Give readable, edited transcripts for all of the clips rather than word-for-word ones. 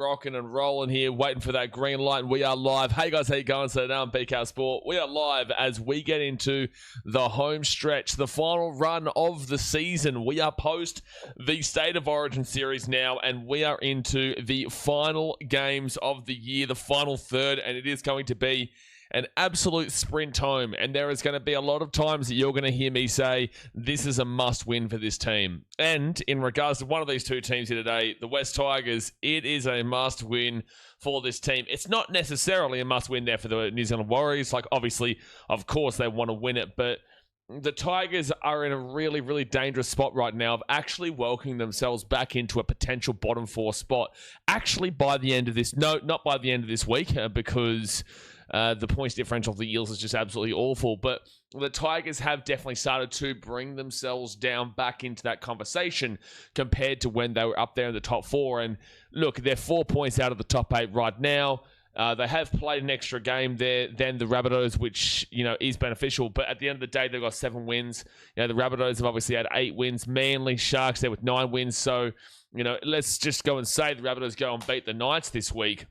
Rocking and rolling here, waiting for that green light, and we are live. Hey guys, how you going? So now I'm BKRsport. We are live as we get into the home stretch, the final run of the season. We are post the State of Origin series now, and we are into the final games of the year, the final third, and it is going to be an absolute sprint home, and there is going to be a lot of times that you're going to hear me say, this is a must-win for this team. And in regards to one of these two teams here today, the West Tigers, it is a must-win for this team. It's not necessarily a must-win there for the New Zealand Warriors. Like, obviously, of course, they want to win it, but the Tigers are in a really, really dangerous spot right now of actually welcoming themselves back into a potential bottom four spot. Actually, by the end of this, no, not by the end of this week, because the points differential of the Eels is just absolutely awful. But the Tigers have definitely started to bring themselves down back into that conversation compared to when they were up there in the top four. And look, they're 4 points out of the top 8 right now. They have played an extra game there than the Rabbitohs, which, you know, is beneficial. But at the end of the day, they've got 7 wins. You know, the Rabbitohs have obviously had 8 wins. Manly, Sharks there with 9 wins. So, you know, let's just go and say the Rabbitohs go and beat the Knights this week,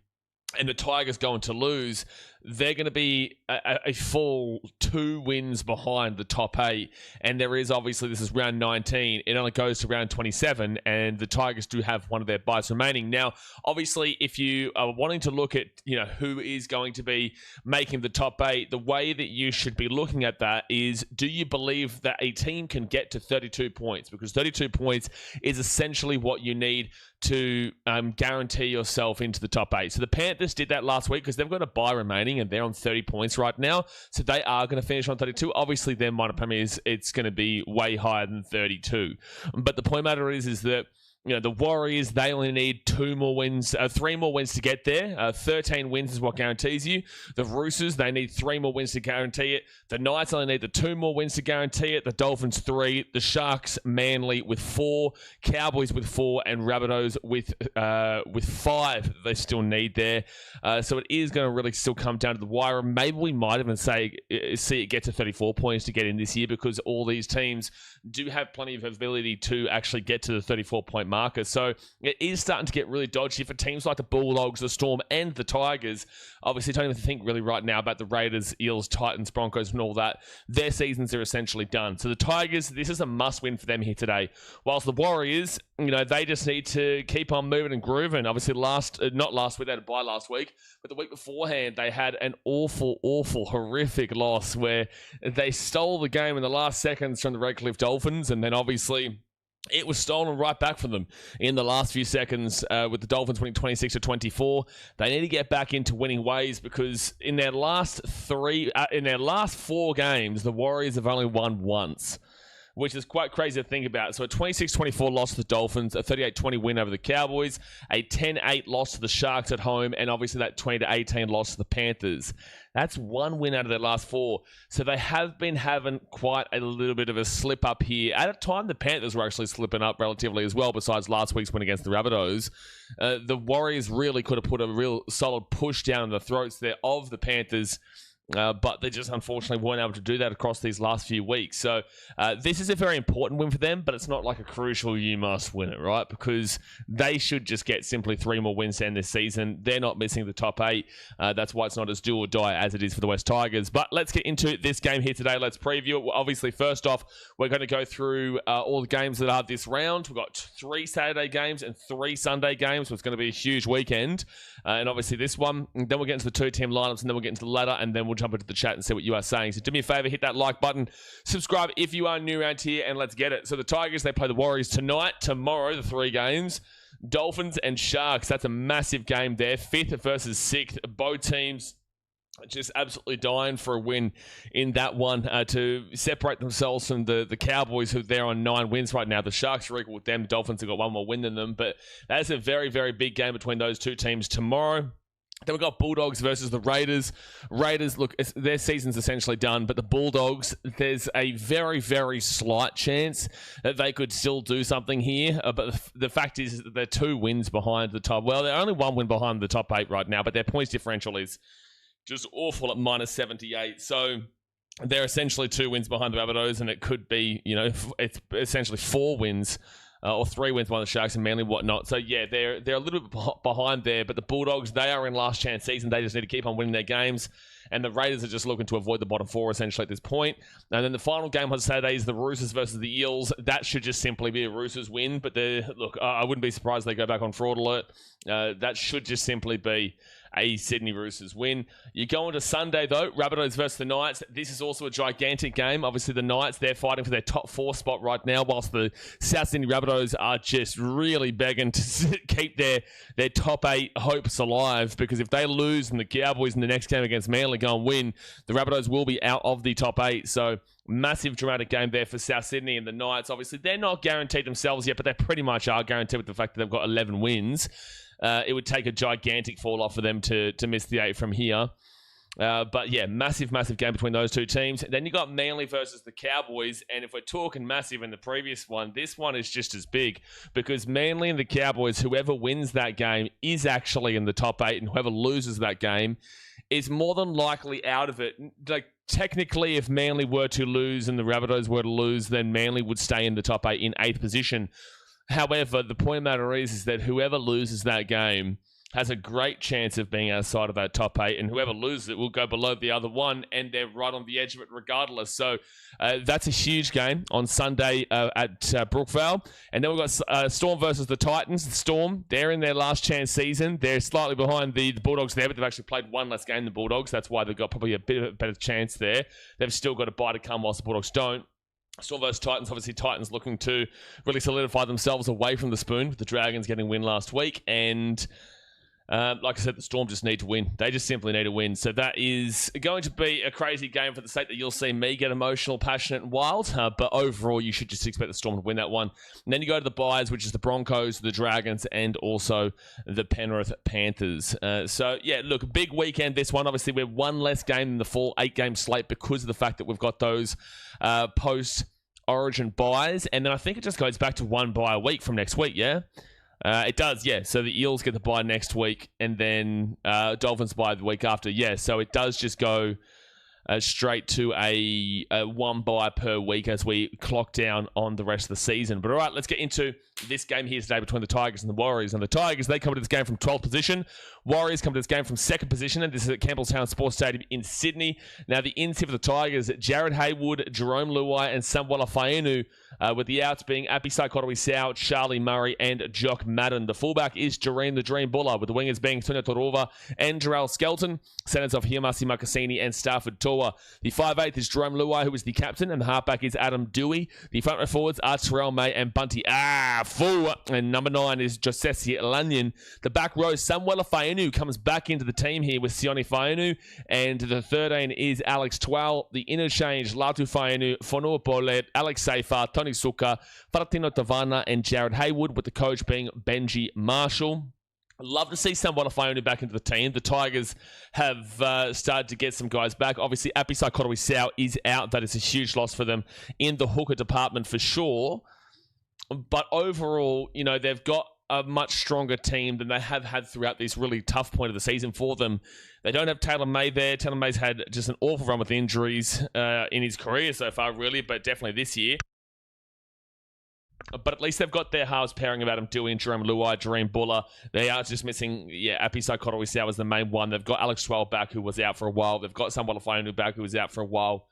and the Tigers going to lose. They're going to be a full 2 wins behind the top 8. And there is, obviously, this is round 19. It only goes to round 27, and the Tigers do have one of their buys remaining. Now, obviously, if you are wanting to look at, you know, who is going to be making the top 8, the way that you should be looking at that is, do you believe that a team can get to 32 points? Because 32 points is essentially what you need to guarantee yourself into the top 8. So the Panthers did that last week because they've got a bye remaining and they're on 30 points right now. So they are going to finish on 32. Obviously, their minor premium is it's going to be way higher than 32. But the point matter is that, you know, the Warriors, they only need 3 more wins to get there. 13 wins is what guarantees you. The Roosters, they need 3 more wins to guarantee it. The Knights only need the 2 more wins to guarantee it. The Dolphins 3. The Sharks, Manly with 4. Cowboys with 4. And Rabbitohs with 5 they still need there. So it is going to really still come down to the wire. Maybe we might even see it get to 34 points to get in this year, because all these teams do have plenty of ability to actually get to the 34-point marker. So it is starting to get really dodgy for teams like the Bulldogs, the Storm, and the Tigers. Obviously, don't even think really right now about the Raiders, Eels, Titans, Broncos, and all that. Their seasons are essentially done. So the Tigers, this is a must-win for them here today. Whilst the Warriors, you know, they just need to keep on moving and grooving. Obviously, not last week, they had a bye last week, but the week beforehand, they had an awful, horrific loss where they stole the game in the last seconds from the Redcliffe Dolphins, and then obviously it was stolen right back from them in the last few seconds, with the Dolphins winning 26-24. They need to get back into winning ways, because in their last 4 games, the Warriors have only won once, which is quite crazy to think about. So a 26-24 loss to the Dolphins, a 38-20 win over the Cowboys, a 10-8 loss to the Sharks at home, and obviously that 20-18 loss to the Panthers. That's 1 win out of their last 4. So they have been having quite a little bit of a slip up here. At a time, the Panthers were actually slipping up relatively as well, besides last week's win against the Rabbitohs. The Warriors really could have put a real solid push down in the throats there of the Panthers, but they just unfortunately weren't able to do that across these last few weeks. So this is a very important win for them, but it's not like a crucial you must win it, right? Because they should just get simply 3 more wins to end this season. They're not missing the top 8. That's why it's not as do or die as it is for the West Tigers. But let's get into this game here today. Let's preview it. Well, obviously, first off, we're going to go through all the games that are this round. We've got 3 Saturday games and 3 Sunday games, so it's going to be a huge weekend. And obviously this one. And then we'll get into the 2-team lineups, and then we'll get into the ladder, and then we'll jump into the chat and see what you are saying. So do me a favor, hit that like button, subscribe if you are new around here, and let's get it. So the Tigers, they play the Warriors tonight. Tomorrow, the 3 games. Dolphins and Sharks, that's a massive game there. 5th versus 6th. Both teams just absolutely dying for a win in that one to separate themselves from the Cowboys, who they're on 9 wins right now. The Sharks are equal with them. The Dolphins have got 1 more win than them. But that's a very, very big game between those 2 teams tomorrow. Then we've got Bulldogs versus the Raiders. Raiders, look, their season's essentially done, but the Bulldogs, there's a very, very slight chance that they could still do something here. But the fact is that they're 2 wins behind the top. Well, they're only 1 win behind the top 8 right now, but their points differential is just awful at -78. So they're essentially 2 wins behind the Rabbitohs, and it could be, you know, it's essentially 4 wins or 3 wins by the Sharks and Manly, whatnot. So yeah, they're a little bit behind there, but the Bulldogs, they are in last chance season. They just need to keep on winning their games, and the Raiders are just looking to avoid the bottom 4 essentially at this point. And then the final game on Saturday is the Roosters versus the Eels. That should just simply be a Roosters win, but look, I wouldn't be surprised if they go back on fraud alert. That should just simply be a Sydney Roosters win. You go into Sunday, though, Rabbitohs versus the Knights. This is also a gigantic game. Obviously, the Knights, they're fighting for their top 4 spot right now, whilst the South Sydney Rabbitohs are just really begging to keep their top 8 hopes alive, because if they lose and the Cowboys in the next game against Manly go and win, the Rabbitohs will be out of the top 8. So massive dramatic game there for South Sydney, and the Knights, obviously, they're not guaranteed themselves yet, but they pretty much are guaranteed with the fact that they've got 11 wins. It would take a gigantic fall off for them to miss the 8 from here. But yeah, massive game between those two teams. Then you got Manly versus the Cowboys, and if we're talking massive in the previous one, this one is just as big, because Manly and the Cowboys, whoever wins that game is actually in the top 8, and whoever loses that game is more than likely out of it. Like, technically, if Manly were to lose and the Rabbitohs were to lose, then Manly would stay in the top 8 in 8th position. However, the point of the matter is that whoever loses that game has a great chance of being outside of that top 8, and whoever loses it will go below the other one, and they're right on the edge of it regardless. So that's a huge game on Sunday at Brookvale. And then we've got Storm versus the Titans. The Storm, they're in their last chance season. They're slightly behind the Bulldogs there, but they've actually played one less game than the Bulldogs. That's why they've got probably a bit of a better chance there. They've still got a bye to come whilst the Bulldogs don't. Storm versus Titans, obviously Titans looking to really solidify themselves away from the spoon, with the Dragons getting a win last week. And like I said, the Storm just need to win. They just simply need to win. So that is going to be a crazy game for the sake that you'll see me get emotional, passionate, and wild. But overall, you should just expect the Storm to win that one. And then you go to the byes, which is the Broncos, the Dragons, and also the Penrith Panthers. So yeah, look, big weekend this one. Obviously, we're one less game than the full 8-game slate because of the fact that we've got those post-Origin byes. And then I think it just goes back to one bye a week from next week, yeah? It does, yeah. So the Eels get the bye next week, and then Dolphins bye the week after. Yeah, so it does just go straight to a one bye per week as we clock down on the rest of the season. But all right, let's get into this game here today between the Tigers and the Warriors. And the Tigers, they come to this game from 12th position. Warriors come to this game from 2nd position, and this is at Campbelltown Sports Stadium in Sydney. Now, the ins here for the Tigers, Jared Haywood, Jerome Luai, and Samwala Fainu, with the outs being Apisai Koroisau, Charlie Murray, and Jock Madden. The fullback is Jareen the Dream Buller, with the wingers being Tuna Torova and Jarrell Skelton, centers of Hiamasi Makasini and Stafford Toa. The 5'8" is Jerome Luai, who is the captain, and the halfback is Adam Dewey. The front row forwards are Terrell May and Bunty Fu, and number 9 is Josesi Lanyon. The back row, Samuela Fainu comes back into the team here with Sione Fainu, and the 13 is Alex Twal. The interchange, Latu Fainu, Fonua Polet, Alex Seifa, Tony Suka, Faratino Tavana, and Jared Haywood, with the coach being Benji Marshall. I'd love to see Samwala Fainu back into the team. The Tigers have started to get some guys back. Obviously, Apisai Koroisau is out. That is a huge loss for them in the hooker department for sure. But overall, you know, they've got a much stronger team than they have had throughout this really tough point of the season for them. They don't have Taylor May there. Taylor May's had just an awful run with injuries in his career so far, really, but definitely this year. But at least they've got their halves pairing of Adam Dewey and Jerome Luai, Jareen Buller. They are just missing, Apisai Koroisau was the main one. They've got Alex Twell back, who was out for a while. They've got Samwala Fainu back, who was out for a while.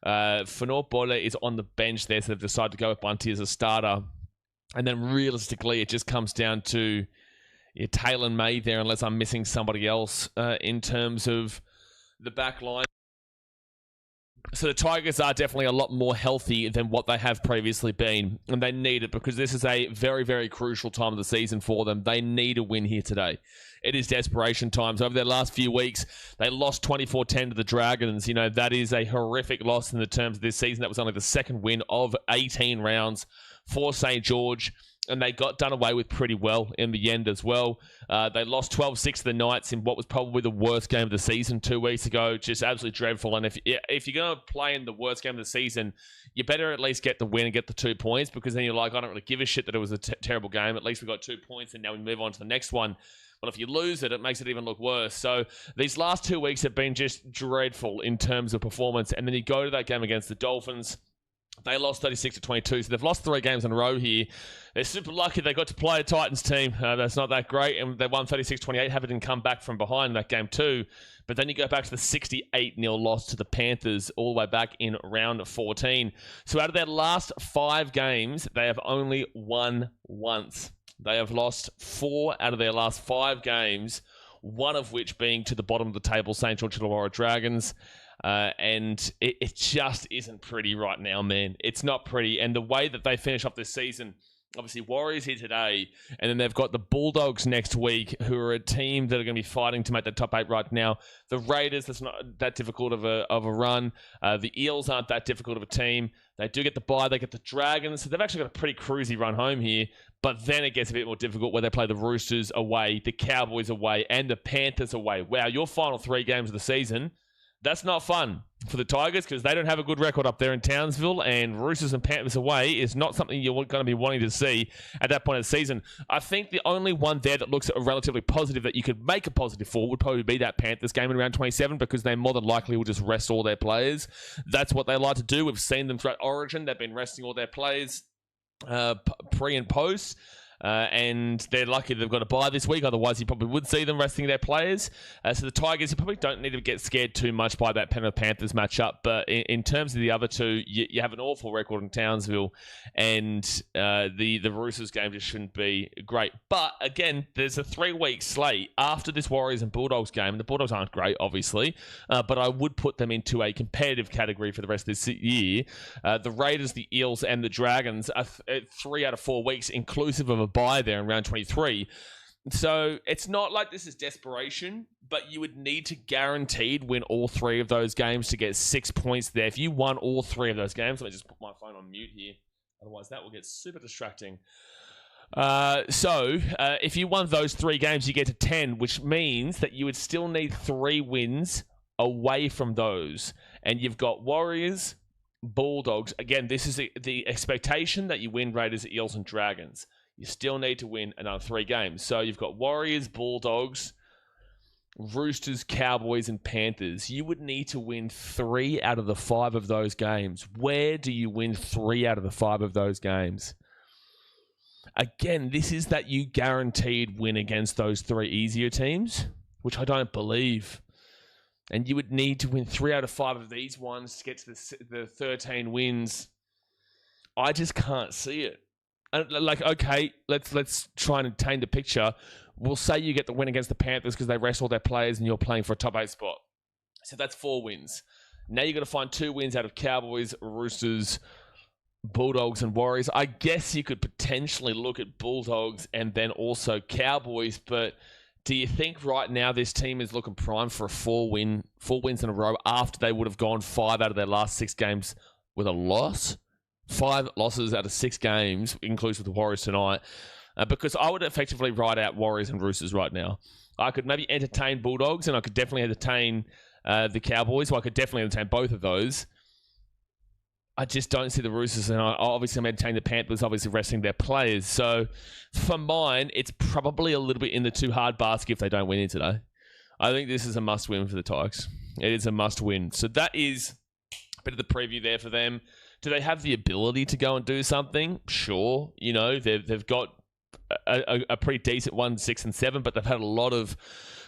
Fonua Bola is on the bench there, so they've decided to go with Bunty as a starter. And then realistically, it just comes down to Taylor May there, unless I'm missing somebody else in terms of the back line. So the Tigers are definitely a lot more healthy than what they have previously been, and they need it because this is a very, very crucial time of the season for them. They need a win here today. It is desperation times. Over their last few weeks, they lost 24-10 to the Dragons. You know, that is a horrific loss in the terms of this season. That was only the second win of 18 rounds for St. George, and they got done away with pretty well in the end as well. They lost 12-6 to the Knights in what was probably the worst game of the season 2 weeks ago. Just absolutely dreadful. And if you're going to play in the worst game of the season, you better at least get the win and get the 2 points, because then you're like, I don't really give a shit that it was a terrible game. At least we got 2 points, and now we move on to the next one. But if you lose it, it makes it even look worse. So these last 2 weeks have been just dreadful in terms of performance. And then you go to that game against the Dolphins, They lost 36-22, so they've lost 3 games in a row here. They're super lucky they got to play a Titans team. That's not that great, and they won 36-28. Having come back from behind in that game too. But then you go back to the 68-0 loss to the Panthers all the way back in round 14. So out of their last 5 games, they have only won once. They have lost 4 out of their last 5 games, one of which being to the bottom of the table, St. George Illawarra Dragons. And it just isn't pretty right now, man. It's not pretty. And the way that they finish off this season, obviously Warriors here today, and then they've got the Bulldogs next week, who are a team that are going to be fighting to make the top 8 right now. The Raiders, that's not that difficult of a run. The Eels aren't that difficult of a team. They do get the bye. They get the Dragons. So they've actually got a pretty cruisy run home here. But then it gets a bit more difficult where they play the Roosters away, the Cowboys away, and the Panthers away. Wow, your final 3 games of the season. That's not fun for the Tigers because they don't have a good record up there in Townsville, and Roosters and Panthers away is not something you're going to be wanting to see at that point of the season. I think the only one there that looks relatively positive that you could make a positive for would probably be that Panthers game in round 27 because they more than likely will just rest all their players. That's what they like to do. We've seen them throughout Origin. They've been resting all their players pre and post. And they're lucky they've got a bye this week. Otherwise, you probably would see them resting their players. So the Tigers, you probably don't need to get scared too much by that Penrith-Panthers matchup. But in terms of the other two, you have an awful record in Townsville. And the Roosters game just shouldn't be great. But again, there's a 3-week slate after this Warriors and Bulldogs game. The Bulldogs aren't great, obviously. But I would put them into a competitive category for the rest of this year. The Raiders, the Eels, and the Dragons are 3 out of 4 weeks, inclusive of a bye there in round 23. So it's not like this is desperation, but you would need to guaranteed win all 3 of those games to get 6 points there. If you won all 3 of those games, let me just put my phone on mute here. Otherwise, that will get super distracting. If you won those 3 games, you get to 10, which means that you would still need 3 wins away from those. And you've got Warriors, Bulldogs. Again, this is the expectation that you win Raiders, Eels, and Dragons. You still need to win another 3 games. So you've got Warriors, Bulldogs, Roosters, Cowboys, and Panthers. You would need to win 3 out of the 5 of those games. Where do you win 3 out of the 5 of those games? Again, this is that you guaranteed win against those 3 easier teams, which I don't believe. And you would need to win 3 out of 5 of these ones to get to the 13 wins. I just can't see it. Like, okay, let's try and attain the picture. We'll say you get the win against the Panthers because they rest all their players and you're playing for a top 8 spot. So that's 4 wins. Now you've got to find 2 wins out of Cowboys, Roosters, Bulldogs, and Warriors. I guess you could potentially look at Bulldogs and then also Cowboys, but do you think right now this team is looking prime for a 4 wins in a row after they would have gone 5 out of their last 6 games with a loss? 5 losses out of 6 games, inclusive the Warriors tonight, because I would effectively write out Warriors and Roosters right now. I could maybe entertain Bulldogs, and I could definitely entertain the Cowboys, so I could definitely entertain both of those. I just don't see the Roosters, and obviously I'm entertaining the Panthers, obviously resting their players. So for mine, it's probably a little bit in the too hard basket if they don't win it today. I think this is a must-win for the Tigers. It is a must-win. So that is a bit of the preview there for them. Do they have the ability to go and do something? Sure. You know, they've got a pretty decent 1, 6, and 7, but they've had a lot of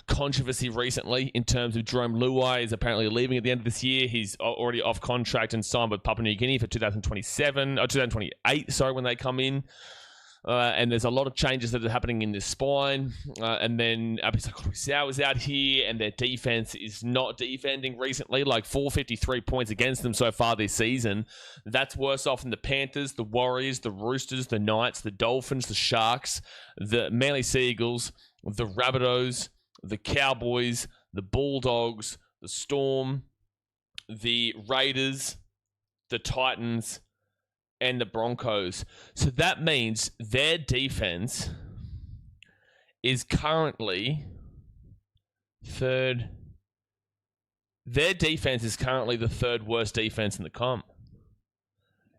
controversy recently in terms of Jerome Luai is apparently leaving at the end of this year. He's already off contract and signed with Papua New Guinea for 2028, when they come in. And there's a lot of changes that are happening in the spine. And then Abisakau is out here, and their defense is not defending recently, like 453 points against them so far this season. That's worse off than the Panthers, the Warriors, the Roosters, the Knights, the Dolphins, the Sharks, the Manly Seagulls, the Rabbitohs, the Cowboys, the Bulldogs, the Storm, the Raiders, the Titans, and the Broncos. So that means their defense is currently third. Their defense is currently the 3rd worst defense in the comp.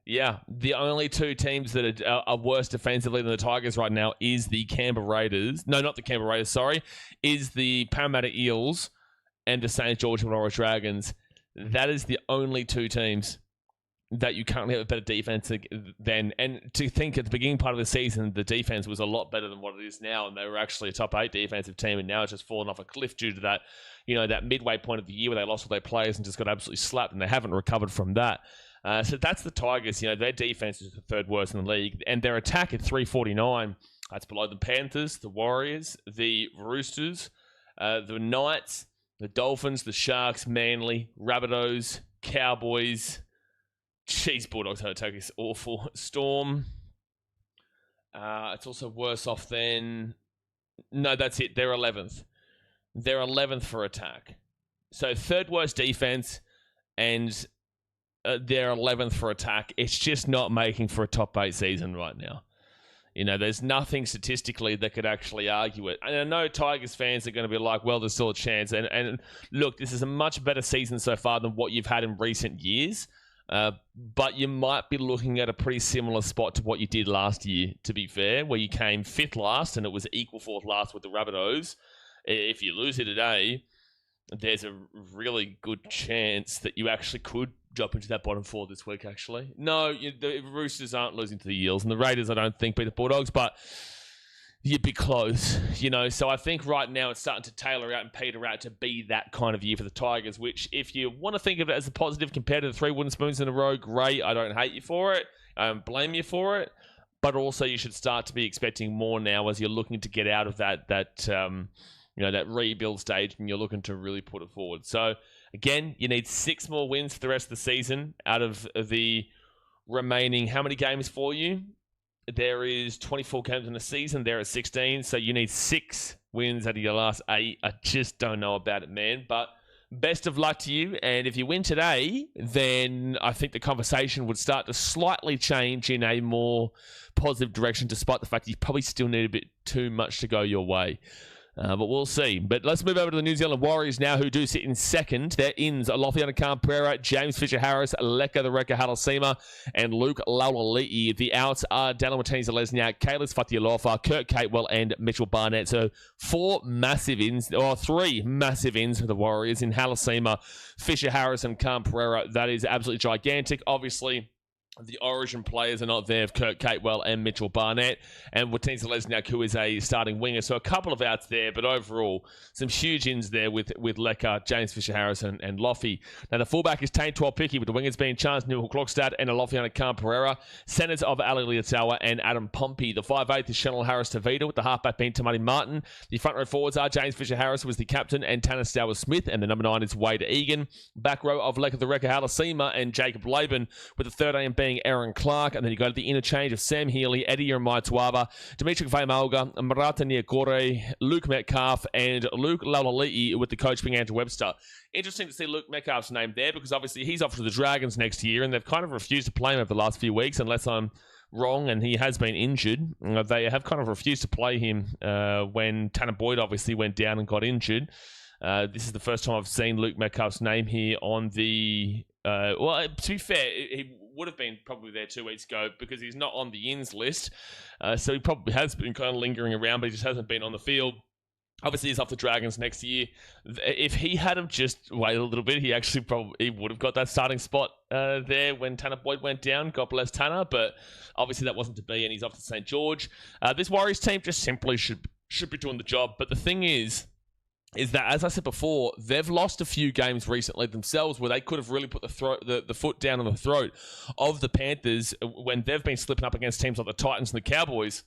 Yeah, the only 2 teams that are worse defensively than the Tigers right now is the Canberra Raiders. No, not the Canberra Raiders, sorry. Is the Parramatta Eels and the St. George Illawarra Dragons. That is the only 2 teams that you currently have a better defense than, and to think at the beginning part of the season, the defense was a lot better than what it is now, and they were actually a top 8 defensive team, and now it's just fallen off a cliff due to that, that midway point of the year where they lost all their players and just got absolutely slapped, and they haven't recovered from that. So that's the Tigers. Their defense is the 3rd worst in the league, and their attack at 349. That's below the Panthers, the Warriors, the Roosters, the Knights, the Dolphins, the Sharks, Manly, Rabbitohs, Cowboys. Jeez, Bulldogs attack is awful. Storm. It's also worse off than... No, that's it. They're 11th. They're 11th for attack. So 3rd worst defense, and they're 11th for attack. It's just not making for a top 8 season right now. There's nothing statistically that could actually argue it. And I know Tigers fans are going to be like, well, there's still a chance. And look, this is a much better season so far than what you've had in recent years. But you might be looking at a pretty similar spot to what you did last year, to be fair, where you came 5th last and it was equal 4th last with the Rabbitohs. If you lose it today, there's a really good chance that you actually could drop into that bottom 4 this week, actually. No, the Roosters aren't losing to the Eels, and the Raiders, I don't think, beat the Bulldogs, but you'd be close, So I think right now it's starting to tailor out and peter out to be that kind of year for the Tigers, which if you want to think of it as a positive compared to the 3 wooden spoons in a row, great. I don't hate you for it. I don't blame you for it. But also you should start to be expecting more now as you're looking to get out of that rebuild stage, and you're looking to really put it forward. So again, you need 6 more wins for the rest of the season out of the remaining, how many games for you? There is 24 games in the season. There are 16. So you need 6 wins out of your last 8. I just don't know about it, man. But best of luck to you. And if you win today, then I think the conversation would start to slightly change in a more positive direction, despite the fact that you probably still need a bit too much to go your way. But we'll see. But let's move over to the New Zealand Warriors now, who do sit in second. Their ins are Lofiana Khan-Pereira, James Fisher-Harris, Leka the Wrecker Halasima, and Luke Laulali'i. The outs are Dallin Watene-Zelezniak, Kalis Fatialofa, Kurt Catewell, and Mitchell Barnett. So 3 massive ins for the Warriors in Halasima, Fisher-Harris, and Khan-Pereira. That is absolutely gigantic. Obviously, the Origin players are not there of Kurt Catewell and Mitchell Barnett, and Watene-Zelezniak, who is a starting winger. So a couple of outs there, but overall, some huge ins there with Leka, James Fisher-Harris, and Lofi. Now, the fullback is Tane Tuapiki, with the wingers being Chance Newell-Klokstad and Alofiana Khan-Pereira. Centers of Ali Liatawa and Adam Pompey. The 5'8" is Chanel Harris-Tavita, with the halfback being Tamati Martin. The front row forwards are James Fisher-Harris, who was the captain, and Tanner Stowers-Smith, and the number 9 is Wade Egan. Back row of Leka the Wrecker Halasima and Jacob Laban, with the 13 being Aaron Clark, and then you go to the interchange of Sam Healy, Eddie Jeremiah Tuava, Dimitri Kvaimauga, Marata Niakore, Luke Metcalf, and Luke Laulali'i, with the coach being Andrew Webster. Interesting to see Luke Metcalf's name there, because obviously he's off to the Dragons next year, and they've kind of refused to play him over the last few weeks, unless I'm wrong, and he has been injured. They have kind of refused to play him when Tanner Boyd obviously went down and got injured. This is the first time I've seen Luke Metcalf's name here on the... to be fair, he would have been probably there 2 weeks ago, because he's not on the ins list. So he probably has been kind of lingering around, but he just hasn't been on the field. Obviously, he's off the Dragons next year. If he had have just waited a little bit, he actually probably would have got that starting spot there when Tanner Boyd went down. God bless Tanner, but obviously that wasn't to be, and he's off to St. George. This Warriors team just simply should be doing the job. But the thing is that, as I said before, they've lost a few games recently themselves where they could have really put the foot down on the throat of the Panthers when they've been slipping up against teams like the Titans and the Cowboys.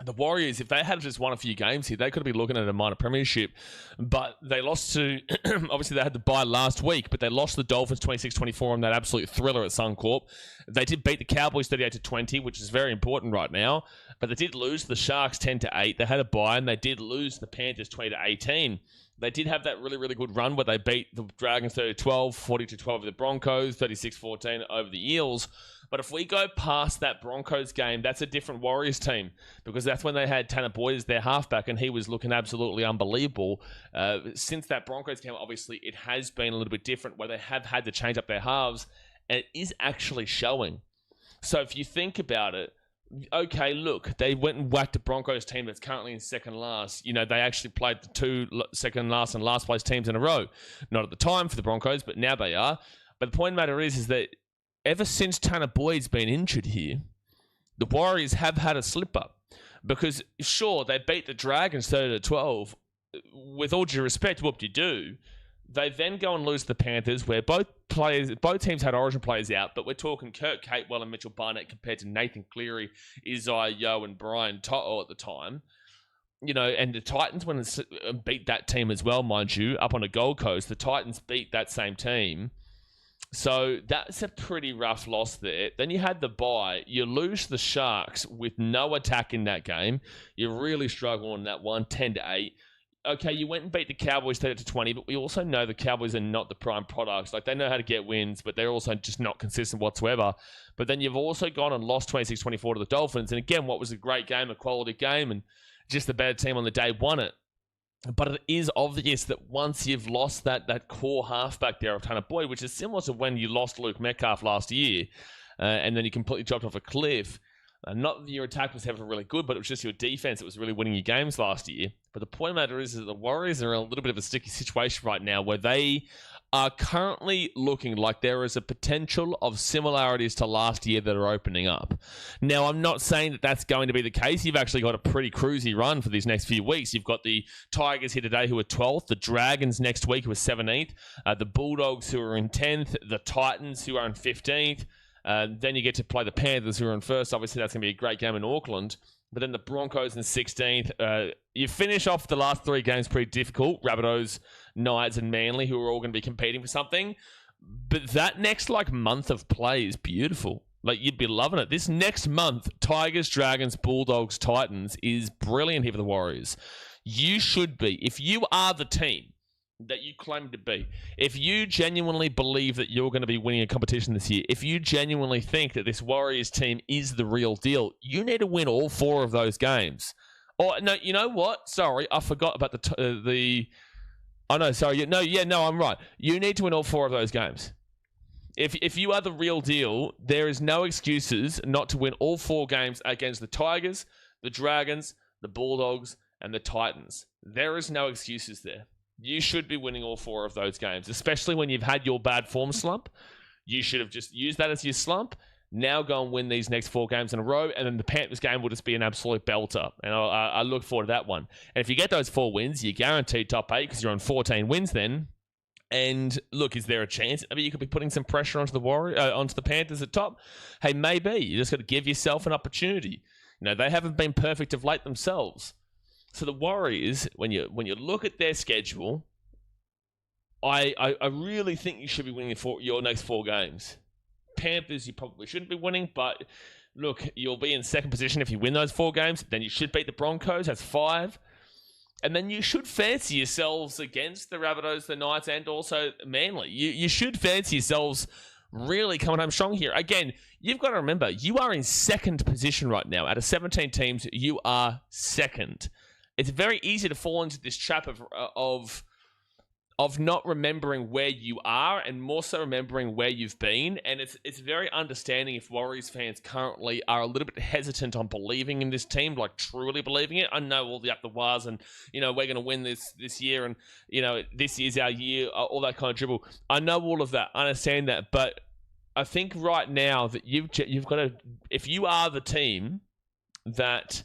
The Warriors, if they had just won a few games here, they could have been looking at a minor premiership. But they lost to... obviously, they had the bye last week, but they lost the Dolphins 26-24 on that absolute thriller at Suncorp. They did beat the Cowboys 38-20, which is very important right now. But they did lose the Sharks 10-8. They had a bye, and they did lose the Panthers 20-18. They did have that really, really good run where they beat the Dragons 30-12, 40-12 over the Broncos, 36-14 over the Eels. But if we go past that Broncos game, that's a different Warriors team, because that's when they had Tanner Boyd as their halfback, and he was looking absolutely unbelievable. Since that Broncos game, obviously, it has been a little bit different, where they have had to change up their halves, and it is actually showing. So if you think about it, okay, look, they went and whacked a Broncos team that's currently in second last. You know, they actually played the 2 second last and last place teams in a row. Not at the time for the Broncos, but now they are. But the point of the matter is that ever since Tanner Boyd's been injured here, the Warriors have had a slip-up. Because, sure, they beat the Dragons 30-12. With all due respect, whoop-de-doo. They then go and lose the Panthers, where both teams had origin players out, but we're talking Kurt Capewell and Mitchell Barnett compared to Nathan Cleary, Isaiah Yeo, and Brian To'o at the time. You know, and the Titans went and beat that team as well, mind you, up on the Gold Coast. The Titans beat that same team. So that's a pretty rough loss there. Then you had the bye. You lose the Sharks with no attack in that game. You really struggle on that one, 10-8. Okay, you went and beat the Cowboys 30-20, but we also know the Cowboys are not the prime products. Like, they know how to get wins, but they're also just not consistent whatsoever. But then you've also gone and lost 26-24 to the Dolphins. And again, what was a great game, a quality game, and just the better team on the day won it. But it is obvious that once you've lost that core halfback there of Tanner Boyd, which is similar to when you lost Luke Metcalf last year, and then you completely dropped off a cliff. Not that your attack was ever really good, but it was just your defense that was really winning your games last year. But the point of the matter is that the Warriors are in a little bit of a sticky situation right now where they are currently looking like there is a potential of similarities to last year that are opening up. Now, I'm not saying that that's going to be the case. You've actually got a pretty cruisy run for these next few weeks. You've got the Tigers here today who are 12th, the Dragons next week who are 17th, the Bulldogs who are in 10th, the Titans who are in 15th. Then you get to play the Panthers who are in first. Obviously, that's going to be a great game in Auckland. But then the Broncos in 16th. You finish off the last three games pretty difficult. Rabbitohs, Knights, and Manly, who are all going to be competing for something. But that next month of play is beautiful. Like, you'd be loving it. This next month, Tigers, Dragons, Bulldogs, Titans is brilliant here for the Warriors. You should be. If you are the team that you claim to be, if you genuinely believe that you're going to be winning a competition this year, if you genuinely think that this Warriors team is the real deal, you need to win all four of those games. Or, no, you know what? Sorry, I forgot about I'm right. You need to win all four of those games. If you are the real deal, there is no excuses not to win all four games against the Tigers, the Dragons, the Bulldogs, and the Titans. There is no excuses there. You should be winning all four of those games, especially when you've had your bad form slump. You should have just used that as your slump. Now go and win these next four games in a row, and then the Panthers game will just be an absolute belter. And I look forward to that one. And if you get those 4 wins, you're guaranteed top 8 because you're on 14 wins then. And look, is there a chance? I mean, you could be putting some pressure onto the Panthers at top. Hey, maybe. You just got to give yourself an opportunity. You know, they haven't been perfect of late themselves. So the Warriors, when you look at their schedule, I really think you should be winning your next 4 games. Panthers, you probably shouldn't be winning, but look, you'll be in second position if you win those 4 games. Then you should beat the Broncos. That's 5. And then you should fancy yourselves against the Rabbitohs, the Knights, and also Manly. You should fancy yourselves really coming home strong here. Again, you've got to remember, you are in second position right now. Out of 17 teams, you are second. It's very easy to fall into this trap of not remembering where you are and more so remembering where you've been. And it's very understanding if Warriors fans currently are a little bit hesitant on believing in this team, like truly believing it. I know all the up the wahs and, you know, we're going to win this year and, you know, this is our year, all that kind of dribble. I know all of that. I understand that. But I think right now that you've got to, if you are the team that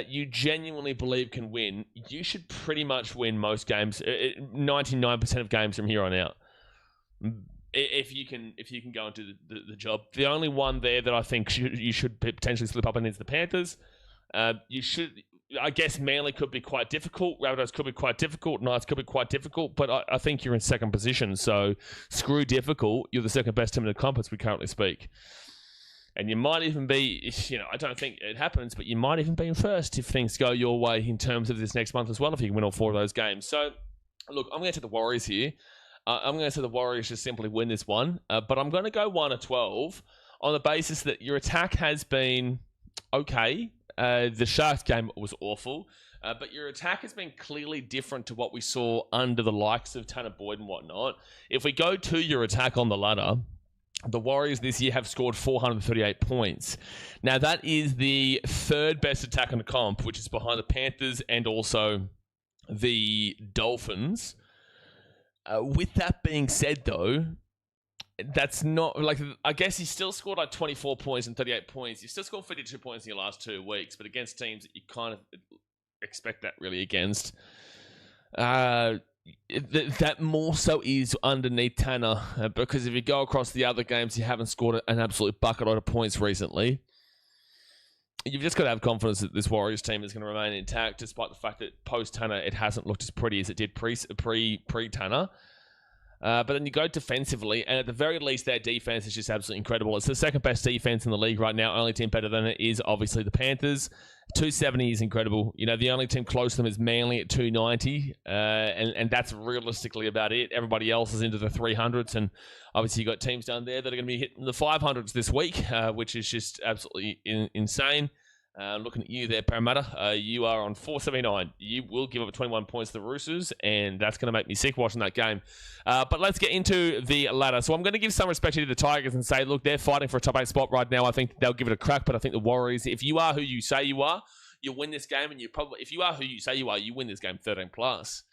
you genuinely believe can win, you should pretty much win most games, 99% of games from here on out. If you can go and do the job. The only one there that I think you should potentially slip up in is the Panthers. I guess Manly could be quite difficult. Rabbitohs could be quite difficult. Knights could be quite difficult. But I think you're in second position. So screw difficult. You're the second best team in the comp as we currently speak. And you might even be, you know, I don't think it happens, but you might even be in first if things go your way in terms of this next month as well, if you can win all 4 of those games. So, look, I'm going to take the Warriors here. I'm going to say the Warriors just simply win this one. But I'm going to go 1-12 on the basis that your attack has been okay. The Sharks game was awful. But your attack has been clearly different to what we saw under the likes of Tanner Boyd and whatnot. If we go to your attack on the ladder, the Warriors this year have scored 438 points. Now, that is the 3rd best attack in the comp, which is behind the Panthers and also the Dolphins. With that being said, though, that's not like, I guess you still scored like 24 points and 38 points. You still scored 52 points in your last 2 weeks, but against teams that you kind of expect that really against. That more so is underneath Tanner, because if you go across the other games, you haven't scored an absolute bucket load of points recently. You've just got to have confidence that this Warriors team is going to remain intact, despite the fact that post Tanner it hasn't looked as pretty as it did pre Tanner. But then you go defensively, and at the very least, their defense is just absolutely incredible. It's the second best defense in the league right now. Only team better than it is obviously the Panthers. 270 is incredible. You know, the only team close to them is Manly at 290, and that's realistically about it. Everybody else is into the 300s, and obviously you got teams down there that are going to be hitting the 500s this week, which is just absolutely insane. Looking at you there, Parramatta. You are on 479. You will give up 21 points to the Roosters, and that's going to make me sick watching that game. But let's get into the ladder. So I'm going to give some respect to the Tigers and say, look, they're fighting for a top 8 spot right now. I think they'll give it a crack, but I think the Warriors, if you are who you say you are, you'll win this game, and if you are who you say you are, you win this game 13 plus.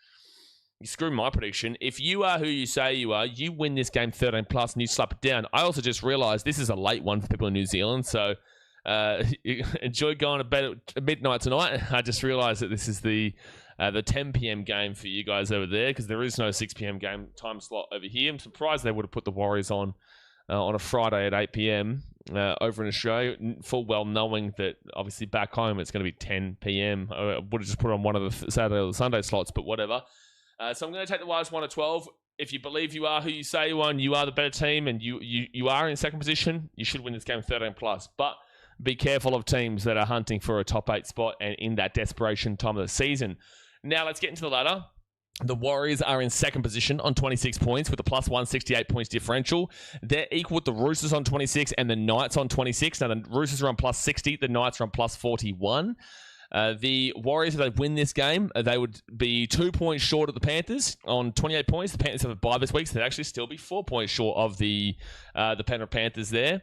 You screw my prediction. If you are who you say you are, you win this game 13 plus, and you slap it down. I also just realised this is a late one for people in New Zealand, so enjoy going to bed at midnight tonight. I just realised that this is the 10 p.m. game for you guys over there, because there is no 6 p.m. game time slot over here. I'm surprised they would have put the Warriors on a Friday at 8 p.m. Over in Australia, full well knowing that obviously back home it's going to be 10 p.m. I would have just put on one of the Saturday or the Sunday slots, but whatever. So I'm going to take the Warriors 1 to 12. If you believe you are who you say you are, and you are the better team, and you are in second position, you should win this game 13 plus. But be careful of teams that are hunting for a top 8 spot and in that desperation time of the season. Now let's get into the ladder. The Warriors are in second position on 26 points with a plus 168 points differential. They're equal with the Roosters on 26 and the Knights on 26. Now the Roosters are on plus 60, the Knights are on plus 41. The Warriors, if they win this game, they would be 2 points short of the Panthers on 28 points. The Panthers have a bye this week, so they'd actually still be 4 points short of the Penrith Panthers there.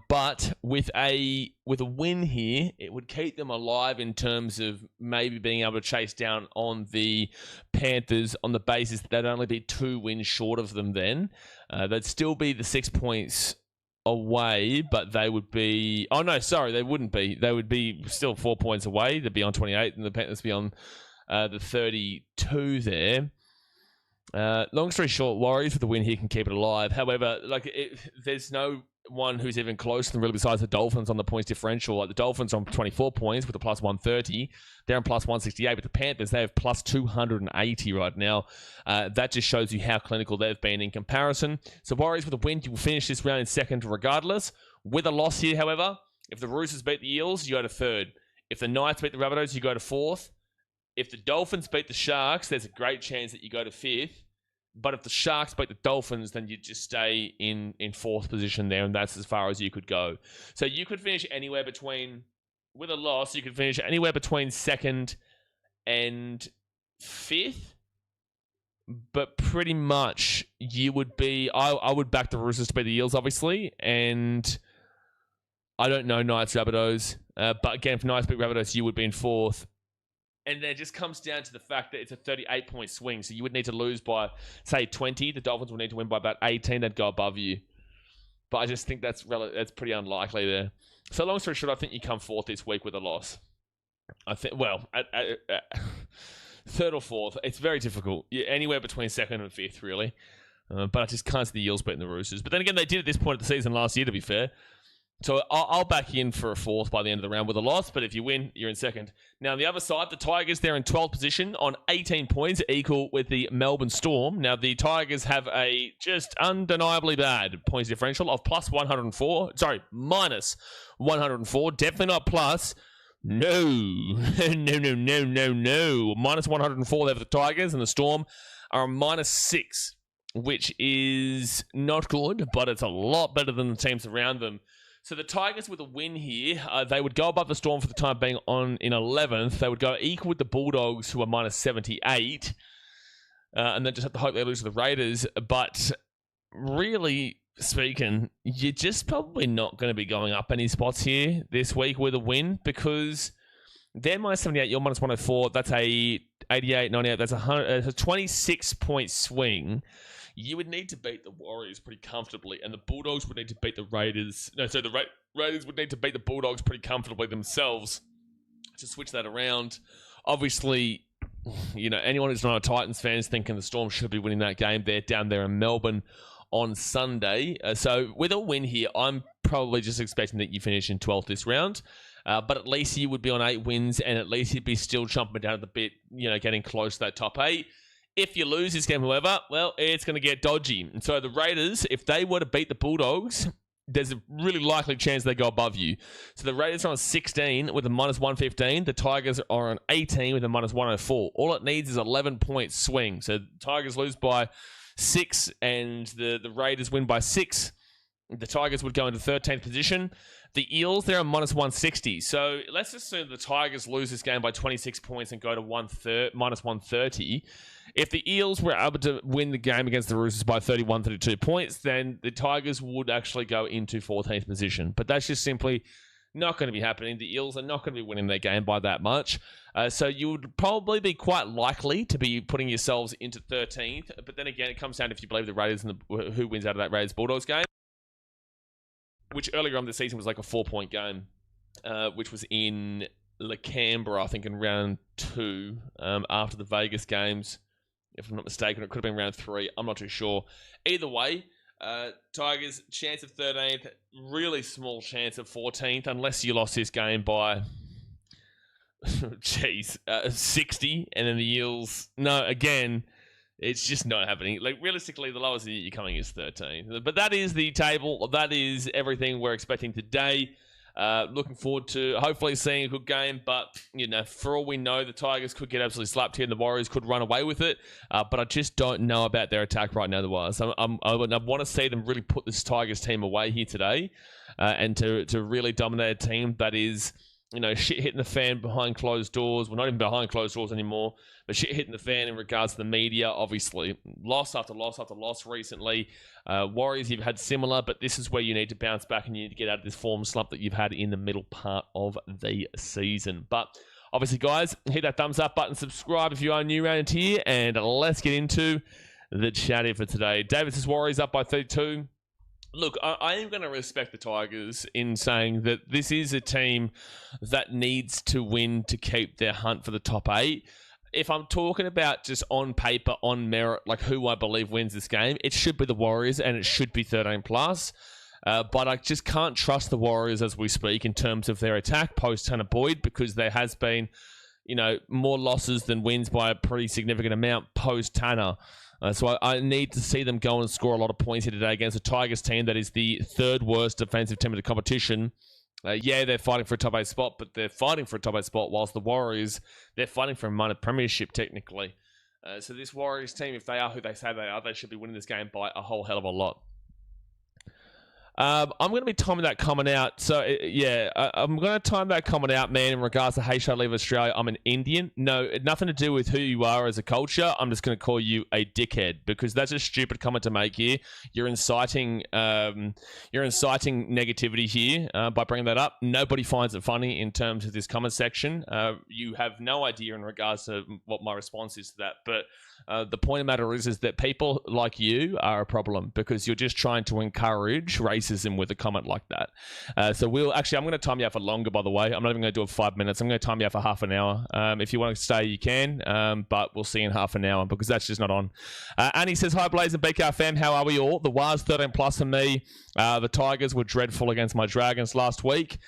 But with a win here, it would keep them alive in terms of maybe being able to chase down on the Panthers on the basis that they'd only be 2 wins short of them then. They'd still be the 6 points away, but they would be... Oh, no, sorry, they wouldn't be. They would be still 4 points away. They'd be on 28, and the Panthers would be on the 32 there. Long story short, Warriors with the win here can keep it alive. However, there's no one who's even close to them really besides the Dolphins on the points differential. Like the Dolphins on 24 points with a plus 130. They're on plus 168, but the Panthers, they have plus 280 right now. That just shows you how clinical they've been in comparison. So Warriors with a win, you will finish this round in second regardless. With a loss here, however, if the Roosters beat the Eels, you go to third. If the Knights beat the Rabbitohs, you go to fourth. If the Dolphins beat the Sharks, there's a great chance that you go to fifth. But if the Sharks beat the Dolphins, then you just stay in fourth position there, and that's as far as you could go. So you could finish anywhere between, with a loss, you could finish anywhere between second and fifth. But pretty much you would be, I would back the Roosters to beat the Eels, obviously, and I don't know Knights, Rabbitohs. But again, if Knights beat Rabbitohs, you would be in fourth. And then it just comes down to the fact that it's a 38-point swing. So you would need to lose by, say, 20. The Dolphins would need to win by about 18. They'd go above you. But I just think that's pretty unlikely there. So long story short, I think you come fourth this week with a loss. I think, well, at third or fourth, it's very difficult. Anywhere between second and fifth, really. But I just can't see the Eels beating the Roosters. But then again, they did at this point of the season last year, to be fair. So I'll back you in for a fourth by the end of the round with a loss, but if you win, you're in second. Now, on the other side, the Tigers, they're in 12th position on 18 points, equal with the Melbourne Storm. Now, the Tigers have a just undeniably bad points differential of plus 104. Sorry, minus 104. Definitely not plus. No. No. Minus 104 there for the Tigers, and the Storm are on minus 6, which is not good, but it's a lot better than the teams around them. So the Tigers with a win here, they would go above the Storm for the time being in 11th. They would go equal with the Bulldogs, who are minus 78. And then just have to hope they lose to the Raiders. But really speaking, you're just probably not going to be going up any spots here this week with a win, because they're minus 78, you're minus 104. That's a 88, 98. That's a 26-point swing. You would need to beat the Warriors pretty comfortably, and the Bulldogs would need to beat the Raiders. No, so the Raiders would need to beat the Bulldogs pretty comfortably themselves to switch that around. Obviously, anyone who's not a Titans fan is thinking the Storm should be winning that game. They're down there in Melbourne on Sunday. So with a win here, I'm probably just expecting that you finish in 12th this round. But at least you would be on 8 wins, and at least you'd be still jumping down at the bit, getting close to that top 8. If you lose this game, however, well, it's going to get dodgy. And so the Raiders, if they were to beat the Bulldogs, there's a really likely chance they go above you. So the Raiders are on 16 with a minus 115. The Tigers are on 18 with a minus 104. All it needs is 11-point swing. So the Tigers lose by 6 and the Raiders win by 6. The Tigers would go into 13th position. The Eels, they're on minus 160. So let's assume the Tigers lose this game by 26 points and go to minus 130. If the Eels were able to win the game against the Roosters by 31, 32 points, then the Tigers would actually go into 14th position. But that's just simply not going to be happening. The Eels are not going to be winning their game by that much. So you would probably be quite likely to be putting yourselves into 13th. But then again, it comes down to if you believe the Raiders and who wins out of that Raiders-Bulldogs game, which earlier on the season was like a 4-point game, which was in Canberra, I think, in round 2 after the Vegas games. If I'm not mistaken, it could have been round 3. I'm not too sure. Either way, Tigers, chance of 13th, really small chance of 14th, unless you lost this game by, 60. And then the Eels, no, again, it's just not happening. Like, realistically, the lowest you're coming is 13. But that is the table. That is everything we're expecting today. Looking forward to hopefully seeing a good game, but for all we know, the Tigers could get absolutely slapped here and the Warriors could run away with it, but I just don't know about their attack right now, the Warriors. I want to see them really put this Tigers team away here today, and to really dominate a team that is shit hitting the fan behind closed doors. Well, not even behind closed doors anymore, but shit hitting the fan in regards to the media. Obviously, loss after loss after loss recently. Warriors, you've had similar, but this is where you need to bounce back and you need to get out of this form slump that you've had in the middle part of the season. But obviously, guys, hit that thumbs up button, subscribe if you are new around here, and let's get into the chat here for today. Davis' Warriors up by 32. Look, I am going to respect the Tigers in saying that this is a team that needs to win to keep their hunt for the top 8. If I'm talking about just on paper, on merit, like who I believe wins this game, it should be the Warriors and it should be 13 plus. But I just can't trust the Warriors as we speak in terms of their attack post Tanner Boyd, because there has been, more losses than wins by a pretty significant amount post Tanner. So I need to see them go and score a lot of points here today against a Tigers team that is the 3rd worst defensive team in the competition. They're fighting for a top 8 spot, but they're fighting for a top 8 spot, whilst the Warriors, they're fighting for a minor premiership technically. So this Warriors team, if they are who they say they are, they should be winning this game by a whole hell of a lot. I'm going to be timing that comment out. So, I'm going to time that comment out, man, in regards to, hey, should I leave Australia? I'm an Indian. No, nothing to do with who you are as a culture. I'm just going to call you a dickhead, because that's a stupid comment to make here. You're inciting negativity here by bringing that up. Nobody finds it funny in terms of this comment section. You have no idea in regards to what my response is to that. But the point of the matter is that people like you are a problem, because you're just trying to encourage racism with a comment like that. So I'm going to time you out for longer, by the way. I'm not even going to do it for 5 minutes. I'm going to time you out for half an hour. If you want to stay, you can, but we'll see in half an hour, because that's just not on. Annie says, hi, Blaze and BKR fam. How are we all? The Wars 13 plus for me. The Tigers were dreadful against my Dragons last week.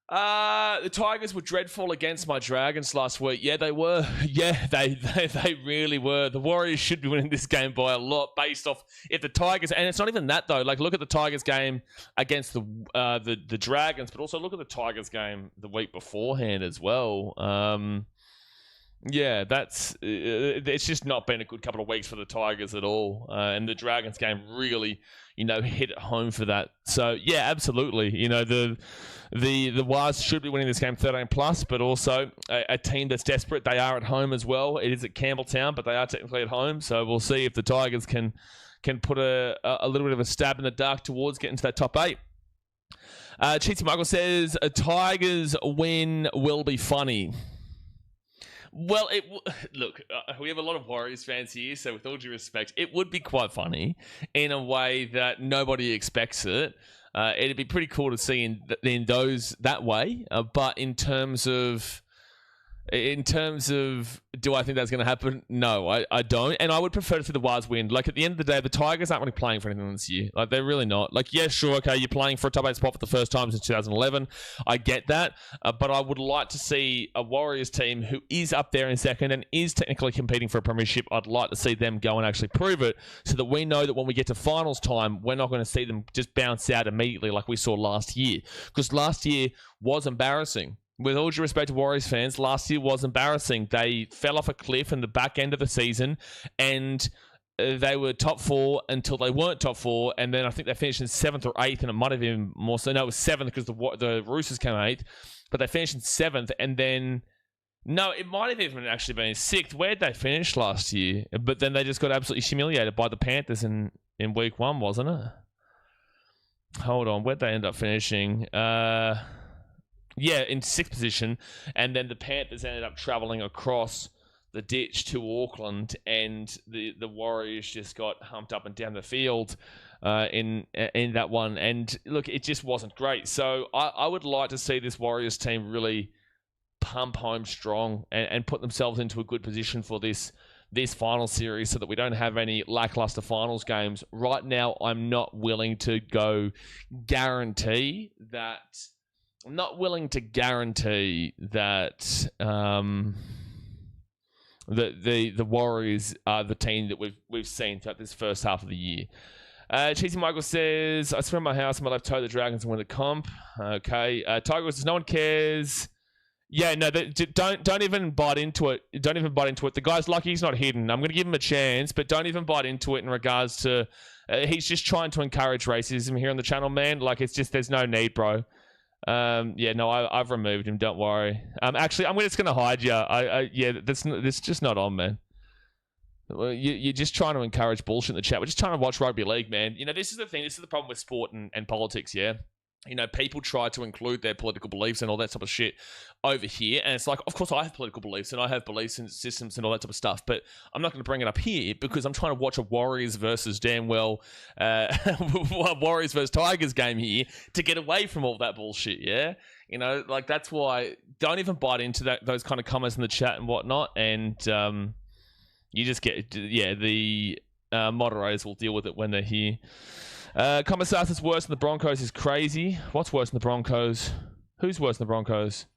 The Tigers were dreadful against my Dragons last week. Yeah, they were. Yeah, they really were. The Warriors should be winning this game by a lot, based off if the Tigers, and it's not even that though. Like, look at the Tigers game against the Dragons, but also look at the Tigers game the week beforehand as well. Yeah, it's just not been a good couple of weeks for the Tigers at all. And the Dragons game really, hit it home for that. So, yeah, absolutely. The Wars should be winning this game 13 plus, but also a team that's desperate. They are at home as well. It is at Campbelltown, but they are technically at home. So we'll see if the Tigers can put a little bit of a stab in the dark towards getting to that top 8. Cheatsy Michael says, a Tigers win will be funny. Well, look, we have a lot of Warriors fans here, so with all due respect, it would be quite funny in a way that nobody expects it. It'd be pretty cool to see in those that way, but in terms of, do I think that's going to happen? No, I don't. And I would prefer to see the Wars win. Like, at the end of the day, the Tigers aren't really playing for anything this year. Like, they're really not. Like, yeah, sure, okay, you're playing for a top 8 spot for the first time since 2011. I get that. But I would like to see a Warriors team who is up there in second and is technically competing for a premiership. I'd like to see them go and actually prove it so that we know that when we get to finals time, we're not going to see them just bounce out immediately like we saw last year. Because last year was embarrassing. With all due respect to Warriors fans, last year was embarrassing. They fell off a cliff in the back end of the season, and they were top 4 until they weren't top 4, and then I think they finished in 7th or 8th, and it might have been more so. No, it was 7th because the Roosters came 8th, but they finished in 7th, and then... No, it might have even actually been 6th. Where'd they finish last year? But then they just got absolutely humiliated by the Panthers in week 1, wasn't it? Hold on, where'd they end up finishing? Yeah, in 6th position, and then the Panthers ended up travelling across the ditch to Auckland, and the Warriors just got humped up and down the field in that one. And look, it just wasn't great. So I would like to see this Warriors team really pump home strong and put themselves into a good position for this final series so that we don't have any lackluster finals games. Right now, I'm not willing to guarantee that... I'm not willing to guarantee that the Warriors are the team that we've seen throughout this first half of the year. Cheesy Michael says, I swear on my house on my left toe the Dragons win the comp. Okay. Tiger says, no one cares. Yeah, no, don't even bite into it. Don't even bite into it. The guy's lucky he's not hidden. I'm going to give him a chance, but don't even bite into it in regards to... he's just trying to encourage racism here on the channel, man. Like, it's just, there's no need, bro. Yeah, no, I've removed him. Don't worry. Actually, I'm just gonna hide you. Yeah, that's just not on, man. Well, you're just trying to encourage bullshit in the chat. We're just trying to watch rugby league, man. You know, this is the thing. This is the problem with sport and politics. Yeah, you know, people try to include their political beliefs and all that type of shit over here, and it's like, of course, I have political beliefs and I have beliefs in systems and all that type of stuff, but I'm not going to bring it up here because I'm trying to watch a Warriors versus Warriors versus Tigers game here to get away from all that bullshit. Yeah, you know, like, that's why don't even bite into those kind of comments in the chat and whatnot, and you just get the moderators will deal with it when they're here. Commissar says worse than the Broncos is crazy. What's worse than the Broncos? Who's worse than the Broncos?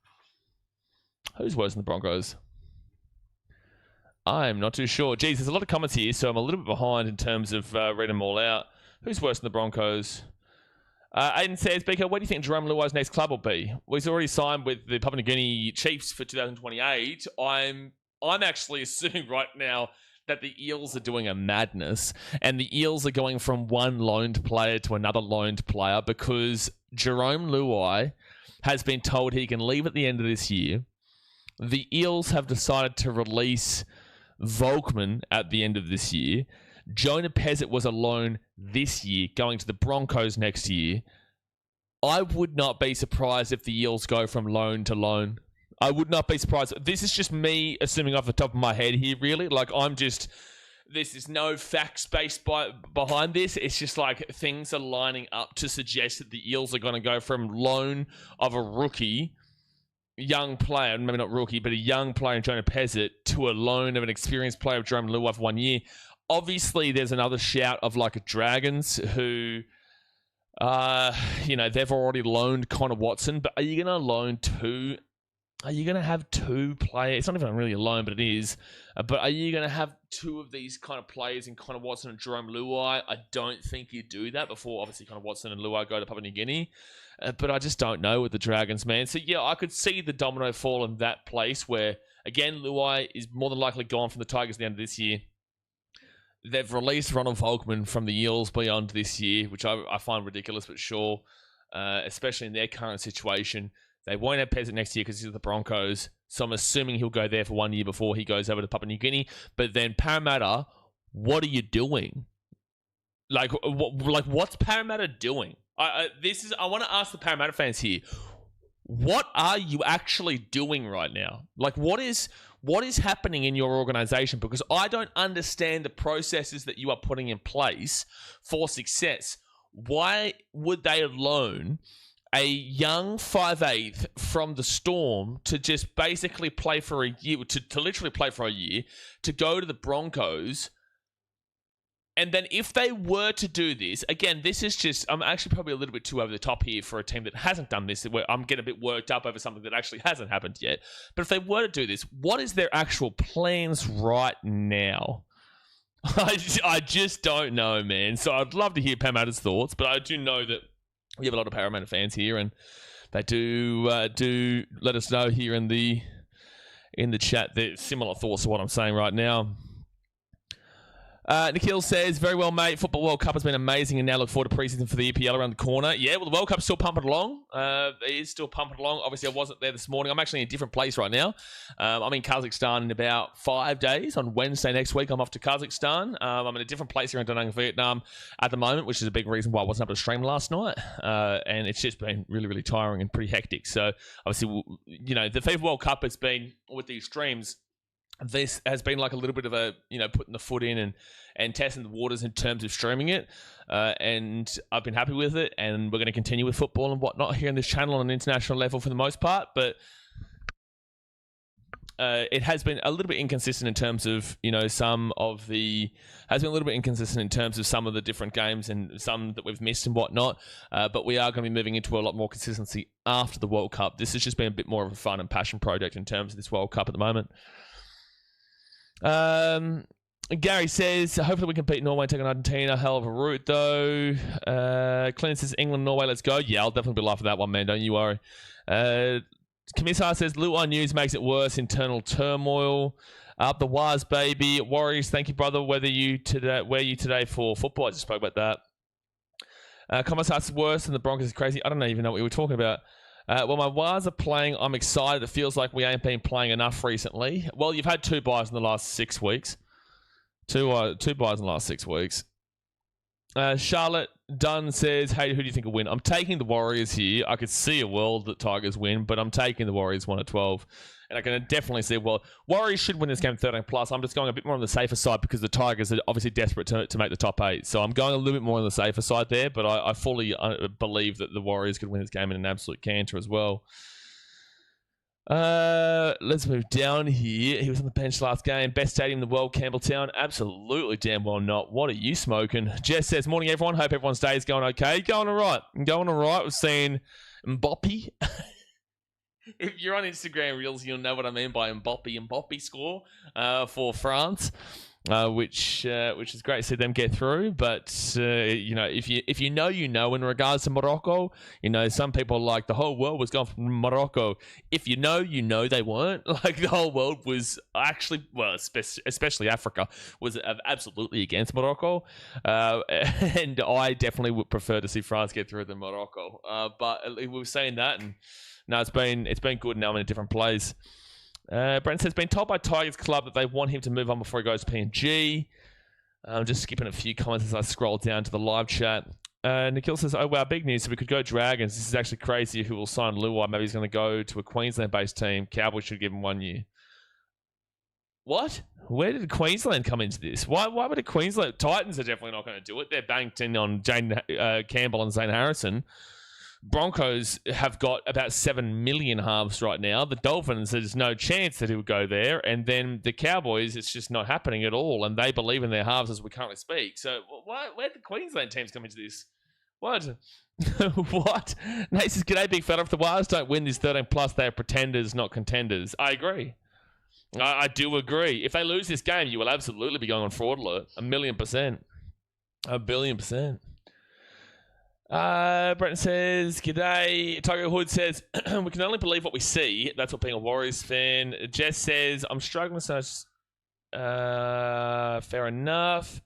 Who's worse than the Broncos? I'm not too sure. Geez, there's a lot of comments here, so I'm a little bit behind in terms of reading them all out. Who's worse than the Broncos? Aiden says, BK, what do you think Jerome Luai's next club will be? Well, he's already signed with the Papua New Guinea Chiefs for 2028. I'm actually assuming right now that the Eels are doing a madness, and the Eels are going from one loaned player to another loaned player because Jerome Luai has been told he can leave at the end of this year. The Eels have decided to release Volkman at the end of this year. Jonah Pezzett was a loan this year, going to the Broncos next year. I would not be surprised if the Eels go from loan to loan. I would not be surprised. This is just me assuming off the top of my head here, really. Like, this is no facts based behind this. It's just like things are lining up to suggest that the Eels are going to go from loan of a rookie, young player, maybe not rookie, but a young player in Jonah Pezzett to a loan of an experienced player of Jerome Luai for 1 year. Obviously, there's another shout of like Dragons who... they've already loaned Connor Watson, but are you going to loan two? Are you going to have two players? It's not even really a loan, but it is. But are you going to have two of these kind of players in Connor Watson and Jerome Luai? I don't think you do that before, obviously, Connor Watson and Luai go to Papua New Guinea. But I just don't know with the Dragons, man. So, yeah, I could see the domino fall in that place where, again, Luai is more than likely gone from the Tigers at the end of this year. They've released Ronald Volkman from the Eels beyond this year, which I find ridiculous, but sure, especially in their current situation. They won't have Pezzett next year because he's the Broncos, so I'm assuming he'll go there for 1 year before he goes over to Papua New Guinea. But then Parramatta, what are you doing? Like what's Parramatta doing? I want to ask the Parramatta fans here, what are you actually doing right now? Like, what is What is happening in your organization? Because I don't understand the processes that you are putting in place for success. Why would they loan a young 5'8" from the Storm to just basically play for a year, to literally play for a year, to go to the Broncos? And then if they were to do this, again, this is just, I'm actually probably a little bit too over the top here for a team that hasn't done this, where I'm getting a bit worked up over something that actually hasn't happened yet. But if they were to do this, what is their actual plans right now? I just don't know, man. So I'd love to hear Parramatta's thoughts, but I do know that we have a lot of Parramatta fans here, and they do let us know here in the chat their similar thoughts to what I'm saying right now. Nikhil says, very well, mate. Football World Cup has been amazing, and now look forward to preseason for the EPL around the corner. Yeah, well, the World Cup's still pumping along. It is still pumping along. Obviously, I wasn't there this morning. I'm actually in a different place right now. I'm in Kazakhstan in about 5 days. On Wednesday next week, I'm off to Kazakhstan. I'm in a different place here in Da Nang, Vietnam at the moment, which is a big reason why I wasn't able to stream last night. And it's just been really, really tiring and pretty hectic. So, obviously, you know, the FIFA World Cup has been, with these streams, this has been like a little bit of a, you know, putting the foot in and testing the waters in terms of streaming it. And I've been happy with it. And we're going to continue with football and whatnot here on this channel on an international level for the most part. But it has been a little bit inconsistent in terms of, you know, some of the different games and some that we've missed and whatnot. But we are going to be moving into a lot more consistency after the World Cup. This has just been a bit more of a fun and passion project in terms of this World Cup at the moment. Gary says, hopefully we can beat Norway, take on Argentina. Hell of a route, though. Clint says, England, Norway, let's go. Yeah, I'll definitely be live for that one, man. Don't you worry. Commissar says, Luai News makes it worse. Internal turmoil. Up the wires, baby. Warriors, thank you, brother. Where you today for football? I just spoke about that. Commissar says, worse than the Broncos is crazy. I don't even know what we were talking about. Well, my Wires are playing. I'm excited. It feels like we ain't been playing enough recently. Well, you've had 2 buys in the last 6 weeks. Two buys in the last 6 weeks. Charlotte Dunn says, hey, who do you think will win? I'm taking the Warriors here. I could see a world that Tigers win, but I'm taking the Warriors 1-12. And I can definitely see, well, Warriors should win this game 13+. I'm just going a bit more on the safer side because the Tigers are obviously desperate to make the top 8. So I'm going a little bit more on the safer side there, but I fully believe that the Warriors could win this game in an absolute canter as well. Let's move down here. He was on the bench last game. Best stadium in the world, Campbelltown. Absolutely damn well not. What are you smoking? Jess says, morning everyone. Hope everyone's day is going okay. Going all right. We've seen Mbappe. If you're on Instagram Reels, you'll know what I mean by Mbappe score for France, which is great to see them get through. But you know, if you know, in regards to Morocco, you know, some people are like the whole world was gone from Morocco. If you know, they weren't. Like the whole world was actually, well, especially Africa, was absolutely against Morocco, and I definitely would prefer to see France get through than Morocco. But we were saying that, and no, it's been good. Now I'm in a different place. Brent says, been told by Tigers Club that they want him to move on before he goes to PNG. I'm just skipping a few comments as I scroll down to the live chat. Nikhil says, oh, wow, big news. So we could go Dragons. This is actually crazy. Who will sign Luai? Maybe he's going to go to a Queensland-based team. Cowboys should give him 1 year. What? Where did Queensland come into this? Why would a Queensland... Titans are definitely not going to do it. They're banked in on Jane Campbell and Zane Harrison. Broncos have got about 7 million halves right now. The Dolphins, there's no chance that he would go there. And then the Cowboys, it's just not happening at all. And they believe in their halves as we currently speak. So where did the Queensland teams come into this? What? What? Nate says, g'day, big fella. If the Wires don't win this 13+, they are pretenders, not contenders. I agree. I do agree. If they lose this game, you will absolutely be going on fraud alert. 1,000,000%. 1,000,000,000%. Brenton says, g'day. Tiger Hood says, we can only believe what we see. That's what being a Warriors fan. Jess says, I'm struggling so fair enough.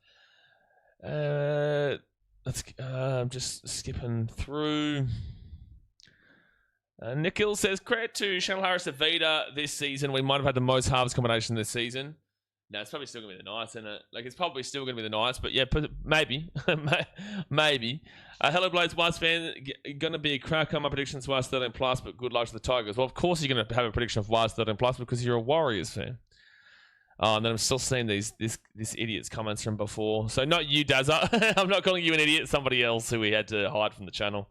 I'm just skipping through. Nikhil says, credit to Chanel Harris Avita this season. We might have had the most halves combination this season. No, it's probably still going to be the Knights, isn't it? Like, it's probably still going to be the Knights, but yeah, maybe. Maybe. Hello, Blades Wise fan. Going to be a crack on my predictions, Wise 13+, but good luck to the Tigers. Well, of course you're going to have a prediction of Wise 13+, because you're a Warriors fan. Oh, and then I'm still seeing this idiot's comments from before. So not you, Dazza. I'm not calling you an idiot. Somebody else who we had to hide from the channel.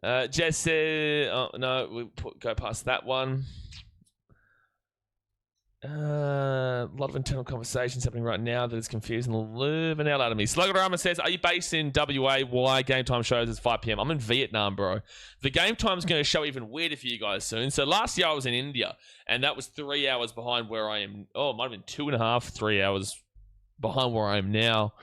Jess said, oh, no, go past that one. A lot of internal conversations happening right now that is confusing the living hell out of me. Sluggerama says, are you based in WA? Why game time shows is 5 p.m? I'm in Vietnam, bro. The game time's going to show even weirder for you guys soon. So last year I was in India, and that was 3 hours behind where I am. Oh, it might have been 2.5, 3 hours behind where I am now.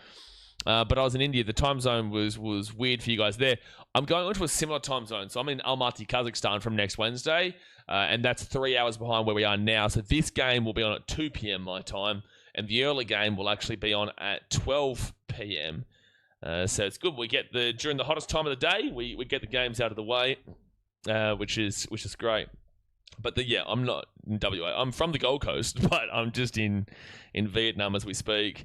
But I was in India. The time zone was weird for you guys there. I'm going into a similar time zone. So I'm in Almaty, Kazakhstan from next Wednesday. And that's 3 hours behind where we are now. So this game will be on at 2 p.m. my time. And the early game will actually be on at 12 p.m. So it's good. We get during the hottest time of the day, we get the games out of the way, which is great. But yeah, I'm not in WA. I'm from the Gold Coast, but I'm just in Vietnam as we speak.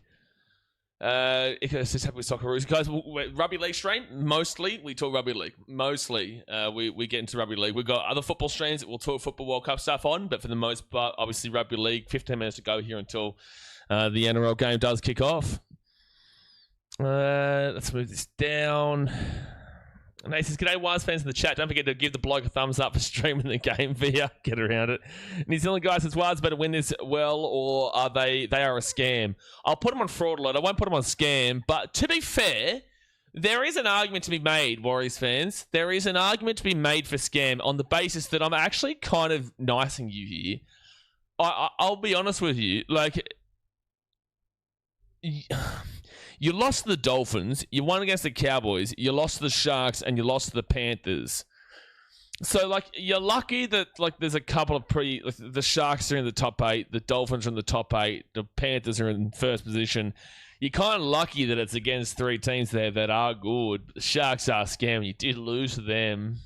It's just happy with Socceroos. Guys, rugby league stream, mostly we talk rugby league. Mostly we get into rugby league. We've got other football streams that we'll talk football World Cup stuff on, but for the most part, obviously rugby league. 15 minutes to go here until the NRL game does kick off. Let's move this down. And he says, g'day Wise fans in the chat. Don't forget to give the bloke a thumbs up for streaming the game via. Get around it. New Zealand guy says, Wise better win this well, or are they are a scam? I'll put them on fraud alert. I won't put them on scam. But to be fair, there is an argument to be made, Warriors fans. There is an argument to be made for scam on the basis that I'm actually kind of nicing you here. I'll be honest with you. Like, you lost to the Dolphins, you won against the Cowboys, you lost to the Sharks, and you lost to the Panthers. So, like, you're lucky that, like, there's a couple of the Sharks are in the top 8, the Dolphins are in the top 8, the Panthers are in first position. You're kind of lucky that it's against 3 teams there that are good. The Sharks are scam. You did lose to them.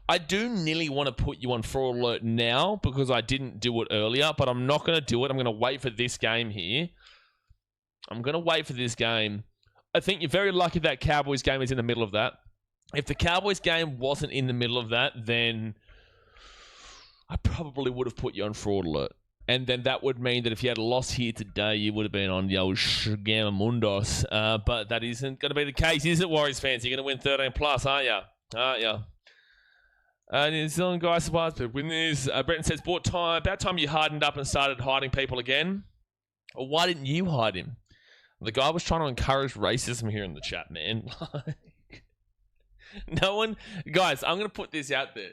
I do nearly want to put you on fraud alert now because I didn't do it earlier, but I'm not going to do it. I'm going to wait for this game here. I'm going to wait for this game. I think you're very lucky that Cowboys game is in the middle of that. If the Cowboys game wasn't in the middle of that, then I probably would have put you on fraud alert. And then that would mean that if you had a loss here today, you would have been on the old Shagamundos. But that isn't going to be the case, is it, Warriors fans? You're going to win 13 plus, aren't you? Aren't you? New Zealand guys, surprised to win this. Brenton says, about time you hardened up and started hiding people again. Or why didn't you hide him? The guy was trying to encourage racism here in the chat, man. No one... Guys, I'm going to put this out there.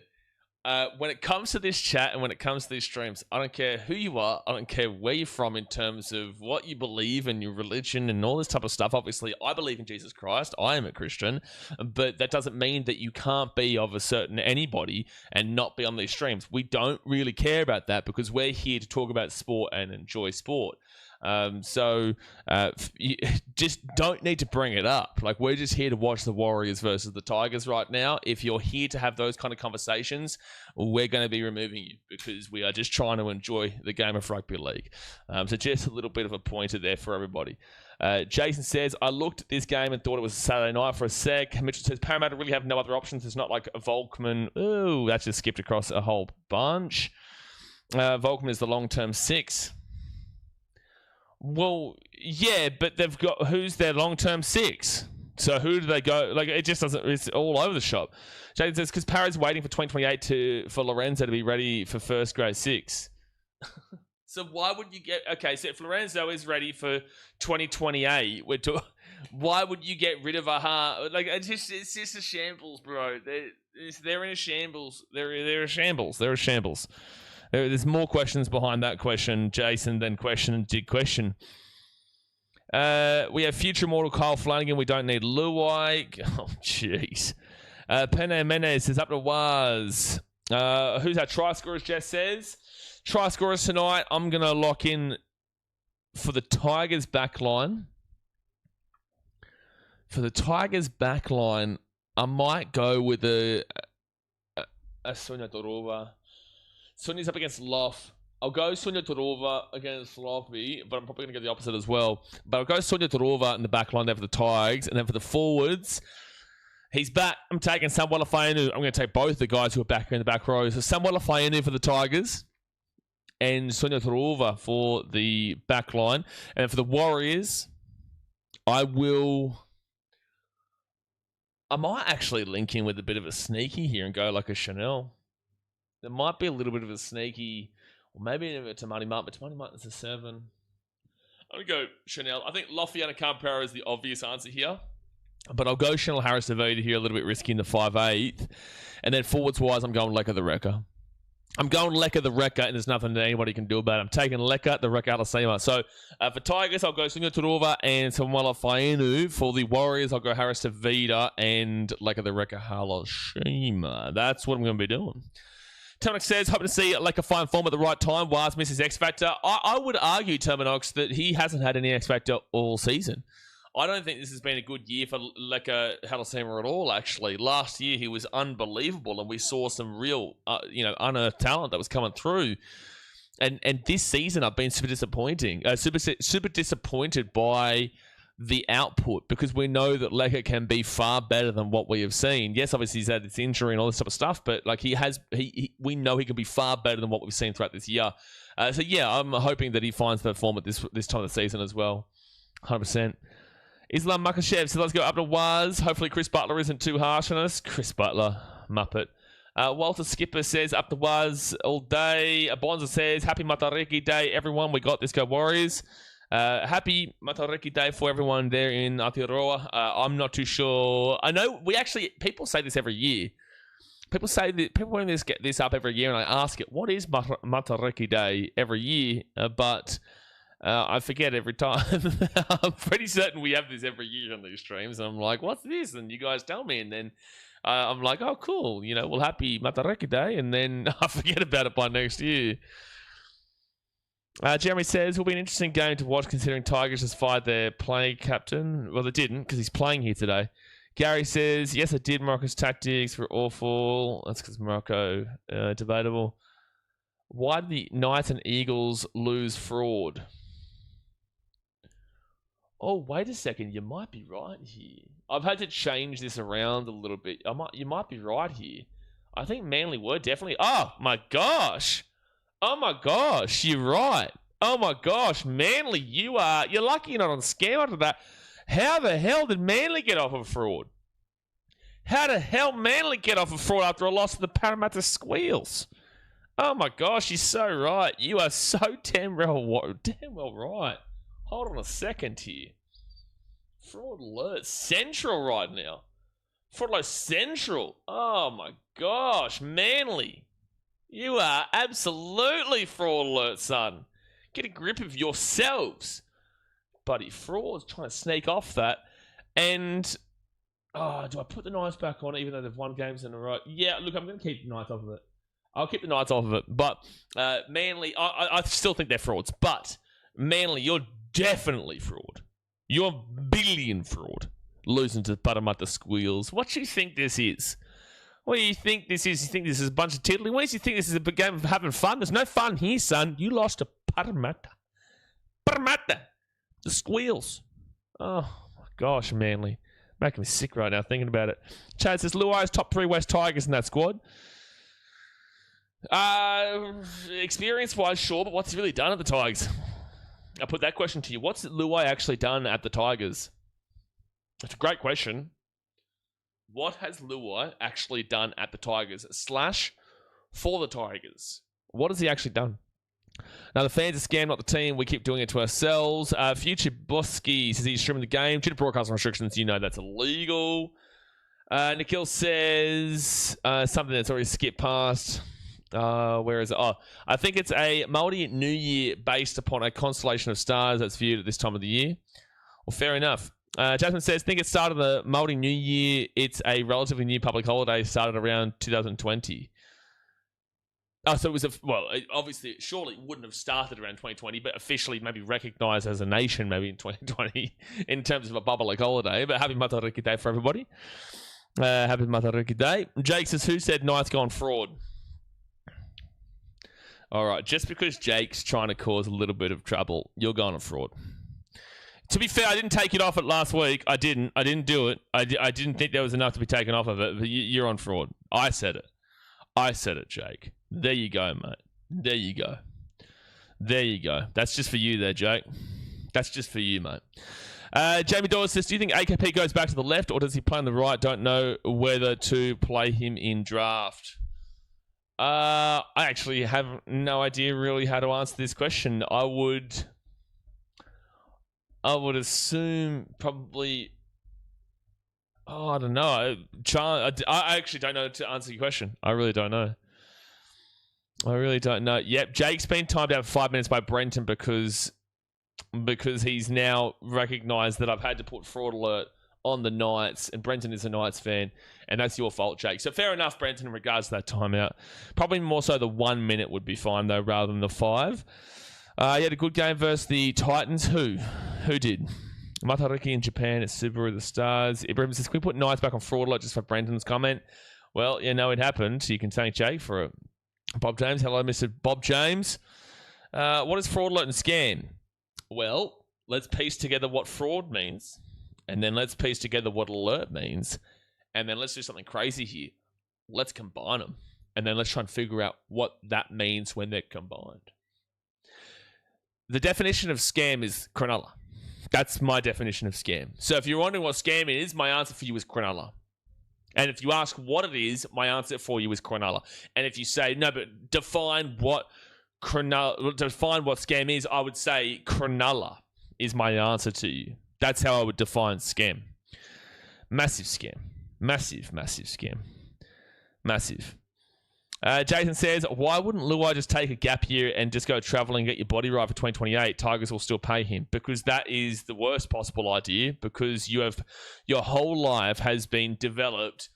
When it comes to this chat and when it comes to these streams, I don't care who you are. I don't care where you're from in terms of what you believe and your religion and all this type of stuff. Obviously, I believe in Jesus Christ. I am a Christian. But that doesn't mean that you can't be of a certain anybody and not be on these streams. We don't really care about that because we're here to talk about sport and enjoy sport. So you just don't need to bring it up. Like, we're just here to watch the Warriors versus the Tigers right now. If you're here to have those kind of conversations, we're going to be removing you because we are just trying to enjoy the game of rugby league. So just a little bit of a pointer there for everybody. Jason says, I looked at this game and thought it was Saturday night for a sec. Mitchell says, Parramatta really have no other options. It's not like a Volkman. Ooh, that just skipped across a whole bunch. Volkman is the long-term 6. Well, yeah, but they've got... Who's their long-term 6? So who do they go... Like, it just doesn't... It's all over the shop. Jaden says, because Parra's waiting for 2028 for Lorenzo to be ready for first grade 6. So why would you get... Okay, so if Lorenzo is ready for 2028, why would you get rid of Aha? Like, it's just a shambles, bro. They're in a shambles. They're a shambles. They're a shambles. There's more questions behind that question, Jason, than question did question. We have future immortal Kyle Flanagan. We don't need Luai. Oh, jeez. Pene Menez is up to Waz. Who's our try scorers, Jess says? Try scorers tonight, I'm going to lock in for the Tigers back line. For the Tigers back line, I might go with a Sonia Dorova. Sonia's up against Loff. I'll go Sonia Torova against Loffy, but I'm probably going to go the opposite as well. But I'll go Sonia Torova in the back line there for the Tigers. And then for the forwards, he's back. I'm taking Samuela Fainu. I'm going to take both the guys who are back in the back row. So Samuela Fainu for the Tigers. and Sonia Torova for the back line. And for the Warriors, I might actually link in with a bit of a sneaky here and go like a Chanel. There might be a little bit of a sneaky, or maybe a Tamani Martin, but Tamani Martin's a 7. I'm going to go Chanel. I think Lofiana Campera is the obvious answer here. But I'll go Chanel Harris Davida here, a little bit risky in the 5'8". And then forwards-wise, I'm going Leka the Wrecker. I'm going Leka the Wrecker, and there's nothing that anybody can do about it. I'm taking Leka the Wrecker Alasema. So for Tigers, I'll go Sunga Turova and Samuela Fainu. For the Warriors, I'll go Harris Davida and Leka the Wrecker Halashima. That's what I'm going to be doing. Terminox says, hoping to see Leka find form at the right time. Waz misses X Factor. I would argue, Terminox, that he hasn't had any X Factor all season. I don't think this has been a good year for Leka Halasema at all, actually. Last year, he was unbelievable, and we saw some real, unearthed talent that was coming through. And this season, I've been super disappointed by the output, because we know that Leka can be far better than what we have seen. Yes, obviously, he's had this injury and all this type of stuff, but like we know he can be far better than what we've seen throughout this year. So, yeah, I'm hoping that he finds that form at this time of the season as well. 100%. Islam Makashev says, let's go up to Waz. Hopefully Chris Butler isn't too harsh on us. Chris Butler, Muppet. Walter Skipper says, up to Waz all day. Bonza says, happy Matariki Day, everyone. We got this, go Warriors. Happy Matariki Day for everyone there in Aotearoa. I'm not too sure. I know people say this every year. People bring this up every year, and I ask it, what is Matariki Day every year? But I forget every time. I'm pretty certain we have this every year on these streams. And I'm like, what's this? And you guys tell me. And then I'm like, oh, cool. Well, happy Matariki Day. And then I forget about it by next year. Jeremy says, will be an interesting game to watch considering Tigers just fired their play captain. Well, they didn't because he's playing here today. Gary says, yes, I did. Morocco's tactics were awful. That's because Morocco, debatable. Why did the Knights and Eagles lose fraud? Oh, wait a second. You might be right here. I've had to change this around a little bit. You might be right here. I think Manly were definitely... Oh, my gosh. Oh, my gosh. You're right. Oh, my gosh. Manly, you're lucky you're not on scam after that. How the hell did Manly get off of fraud? How the hell Manly get off of fraud after a loss to the Parramatta Squeals? Oh, my gosh. You're so right. You are so damn well right. Hold on a second here. Fraud alert central right now. Fraud alert central. Oh my gosh, Manly. You are absolutely fraud alert, son. Get a grip of yourselves. Buddy, fraud's trying to sneak off that. And, do I put the Knights back on even though they've won games in a row? Yeah, look, I'm going to keep the Knights off of it. I'll keep the Knights off of it. But Manly, I still think they're frauds. But Manly, you're definitely fraud. You're billion fraud. Losing to Parramatta Squeals. What do you think this is? What do you think this is? You think this is a bunch of tiddly? Do you think this is a game of having fun? There's no fun here, son. You lost to Parramatta. Parramatta. The Squeals. Oh, my gosh, Manly. Making me sick right now thinking about it. Chad says, Luai's top 3 West Tigers in that squad. Experience-wise, sure, but what's he really done at the Tigers? I'll put that question to you. What's Luai actually done at the Tigers? That's a great question. What has Luai actually done at the Tigers / for the Tigers? What has he actually done? Now, the fans are scammed, not the team. We keep doing it to ourselves. Future Bosky says he's streaming the game. Due to broadcasting restrictions, that's illegal. Nikhil says something that's already skipped past. Where is it? Oh, I think it's a Māori New Year based upon a constellation of stars that's viewed at this time of the year. Well, fair enough. Jasmine says, think it started the Māori New Year. It's a relatively new public holiday, started around 2020. Oh, so it was obviously, surely it wouldn't have started around 2020, but officially maybe recognised as a nation maybe in 2020 in terms of a public holiday. But happy Matariki Day for everybody. Happy Matariki Day. Jake says, who said Knights gone fraud? All right, just because Jake's trying to cause a little bit of trouble, you're going on fraud. To be fair, I didn't take it off it last week. I didn't do it. I didn't think there was enough to be taken off of it, but you're on fraud. I said it, Jake. There you go, mate. There you go. There you go. That's just for you there, Jake. That's just for you, mate. Jamie Doyle says, do you think AKP goes back to the left or does he play on the right? Don't know whether to play him in draft. I actually have no idea really how to answer this question. I would assume probably... Oh, I don't know. I actually don't know to answer your question. I really don't know. Yep, Jake's been timed out for 5 minutes by Brenton because he's now recognised that I've had to put fraud alert on the Knights, and Brenton is a Knights fan, and that's your fault, Jake. So fair enough, Brenton, in regards to that timeout. Probably more so the 1 minute would be fine, though, rather than the 5. You had a good game versus the Titans. Who did? Matariki in Japan at Subaru the Stars. Ibrahim says, can we put Knights back on fraud alert just for Brenton's comment? Well, it happened. You can thank Jake for it. Bob James, hello, Mr. Bob James. What is fraud alert and scam? Well, let's piece together what fraud means, and then let's piece together what alert means, and then let's do something crazy here. Let's combine them, and then let's try and figure out what that means when they're combined. The definition of scam is Cronulla. That's my definition of scam. So if you're wondering what scam is, my answer for you is Cronulla. And if you ask what it is, my answer for you is Cronulla. And if you say, no, but define what scam is, I would say Cronulla is my answer to you. That's how I would define scam. Massive scam. Massive scam. Massive. Jason says, why wouldn't Luai just take a gap year and just go travel and get your body right for 2028? Tigers will still pay him. Because that is the worst possible idea. Because your whole life has been developed.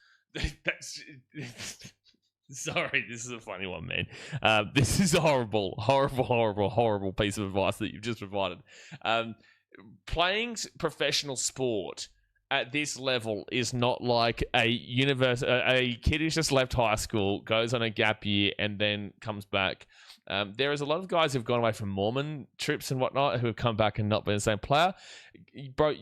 Sorry, this is a funny one, man. This is a horrible piece of advice that you've just provided. Playing professional sport at this level is not like a kid who's just left high school, goes on a gap year, and then comes back. There is a lot of guys who've gone away from Mormon trips and whatnot who have come back and not been the same player. Bro,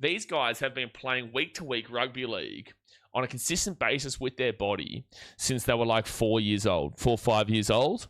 these guys have been playing week to week rugby league on a consistent basis with their body since they were like 4 or 5 years old.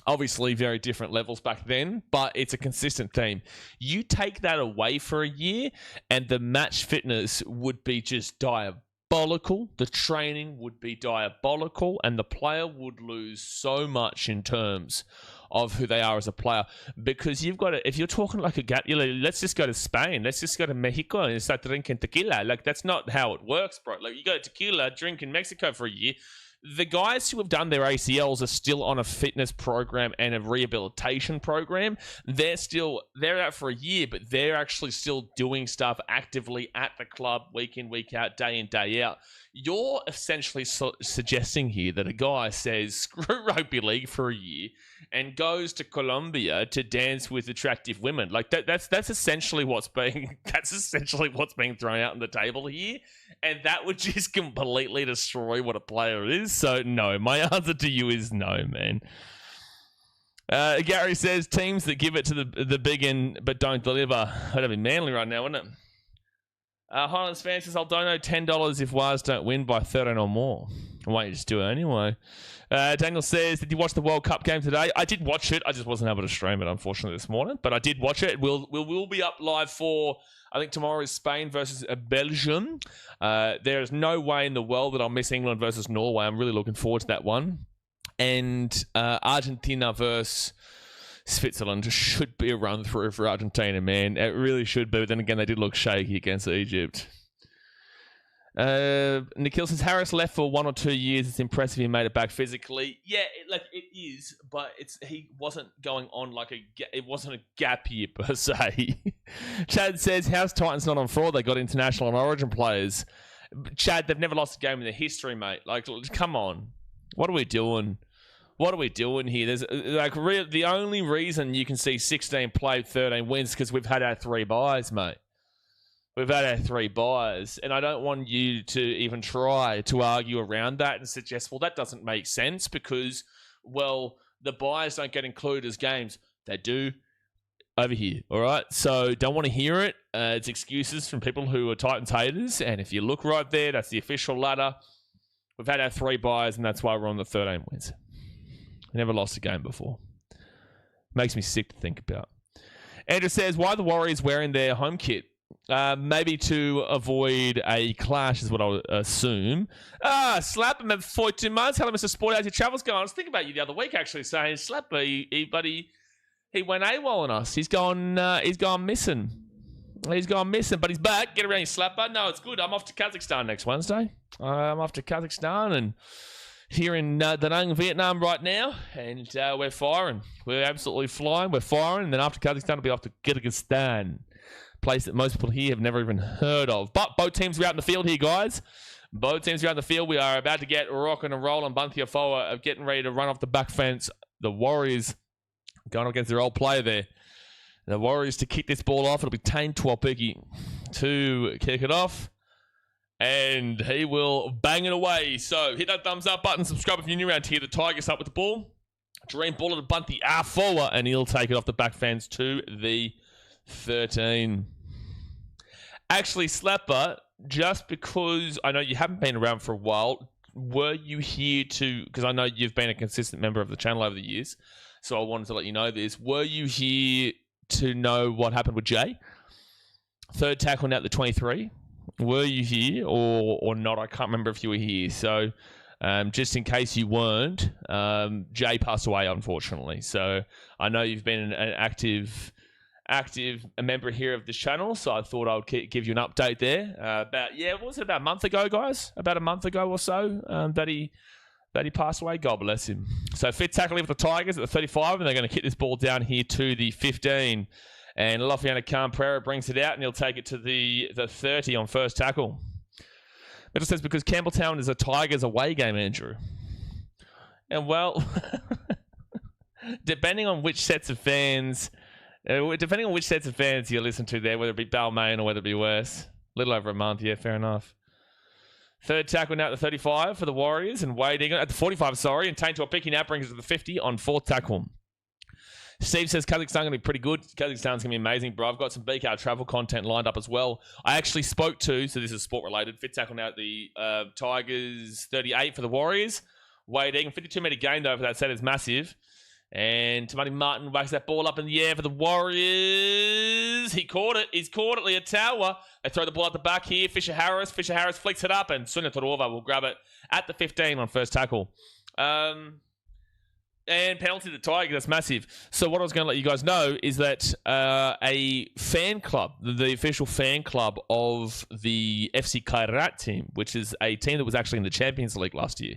Obviously, very different levels back then, but it's a consistent theme. You take that away for a year, and the match fitness would be just diabolical. The training would be diabolical, and the player would lose so much in terms of who they are as a player. Because you've got to, if you're talking like a gap, let's just go to Spain, let's just go to Mexico and start drinking tequila. Like, that's not how it works, bro. Like, you go to tequila, drink in Mexico for a year. The guys who have done their ACLs are still on a fitness program and a rehabilitation program. They're out for a year, but they're actually still doing stuff actively at the club week in, week out, day in, day out. You're essentially suggesting here that a guy says, screw rugby league for a year and goes to Colombia to dance with attractive women. Like that's essentially what's being thrown out on the table here. And that would just completely destroy what a player is. So no, my answer to you is no, man. Gary says teams that give it to the big end but don't deliver. That'd be Manly right now, wouldn't it? Highlands fan says, I'll donate $10 if Wars don't win by 13 or more. Why don't you just do it anyway? Daniel says, did you watch the World Cup game today? I did watch it. I just wasn't able to stream it, unfortunately, this morning. But I did watch it. We'll be up live for, I think tomorrow is Spain versus Belgium. There is no way in the world that I'll miss England versus Norway. I'm really looking forward to that one. And Argentina versus Switzerland should be a run through for Argentina, man. It really should be. But then again, they did look shaky against Egypt. Nikhil says Harris left for 1 or 2 years. It's impressive he made it back physically. Yeah, it is, but he wasn't going on it wasn't a gap year per se. Chad says, how's Titans not on fraud? They got international and origin players. Chad, they've never lost a game in their history, mate. Like, come on. What are we doing? What are we doing here? There's the only reason you can see 16 played, 13 wins because we've had our 3 buys, mate. We've had our 3 buys, and I don't want you to even try to argue around that and suggest, well, that doesn't make sense because, well, the buys don't get included as games. They do over here, all right? So don't want to hear it. It's excuses from people who are Titans haters, and if you look right there, that's the official ladder. We've had our 3 buys, and that's why we're on the 13 wins. We never lost a game before. Makes me sick to think about. Andrew says, why are the Warriors wearing their home kit? Maybe to avoid a clash is what I would assume. Slap him at 42 months. Hello, Mr. Sport. How's your travels going? I was thinking about you the other week, actually, saying, Slapper, he went AWOL on us. He's gone missing. He's gone missing, but he's back. Get around, you Slapper. No, it's good. I'm off to Kazakhstan next Wednesday. I'm off to Kazakhstan and here in Da Nang, Vietnam right now, and we're firing. We're absolutely flying. We're firing, and then after Kazakhstan, we'll be off to Kyrgyzstan, place that most people here have never even heard of. But both teams are out in the field here, guys. Both teams are out in the field. We are about to get rocking and rolling. Bunthia Foa are getting ready to run off the back fence. The Warriors going against their old player there. The Warriors to kick this ball off. It'll be Tane Tuapiki to kick it off. And he will bang it away. So hit that thumbs up button. Subscribe if you're new around here. The Tigers up with the ball. Dream ball to Bunthia Foa. And he'll take it off the back fence to the 13. Actually, Slapper, just because I know you haven't been around for a while, were you here to, because I know you've been a consistent member of the channel over the years, so I wanted to let you know this. Were you here to know what happened with Jay? Third tackle out the 23. Were you here or not? I can't remember if you were here. So just in case you weren't, Jay passed away, unfortunately. So I know you've been an active member here of this channel, so I thought I would give you an update there. What was it, about a month ago, guys? About a month ago or so that he passed away. God bless him. So fifth tackle with the Tigers at the 35, and they're going to kick this ball down here to the 15. And Lofiana Khan-Pereira brings it out, and he'll take it to the 30 on first tackle. It says, because Campbelltown is a Tigers away game, Andrew. And, well, depending on which sets of fans you listen to there, whether it be Balmain or whether it be West. A little over a month, yeah, fair enough. Third tackle now at the 35 for the Warriors, and Wade Egan at the 45, sorry, and Tane Tuapiki now brings it to the 50 on fourth tackle. Steve says Kazakhstan going to be pretty good. Kazakhstan's going to be amazing, bro. I've got some BKR travel content lined up as well. I actually spoke to, so this is sport related, fifth tackle now at the Tigers 38 for the Warriors. Wade Egan, 52-metre gain though for that set is massive. And Tamati Martin whacks that ball up in the air for the Warriors. He caught it. He's caught it, Liatawa. They throw the ball at the back here. Fisher Harris flicks it up, and Sunya Todorova will grab it at the 15 on first tackle. And penalty to the Tigers, that's massive. So what I was going to let you guys know is that a fan club, the official fan club of the FC Kairat team, which is a team that was actually in the Champions League last year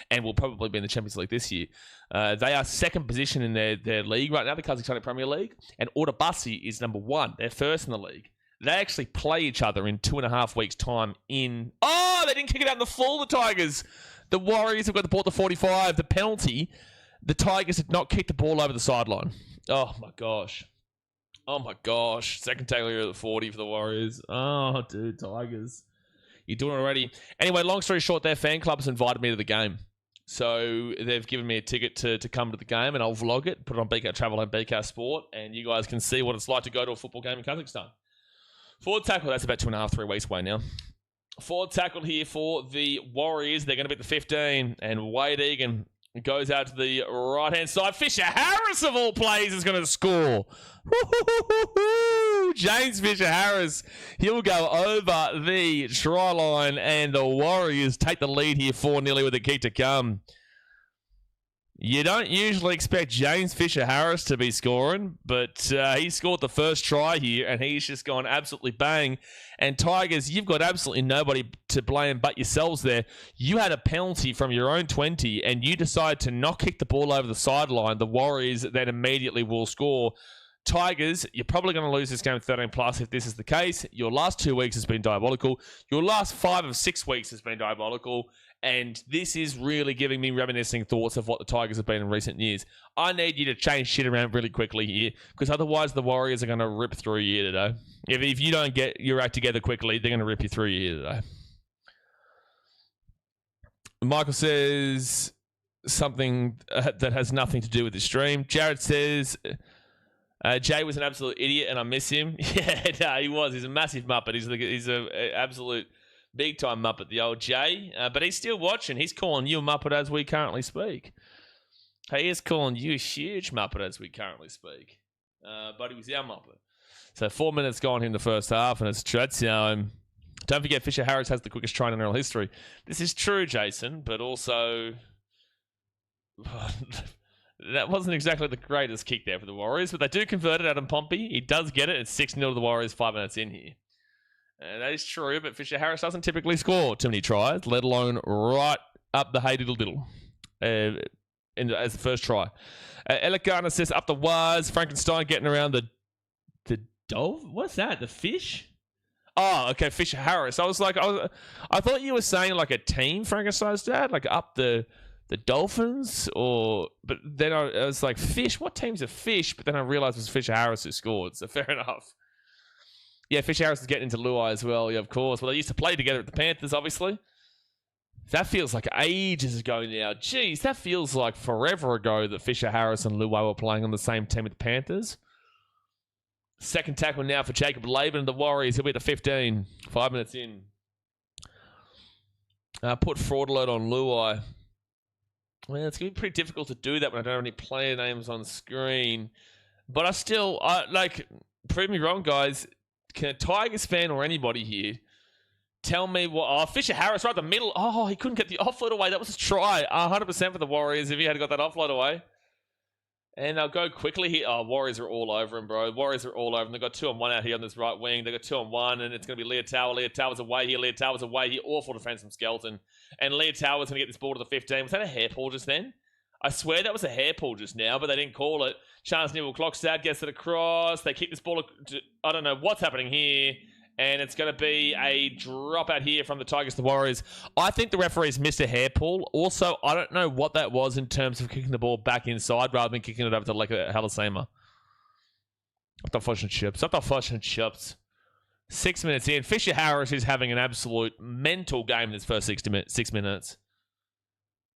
and will probably be in the Champions League this year, they are second position in their league right now, the Kazakhstan Premier League, and Ordubasi is number one. They're first in the league. They actually play each other in 2.5 weeks' time in... Oh, they didn't kick it out in the full, the Tigers. The Warriors have got the ball at the 45. The penalty... The Tigers did not kick the ball over the sideline. Oh, my gosh. Second tackle here at the 40 for the Warriors. Oh, dude, Tigers. You're doing it already. Anyway, long story short, their fan club's invited me to the game. So they've given me a ticket to come to the game, and I'll vlog it, put it on BK Travel and BKRsport, and you guys can see what it's like to go to a football game in Kazakhstan. Forward tackle, that's about 2.5, 3 weeks away now. Forward tackle here for the Warriors. They're going to be at the 15, and Wade Egan goes out to the right-hand side. Fisher Harris, of all plays, is going to score. James Fisher Harris. He'll go over the try line, and the Warriors take the lead here 4-0 with a kick to come. You don't usually expect James Fisher Harris to be scoring, but he scored the first try here, and he's just gone absolutely bang. And Tigers, you've got absolutely nobody to blame but yourselves there. You had a penalty from your own 20, and you decided to not kick the ball over the sideline. The Warriors then immediately will score. Tigers, you're probably going to lose this game 13+ if this is the case. Your last 2 weeks has been diabolical. Your last 5 of 6 weeks has been diabolical. And this is really giving me reminiscing thoughts of what the Tigers have been in recent years. I need you to change shit around really quickly here, because otherwise the Warriors are going to rip through you today. If you don't get your act together quickly, they're going to rip you through you today. Michael says something that has nothing to do with the stream. Jared says... Jay was an absolute idiot, and I miss him. Yeah, no, he was. He's a massive muppet. He's an absolute big-time muppet, the old Jay. But he's still watching. He's calling you a muppet as we currently speak. He is calling you a huge muppet as we currently speak. But he was our muppet. So 4 minutes gone in the first half, and it's time. Don't forget, Fisher Harris has the quickest train in NRL history. This is true, Jason, but also that wasn't exactly the greatest kick there for the Warriors, but they do convert it. Adam Pompey, he does get it. It's 6-0 to the Warriors 5 minutes in here. And that is true, but Fisher Harris doesn't typically score too many tries, let alone right up the hey diddle diddle as the first try. Alec Gardner says up the wires. Frankenstein getting around the dolphin. What's that? The fish? Oh, okay, Fisher Harris. I thought you were saying like a team, Frankenstein's dad, like up the Dolphins, but then I was like, fish? What team's a fish? But then I realized it was Fisher Harris who scored, so fair enough. Yeah, Fisher Harris is getting into Luai as well, yeah, of course. Well, they used to play together at the Panthers, obviously. That feels like ages ago now. Jeez, that feels like forever ago that Fisher Harris and Luai were playing on the same team with the Panthers. Second tackle now for Jacob Laban and the Warriors. He'll be at the 15. 5 minutes in. Put fraud alert on Luai. Well, it's going to be pretty difficult to do that when I don't have any player names on screen. But prove me wrong, guys. Can a Tigers fan or anybody here tell me what... Oh, Fisher Harris right in the middle. Oh, he couldn't get the offload away. That was a try. 100% for the Warriors if he had got that offload away. And they'll go quickly here. Oh, Warriors are all over him, bro. Warriors are all over him. They've got 2-on-1 out here on this right wing. They've got 2-on-1, and it's going to be Leah Tower. Leah Tower's away here. Leah Tower's away here. Awful defense from Skelton. And Leah Tower's going to get this ball to the 15. Was that a hair pull just then? I swear that was a hair pull just now, but they didn't call it. Chance Newell-Klokstad gets it across. They keep this ball... I don't know what's happening here. And it's going to be a drop out here from the Tigers to the Warriors. I think the referees missed a hair pull. Also, I don't know what that was in terms of kicking the ball back inside rather than kicking it over to like a Halisema. Up the fush and chips. 6 minutes in. Fisher Harris is having an absolute mental game in his first 6 minutes.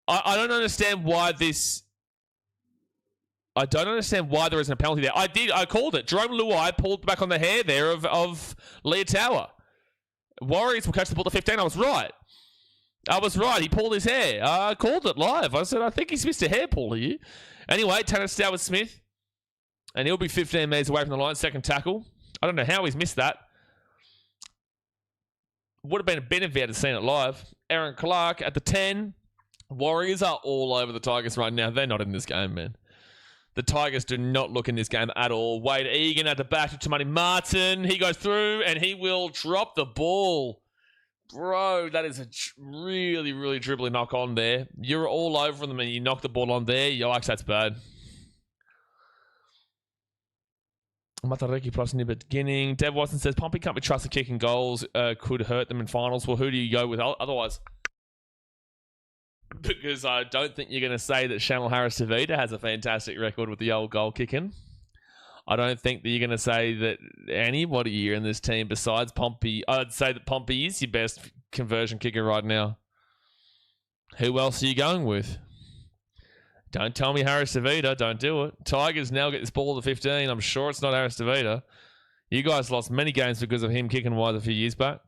I don't understand why this... I don't understand why there isn't a penalty there. I called it. Jerome Luai pulled back on the hair there of Leah Tower. Warriors will catch the ball to 15. I was right. He pulled his hair. I called it live. I said, I think he's missed a hair pull here. Anyway, Tanner Stowart-Smith. And he'll be 15 metres away from the line. Second tackle. I don't know how he's missed that. Would have been a benefit if he had seen it live. Aaron Clark at the 10. Warriors are all over the Tigers right now. They're not in this game, man. The Tigers do not look in this game at all. Wade Egan at the back to Tamani Martin. He goes through and he will drop the ball. Bro, that is a really, really dribbly knock on there. You're all over them and you knock the ball on there. Yikes, that's bad. Matariki plus in the beginning. Dev Watson says, Pompey can't be trusted kicking goals. Could hurt them in finals. Well, who do you go with otherwise? Because I don't think you're going to say that Chanel Harris-Tavita has a fantastic record with the old goal kicking. I don't think that you're going to say that anybody here in this team besides Pompey... I'd say that Pompey is your best conversion kicker right now. Who else are you going with? Don't tell me Harris-Tavita. Don't do it. Tigers now get this ball to 15. I'm sure it's not Harris-Tavita. You guys lost many games because of him kicking wide a few years back.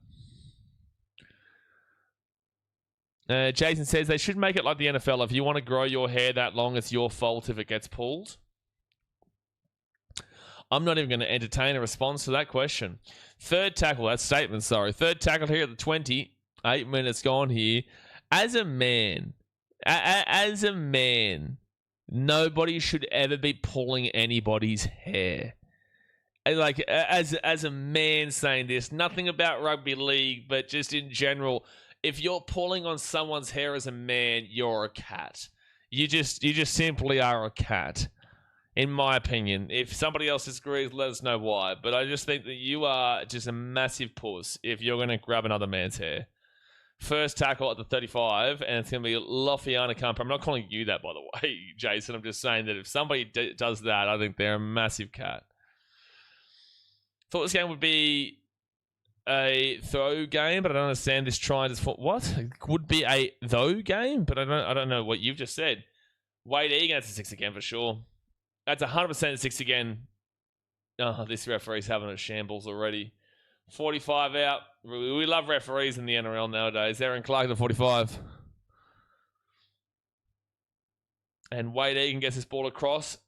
Jason says they should make it like the NFL. If you want to grow your hair that long, it's your fault if it gets pulled. I'm not even going to entertain a response to that question. Third tackle, that statement, sorry. Third tackle here at the 20. 8 minutes gone here. As a man, nobody should ever be pulling anybody's hair. Like, as a man saying this, nothing about rugby league, but just in general... If you're pulling on someone's hair as a man, you're a cat. You just simply are a cat, in my opinion. If somebody else disagrees, let us know why. But I just think that you are just a massive puss if you're going to grab another man's hair. First tackle at the 35, and it's going to be Lofiana Kumper. I'm not calling you that, by the way, Jason. I'm just saying that if somebody does that, I think they're a massive cat. Thought this game would be a throw game, but I don't understand this trying to... What? It would be a though game, but I don't know what you've just said. Wade Egan, that's a 6 again for sure. That's 100% a 6 again. Oh, this referee's having a shambles already. 45 out. We love referees in the NRL nowadays. Aaron Clark at 45. And Wade Egan gets this ball across.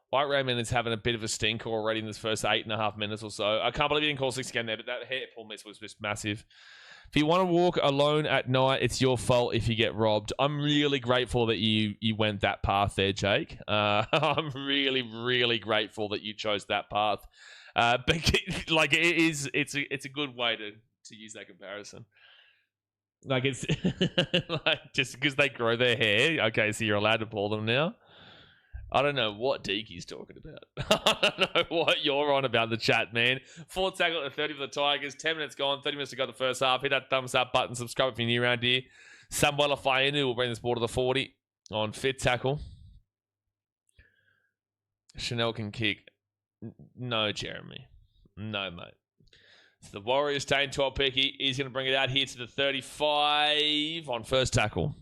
White Raymond is having a bit of a stink already in this first 8.5 minutes or so. I can't believe he didn't call 6 again there, but that hair pull miss was just massive. If you want to walk alone at night, it's your fault if you get robbed. I'm really grateful that you went that path there, Jake. I'm really, really grateful that you chose that path. But like it's a good way to use that comparison. Like it's like just because they grow their hair, okay, so you're allowed to pull them now. I don't know what Deaky's talking about. I don't know what you're on about in the chat, man. 4th tackle at 30 for the Tigers. 10 minutes gone. 30 minutes to go the first half. Hit that thumbs up button. Subscribe if you're new around here. Samwala Fainu will bring this ball to the 40 on 5th tackle. Chanel can kick. No, Jeremy. No, mate. So the Warriors staying 12 picky. He's going to bring it out here to the 35 on 1st tackle.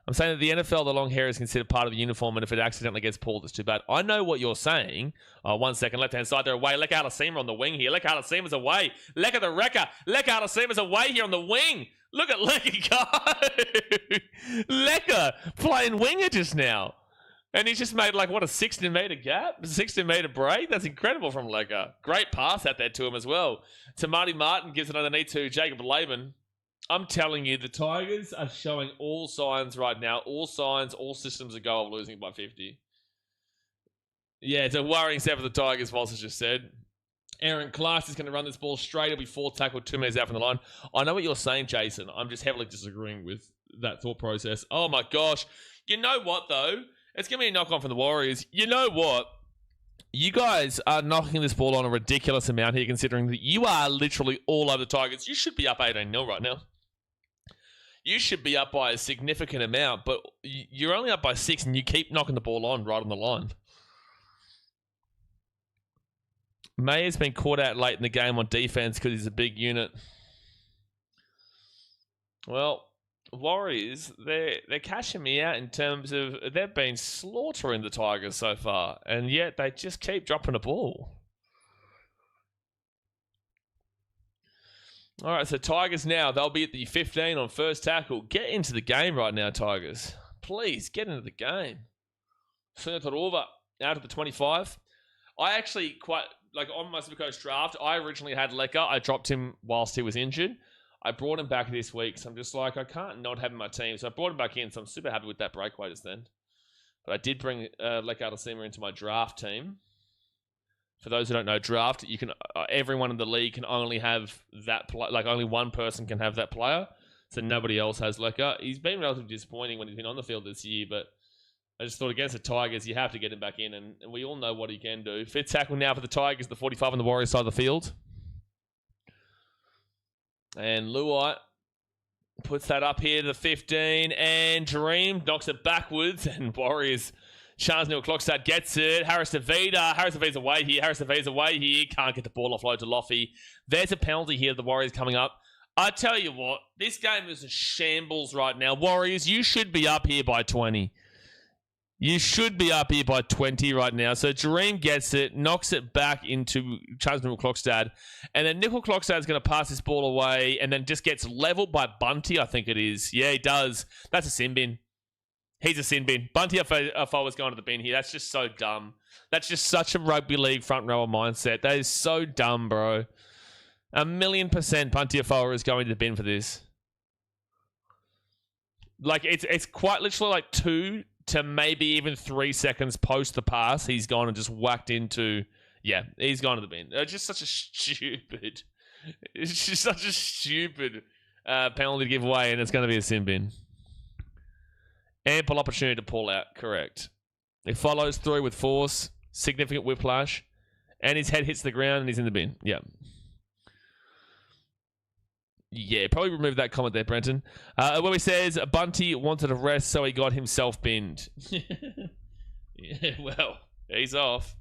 I'm saying that the NFL, the long hair is considered part of the uniform, and if it accidentally gets pulled, it's too bad. I know what you're saying. 1 second, left-hand side, they're away. Leka Alasima on the wing here. Leka Alasima's away. Leka the wrecker. Leka Alasima's away here on the wing. Look at Leka go. Leka playing winger just now. And he's just made like, what, a 16-meter gap? 16-meter break? That's incredible from Leka. Great pass out there to him as well. To Marty Martin, gives it underneath to Jacob Laban. I'm telling you, the Tigers are showing all signs right now. All signs, all systems are go of losing by 50. Yeah, it's a worrying step for the Tigers, Walters just said. Aaron Clark is going to run this ball straight. It'll be 4th tackle, 2 minutes out from the line. I know what you're saying, Jason. I'm just heavily disagreeing with that thought process. Oh, my gosh. You know what, though? It's going to be a knock-on from the Warriors. You know what? You guys are knocking this ball on a ridiculous amount here, considering that you are literally all over the Tigers. You should be up 18-0 right now. You should be up by a significant amount, but you're only up by 6 and you keep knocking the ball on right on the line. May has been caught out late in the game on defense because he's a big unit. Well, Warriors, they're cashing me out in terms of they've been slaughtering the Tigers so far, and yet they just keep dropping the ball. All right, so Tigers now, they'll be at the 15 on 1st tackle. Get into the game right now, Tigers. Please, get into the game. Sunitarova out of the 25. I actually quite, like on my Supercoach draft, I originally had Leka. I dropped him whilst he was injured. I brought him back this week, so I'm just like, I can't not have him in my team. So I brought him back in, so I'm super happy with that breakaway just then. But I did bring Leka Alasima into my draft team. For those who don't know, draft, you can everyone in the league can only have that like only one person can have that player, so nobody else has Leka. He's been relatively disappointing when he's been on the field this year, but I just thought against the Tigers, you have to get him back in, and we all know what he can do. 5th tackle now for the Tigers, the 45 on the Warriors side of the field. And Luai puts that up here to the 15, and Dream knocks it backwards, and Warriors... Charles Neal-Klokstad gets it. Harris Davida. Harris Davida's away here. Harris Davida's away here. Can't get the ball offload to Loffy. There's a penalty here. The Warriors coming up. I tell you what, this game is a shambles right now. Warriors, you should be up here by 20. You should be up here by 20 right now. So Dream gets it, knocks it back into Charles Neal-Klokstad. And then Neal-Klokstad's going to pass this ball away and then just gets leveled by Bunty, I think it is. Yeah, he does. That's a sin bin. He's a sin bin. Bunty Afoa's going to the bin here. That's just so dumb. That's just such a rugby league front rower mindset. That is so dumb, bro. 1,000,000% Bunty Afoa is going to the bin for this. Like, it's quite literally like 2 to maybe even 3 seconds post the pass. He's gone and just whacked into... Yeah, he's gone to the bin. It's just such a stupid... It's just such a stupid penalty to give away, and it's going to be a sin bin. Ample opportunity to pull out, correct. He follows through with force, significant whiplash, and his head hits the ground and he's in the bin. Yeah. Yeah, probably remove that comment there, Brenton. Where he says, Bunty wanted a rest, so he got himself binned. Yeah, well, he's off.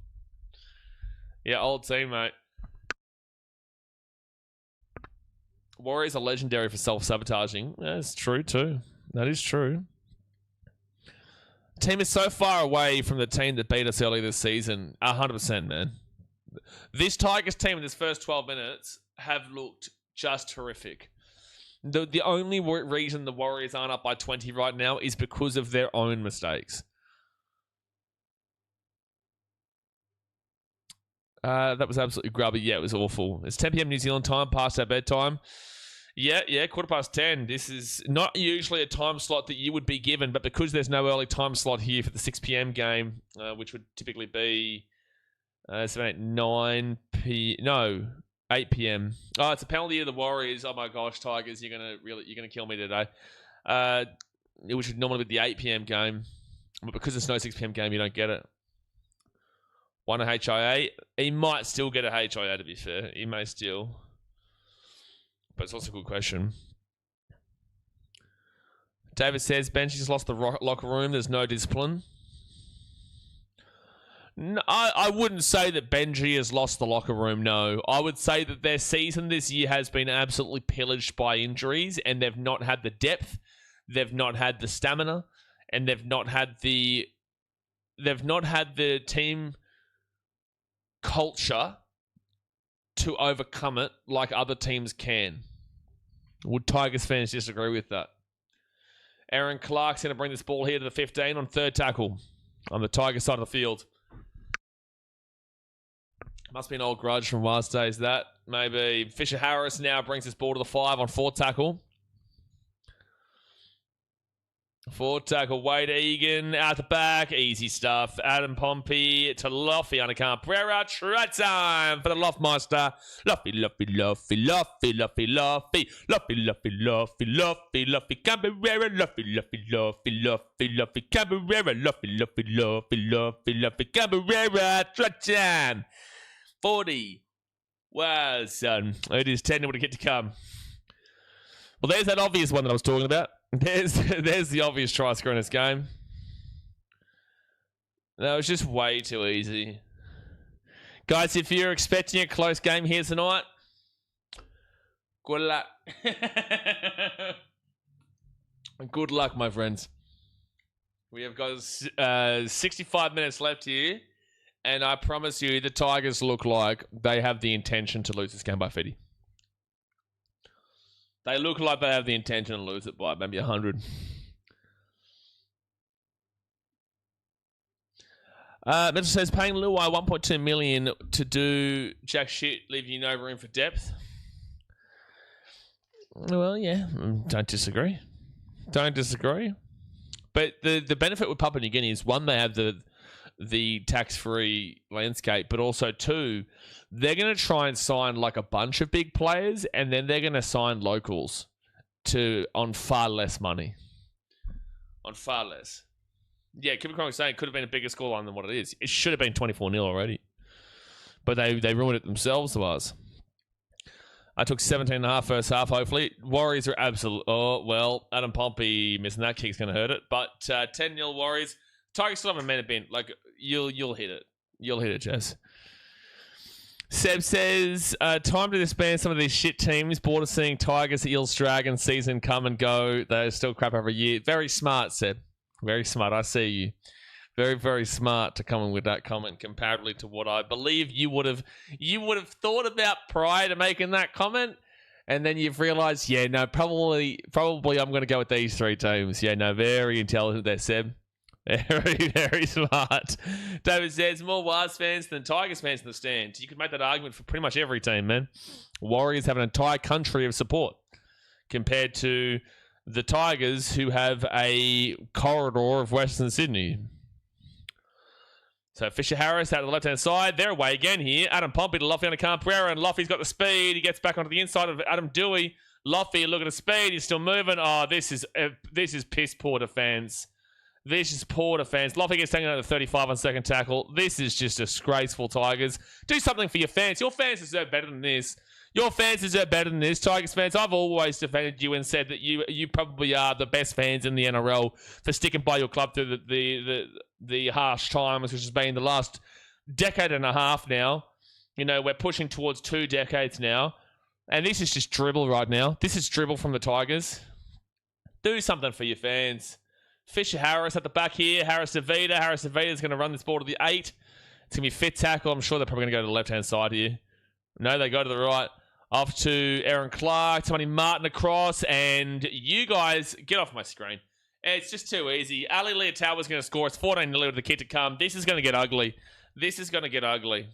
Yeah, old teammate. Warriors are legendary for self-sabotaging. That's true, too. That is true. Team is so far away from the team that beat us earlier this season. 100%, man. This Tigers team in this first 12 minutes have looked just horrific. The only reason the Warriors aren't up by 20 right now is because of their own mistakes. That was absolutely grubby. Yeah, it was awful. It's 10 p.m. New Zealand time, past our bedtime. Yeah, 10:15. This is not usually a time slot that you would be given, but because there's no early time slot here for the 6 p.m. game, which would typically be 8 p.m. Oh, it's a penalty of the Warriors. Oh my gosh, Tigers, you're gonna kill me today. Which would normally be the 8 p.m. game, but because there's no 6 p.m. game, you don't get it. One a HIA. He might still get a HIA, to be fair. He may still. But it's also a good question. David says, Benji's lost the locker room. There's no discipline. No, I wouldn't say that Benji has lost the locker room, no. I would say that their season this year has been absolutely pillaged by injuries, and they've not had the depth, they've not had the stamina, and they've not had the team culture to overcome it like other teams can. Would Tigers fans disagree with that? Aaron Clark's going to bring this ball here to the 15 on third tackle on the Tiger side of the field. Must be an old grudge from last days, that. Maybe. Fisher Harris now brings this ball to the 5 on fourth tackle. Fourth tackle, Wade Egan out the back. Easy stuff. Adam Pompey to Luffy on a Cabrera. Try time for the Loftmeister. Luffy, Luffy, Luffy, Luffy, Luffy, Luffy, Luffy, Luffy, Luffy, Luffy, Luffy, Cabrera. Luffy, Luffy, Luffy, Luffy, Luffy, Cabrera. Luffy, Luffy, Luffy, Luffy, Luffy, Cabrera. Try time. 40. Wow, son. It is 10 to get to come. Well, there's that obvious one that I was talking about. There's the obvious try score in this game. That was just way too easy. Guys, if you're expecting a close game here tonight, good luck. Good luck, my friends. We have got 65 minutes left here, and I promise you the Tigers look like they have the intention to lose this game by 50. They look like they have the intention to lose it by maybe 100. Mitchell says, paying Luai $1.2 million to do jack shit, leaving you no room for depth. Well, yeah, don't disagree. Don't disagree. But the benefit with Papua New Guinea is, one, they have the tax-free landscape, but also, two, they're going to try and sign like a bunch of big players, and then they're going to sign locals on far less money. On far less. Yeah, Cooper Cronk saying it could have been a bigger scoreline than what it is. It should have been 24-0 already. But they ruined it themselves to us. I took 17.5 first half, hopefully. Warriors are absolute. Oh, well, Adam Pompey missing that kick's going to hurt it. But 10-0 Warriors. Tigers still haven't made a bin. Like, you'll hit it. You'll hit it, Jess. Seb says, time to disband some of these shit teams. Bored of seeing Tigers, Eels, Dragons season come and go. They're still crap every year. Very smart, Seb. Very smart. I see you. Very, very smart to come in with that comment comparatively to what I believe you would have thought about prior to making that comment. And then you've realized, yeah, no, probably I'm going to go with these three teams. Yeah, no, very intelligent there, Seb. Very, very smart. David says, more Wars fans than Tigers fans in the stands. You could make that argument for pretty much every team, man. Warriors have an entire country of support compared to the Tigers, who have a corridor of Western Sydney. So Fisher Harris out to the left-hand side. They're away again here. Adam Pompey to Luffy on a Cabrera, and Luffy's got the speed. He gets back onto the inside of Adam Dewey. Luffy, look at the speed. He's still moving. Oh, this is piss poor defense. This is poor defense. Luffy gets taken out to 35 on second tackle. This is just disgraceful, Tigers. Do something for your fans. Your fans deserve better than this. Your fans deserve better than this. Tigers fans, I've always defended you and said that you probably are the best fans in the NRL for sticking by your club through the harsh times, which has been the last decade and a half now. You know, we're pushing towards 2 decades now. And this is just dribble right now. This is dribble from the Tigers. Do something for your fans. Fisher Harris at the back here. Harris Davida. Harris Davida is going to run this ball to the 8. It's going to be fit tackle. I'm sure they're probably going to go to the left-hand side here. No, they go to the right. Off to Aaron Clark, Tony Martin across, and you guys, get off my screen. It's just too easy. Ali Leotawa's going to score. It's 14-0 with the kid to come. This is going to get ugly. This is going to get ugly.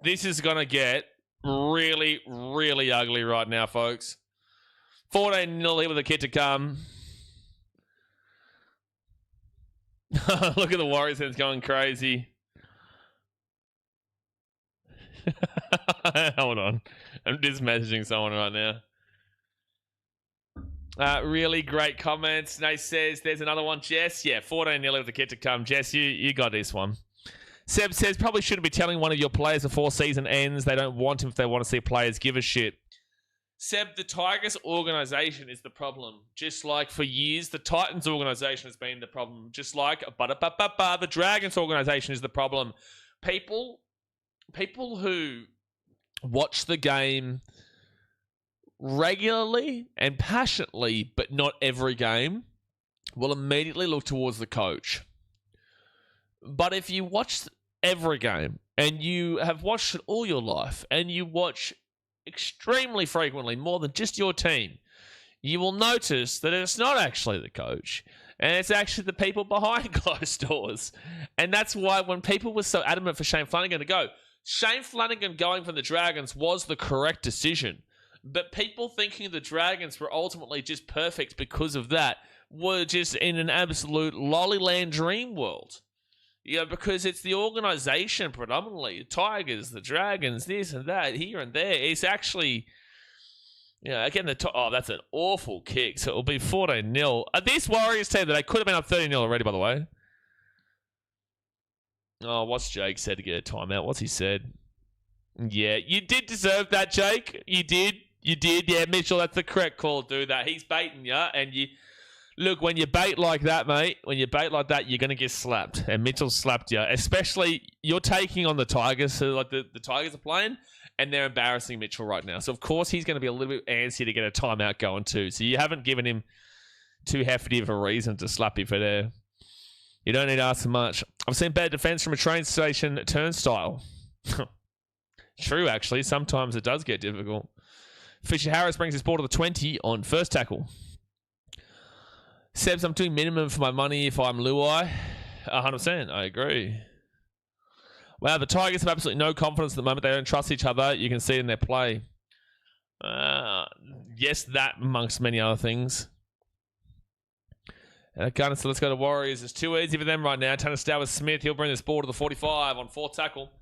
This is going to get really, really ugly right now, folks. 14-0 here with the kid to come. Look at the Warriors fans going crazy. Hold on. I'm just messaging someone right now. Really great comments. Nate says, there's another one. Jess, yeah, 14-0 with the kid to come. Jess, you got this one. Seb says, probably shouldn't be telling one of your players before season ends. They don't want him if they want to see players give a shit. Seb, the Tigers organisation is the problem. Just like for years, the Titans organisation has been the problem. Just like the Dragons organisation is the problem. People who watch the game regularly and passionately, but not every game, will immediately look towards the coach. But if you watch every game and you have watched it all your life and you watch extremely frequently, more than just your team, you will notice that it's not actually the coach and it's actually the people behind closed doors. And that's why when people were so adamant for Shane Flanagan to go, Shane Flanagan going from the Dragons was the correct decision. But people thinking the Dragons were ultimately just perfect because of that were just in an absolute lollyland dream world. You know, because it's the organisation predominantly, the Tigers, the Dragons, this and that, here and there. It's actually, you know, again, that's an awful kick. So it'll be 14-0. This Warriors team that they could have been up 13-0 already, by the way. Oh, what's Jake said to get a timeout? What's he said? Yeah, you did deserve that, Jake. You did. Yeah, Mitchell, that's the correct call to do that. He's baiting you, and you... Look, when you bait like that, mate, when you bait like that, you're going to get slapped. And Mitchell slapped you. Especially, you're taking on the Tigers, so like the Tigers are playing, and they're embarrassing Mitchell right now. So, of course, he's going to be a little bit antsy to get a timeout going too. So, you haven't given him too hefty of a reason to slap you for there. You don't need to ask for much. I've seen better defense from a train station turnstile. True, actually. Sometimes it does get difficult. Fisher Harris brings his ball to the 20 on first tackle. Sebs, I'm doing minimum for my money if I'm Luai. 100%. I agree. Wow, the Tigers have absolutely no confidence at the moment. They don't trust each other. You can see it in their play. Yes, that amongst many other things. Okay, so let's go to Warriors. It's too easy for them right now. Tanner Stowers-Smith, he'll bring this ball to the 45 on fourth tackle.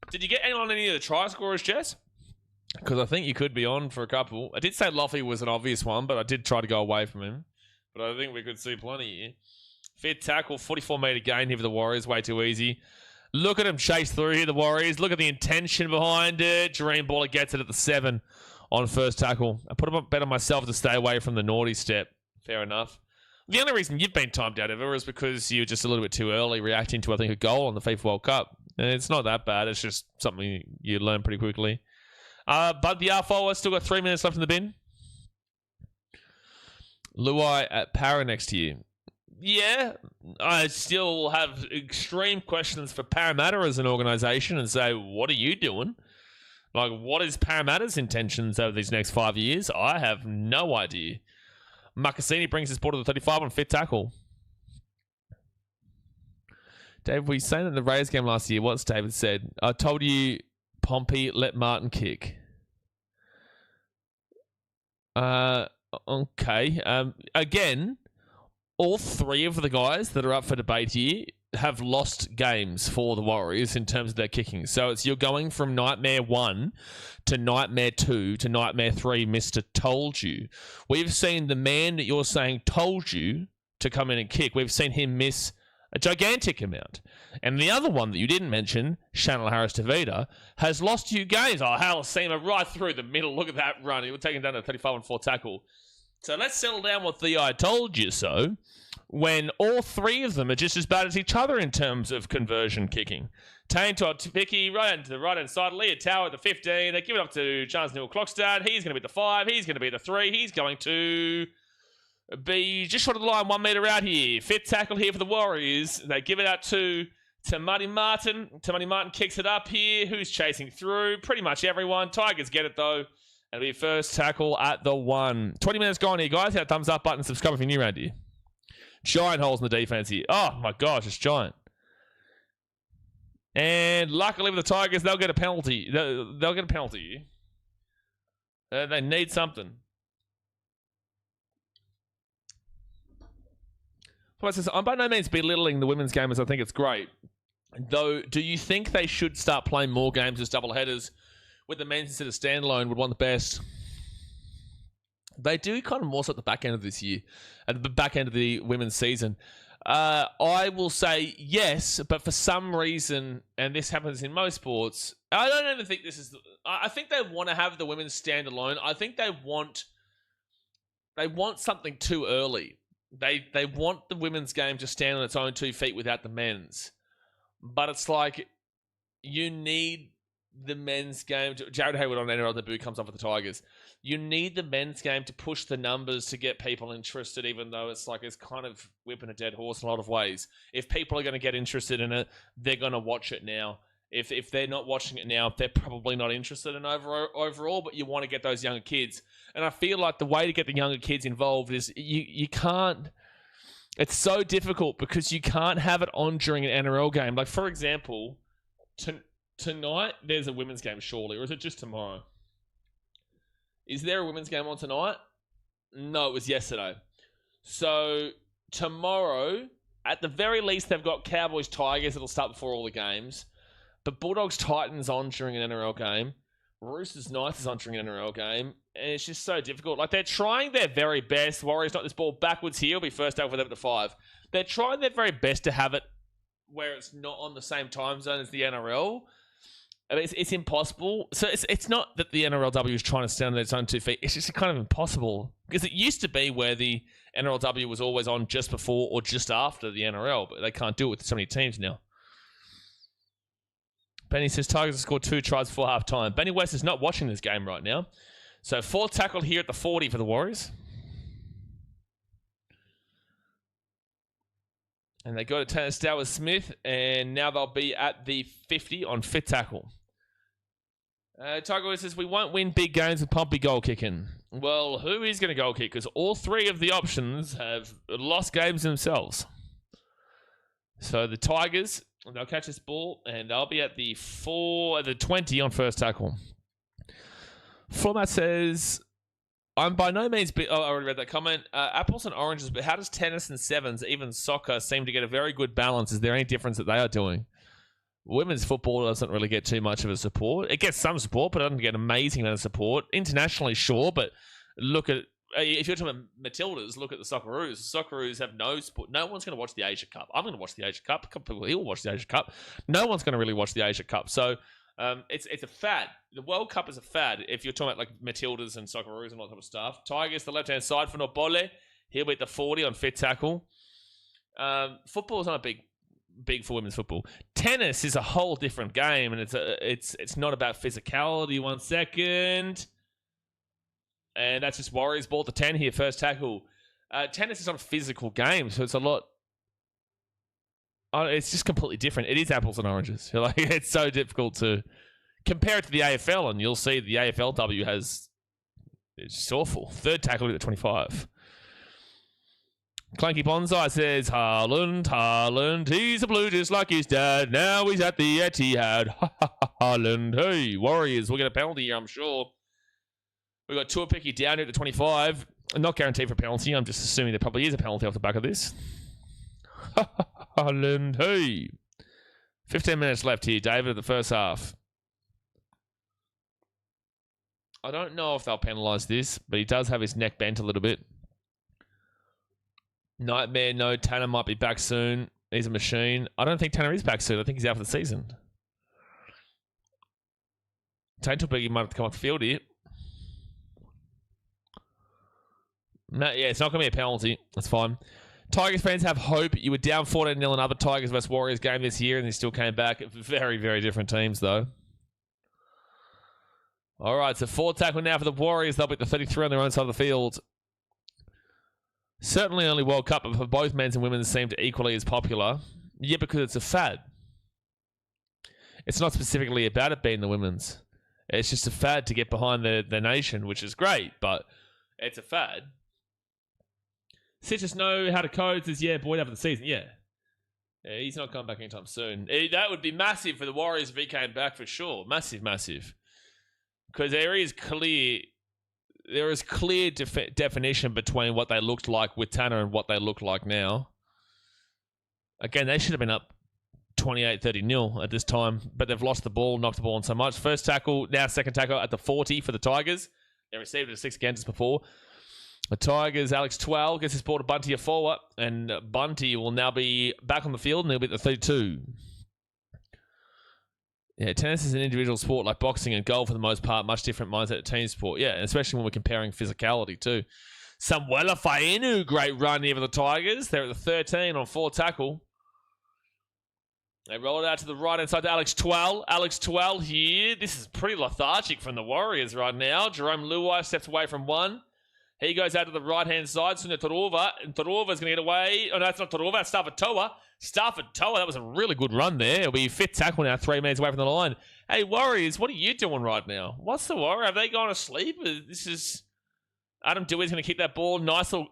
Did you get anyone on any of the try scorers, Jess? Because I think you could be on for a couple. I did say Loffy was an obvious one, but I did try to go away from him. But I think we could see plenty here. Fifth tackle, 44-metre gain here for the Warriors. Way too easy. Look at him chase through here, the Warriors. Look at the intention behind it. Dream Baller gets it at the 7 on first tackle. I put a bet on myself to stay away from the naughty step. Fair enough. The only reason you've been timed out ever is because you were just a little bit too early reacting to, I think, a goal on the FIFA World Cup. And it's not that bad. It's just something you learn pretty quickly. But the R4 has still got 3 minutes left in the bin. Luai at Para next to you. Yeah, I still have extreme questions for Parramatta as an organisation and say, what are you doing? Like, what is Parramatta's intentions over these next 5 years? I have no idea. Makasini brings his ball to the 35 on fifth tackle. Dave, we saying in the Rays game last year, what's David said? I told you, Pompey, let Martin kick. Okay. Again, all 3 of the guys that are up for debate here have lost games for the Warriors in terms of their kicking. So you're going from Nightmare 1 to Nightmare 2 to Nightmare 3, Mr. Told You. We've seen the man that you're saying told you to come in and kick. We've seen him miss a gigantic amount. And the other one that you didn't mention, Chanel Harris-Tavita, has lost 2 games. Oh, hell, seamer right through the middle. Look at that run. He was taken down to 35 and 4 tackle. So let's settle down with the I told you so, when all 3 of them are just as bad as each other in terms of conversion kicking. Tane to Picky, right into the right-hand side. Leah Tower at the 15. They give it up to Charles Neil Clockstad. He's going to be the 5. He's going to be the 3. He's going to be just short of the line, 1 metre out here. Fifth tackle here for the Warriors. They give it out to to Muddy Martin. Muddy Martin kicks it up here. Who's chasing through? Pretty much everyone. Tigers get it, though. It'll be first tackle at the 1. 20 minutes gone here, guys. Hit that thumbs up button. Subscribe if you're new around here. Giant holes in the defense here. Oh, my gosh. It's giant. And luckily with the Tigers, they'll get a penalty. They'll get a penalty here. They need something. I'm by no means belittling the women's game, as I think it's great. Though, do you think they should start playing more games as double headers with the men's instead of standalone? Would want the best. They do kind of more so at the back end of this year, at the back end of the women's season. I will say yes, but for some reason, and this happens in most sports, I don't even think this is. I think they want to have the women's standalone. I think they want something too early. They want the women's game to stand on its own 2 feet without the men's. But it's like, you need the men's game. Jared Hayward on NRL debut comes off with the Tigers. You need the men's game to push the numbers to get people interested, even though it's like it's kind of whipping a dead horse in a lot of ways. If people are going to get interested in it, they're going to watch it now. If they're not watching it now, they're probably not interested in overall, but you want to get those younger kids. And I feel like the way to get the younger kids involved is you can't... It's so difficult because you can't have it on during an NRL game. Like, for example, tonight there's a women's game, surely, or is it just tomorrow? Is there a women's game on tonight? No, it was yesterday. So tomorrow, at the very least, they've got Cowboys Tigers. It'll start before all the games. But Bulldogs Titans on during an NRL game. Roosters Knights is on during an NRL game. And it's just so difficult. Like, they're trying their very best. Warriors knock this ball backwards here. It'll be first over for them to 5. They're trying their very best to have it where it's not on the same time zone as the NRL. I mean, it's impossible. So it's not that the NRLW is trying to stand on its own 2 feet. It's just kind of impossible. Because it used to be where the NRLW was always on just before or just after the NRL. But they can't do it with so many teams now. Benny says Tigers have scored 2 tries before half time. Benny West is not watching this game right now. So 4th tackle here at the 40 for the Warriors. And they go to Tanner Stowers Smith. And now they'll be at the 50 on 5th tackle. Tiger West says, we won't win big games with Pompey goal kicking. Well, who is going to goal kick? Because all 3 of the options have lost games themselves. So the Tigers... They'll catch this ball, and they'll be at the 20 on first tackle. Format says, I'm by no means... I already read that comment. Apples and oranges, but how does tennis and sevens, even soccer, seem to get a very good balance? Is there any difference that they are doing? Women's football doesn't really get too much of a support. It gets some support, but it doesn't get an amazing amount of support. Internationally, sure, but look at... If you're talking about Matildas, look at the Socceroos. The Socceroos have no support. No one's going to watch the Asia Cup. I'm going to watch the Asia Cup. A couple people here will watch the Asia Cup. No one's going to really watch the Asia Cup. So it's a fad. The World Cup is a fad. If you're talking about like Matildas and Socceroos and all that type of stuff. Tigers, the left-hand side for Nobole. He'll be at the 40 on 5th tackle. Football is not big for women's football. Tennis is a whole different game, and it's not about physicality. 1 second. And that's just Warriors ball to 10 here, first tackle. Tennis is not a physical game, so it's a lot... it's just completely different. It is apples and oranges. Like, it's so difficult to compare it to the AFL, and you'll see the AFLW has... It's just awful. Third tackle at the 25. Clanky Bonsai says, Haaland, he's a blue just like his dad. Now he's at the Etihad. Haaland, hey, Warriors, we'll get a penalty here, I'm sure. We've got Tuapiki down here at the 25. Not guaranteed for a penalty. I'm just assuming there probably is a penalty off the back of this. Holland, hey. 15 minutes left here, David, at the first half. I don't know if they'll penalise this, but he does have his neck bent a little bit. Nightmare, no. Tanner might be back soon. He's a machine. I don't think Tanner is back soon. I think he's out for the season. Tate Tuapiki might have to come off the field here. No, yeah, it's not going to be a penalty. That's fine. Tigers fans have hope. You were down 14-0 in other Tigers vs Warriors game this year, and they still came back. Very, very different teams, though. All right, so 4th tackle now for the Warriors. They'll be at the 33 on their own side of the field. Certainly only World Cup, but for both men's and women's seem to equally as popular. Yeah, because it's a fad. It's not specifically about it being the women's. It's just a fad to get behind the nation, which is great, but it's a fad. Citrus know how to code. Says, yeah, Boyd after the season. Yeah, he's not coming back anytime soon. That would be massive for the Warriors if he came back for sure. Massive, massive. Because there is clear definition between what they looked like with Tanner and what they look like now. Again, they should have been up 28-30-0 at this time, but they've lost the ball, knocked the ball on so much. First tackle, now second tackle at the 40 for the Tigers. They received it at 6 again just before. The Tigers, Alex Twell gets his ball to Bunty at forward, and Bunty will now be back on the field, and he'll be at the 32. Yeah, tennis is an individual sport like boxing and golf for the most part. Much different mindset to team sport. Yeah, especially when we're comparing physicality too. Samuela Fainu, great run here for the Tigers. They're at the 13 on 4 tackle. They roll it out to the right-hand side to Alex Twell. Alex Twell here. This is pretty lethargic from the Warriors right now. Jerome Luai steps away from one. He goes out to the right-hand side. Soon to Torova. And Torova's going to get away. Oh, no, it's not Torova. It's Stafford-Toa. Stafford-Toa. That was a really good run there. It'll be 5th tackle now, 3 minutes away from the line. Hey, Warriors, what are you doing right now? What's the Warrior? Have they gone to sleep? This is... Adam Dewey's going to kick that ball. Nice little...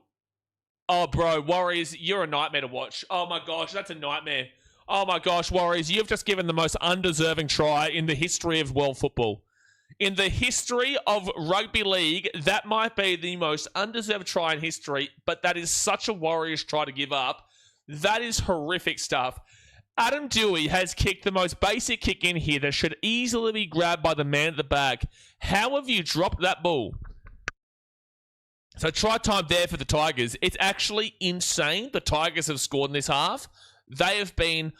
Oh, bro, Warriors, you're a nightmare to watch. Oh, my gosh, that's a nightmare. Oh my gosh, Warriors, you've just given the most undeserving try in the history of world football. In the history of rugby league, that might be the most undeserved try in history, but that is such a Warriors try to give up. That is horrific stuff. Adam Dewey has kicked the most basic kick in here that should easily be grabbed by the man at the back. How have you dropped that ball? So try time there for the Tigers. It's actually insane. The Tigers have scored in this half. They have been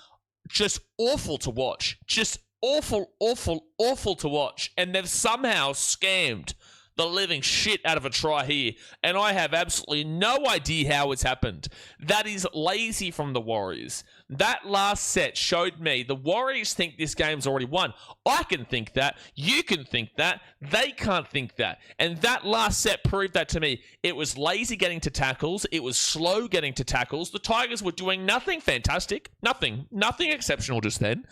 just awful to watch. Just awful, awful, awful to watch. And they've somehow scammed the living shit out of a try here. And I have absolutely no idea how it's happened. That is lazy from the Warriors. That last set showed me the Warriors think this game's already won. I can think that. You can think that. They can't think that. And that last set proved that to me. It was lazy getting to tackles. It was slow getting to tackles. The Tigers were doing nothing fantastic. Nothing exceptional just then.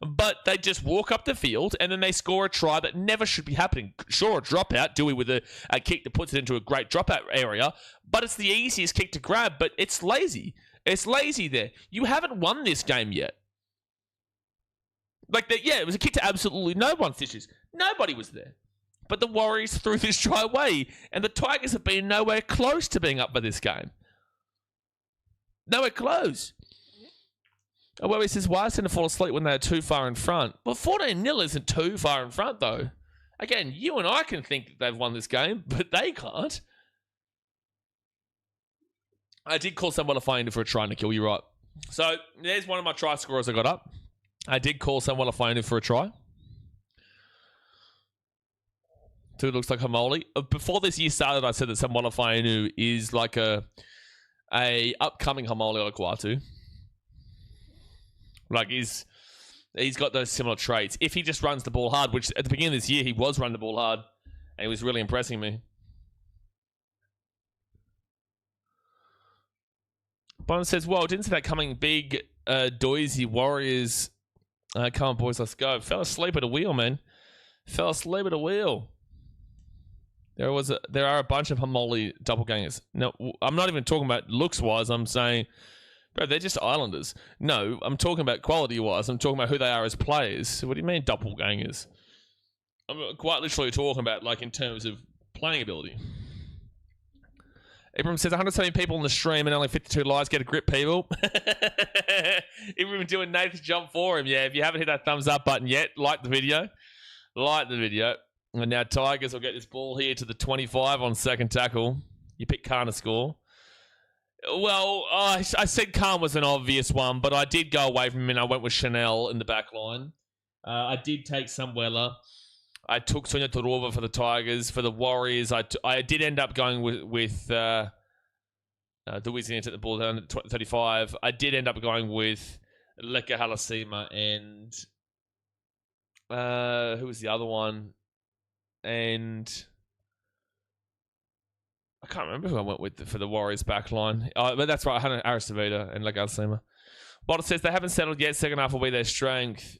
But they just walk up the field and then they score a try that never should be happening. Sure, a dropout, Dewey with a kick that puts it into a great dropout area, but it's the easiest kick to grab, but it's lazy. It's lazy there. You haven't won this game yet. Yeah, it was a kick to absolutely no one, Stitches. Nobody was there. But the Warriors threw this try away, and the Tigers have been nowhere close to being up for this game. Nowhere close. Oh, well, he says, why is it to fall asleep when they're too far in front? Well, 14-0 isn't too far in front, though. Again, you and I can think that they've won this game, but they can't. I did call someone a finder for a try and kill, you're right. So, there's one of my try scorers I got up. I did call someone a finder for a try. Dude looks like Hamoli. Before this year started, I said that Samoa Fainu is like a upcoming Hamoli Olakwatu. Like, he's got those similar traits. If he just runs the ball hard, which at the beginning of this year, he was running the ball hard, and he was really impressing me. Bonner says, well, didn't see that coming big. Doisy Warriors. Come on, boys, let's go. Fell asleep at a wheel, man. Fell asleep at a wheel. There are a bunch of Hamoli doppelgangers. No, I'm not even talking about looks-wise. I'm saying... Bro, they're just Islanders. No, I'm talking about quality-wise. I'm talking about who they are as players. What do you mean doppelgangers? I'm quite literally talking about, like, in terms of playing ability. Abram says 170 people on the stream and only 52 likes. Get a grip, people. Abram doing Nathan's jump for him. Yeah, if you haven't hit that thumbs up button yet, like the video. Like the video. And now Tigers will get this ball here to the 25 on second tackle. You pick Khan to score. Well, I said Khan was an obvious one, but I did go away from him and I went with Chanel in the back line. I did take Samwella. I took Sonia Torova for the Tigers. For the Warriors, I did end up going with the Wiz going to take the ball down at 35. I did end up going with Leka Halasima and who was the other one? And I can't remember who I went with for the Warriors back line. But that's right, I had Aristevita and Leka Halasima. Bottle says they haven't settled yet. Second half will be their strength.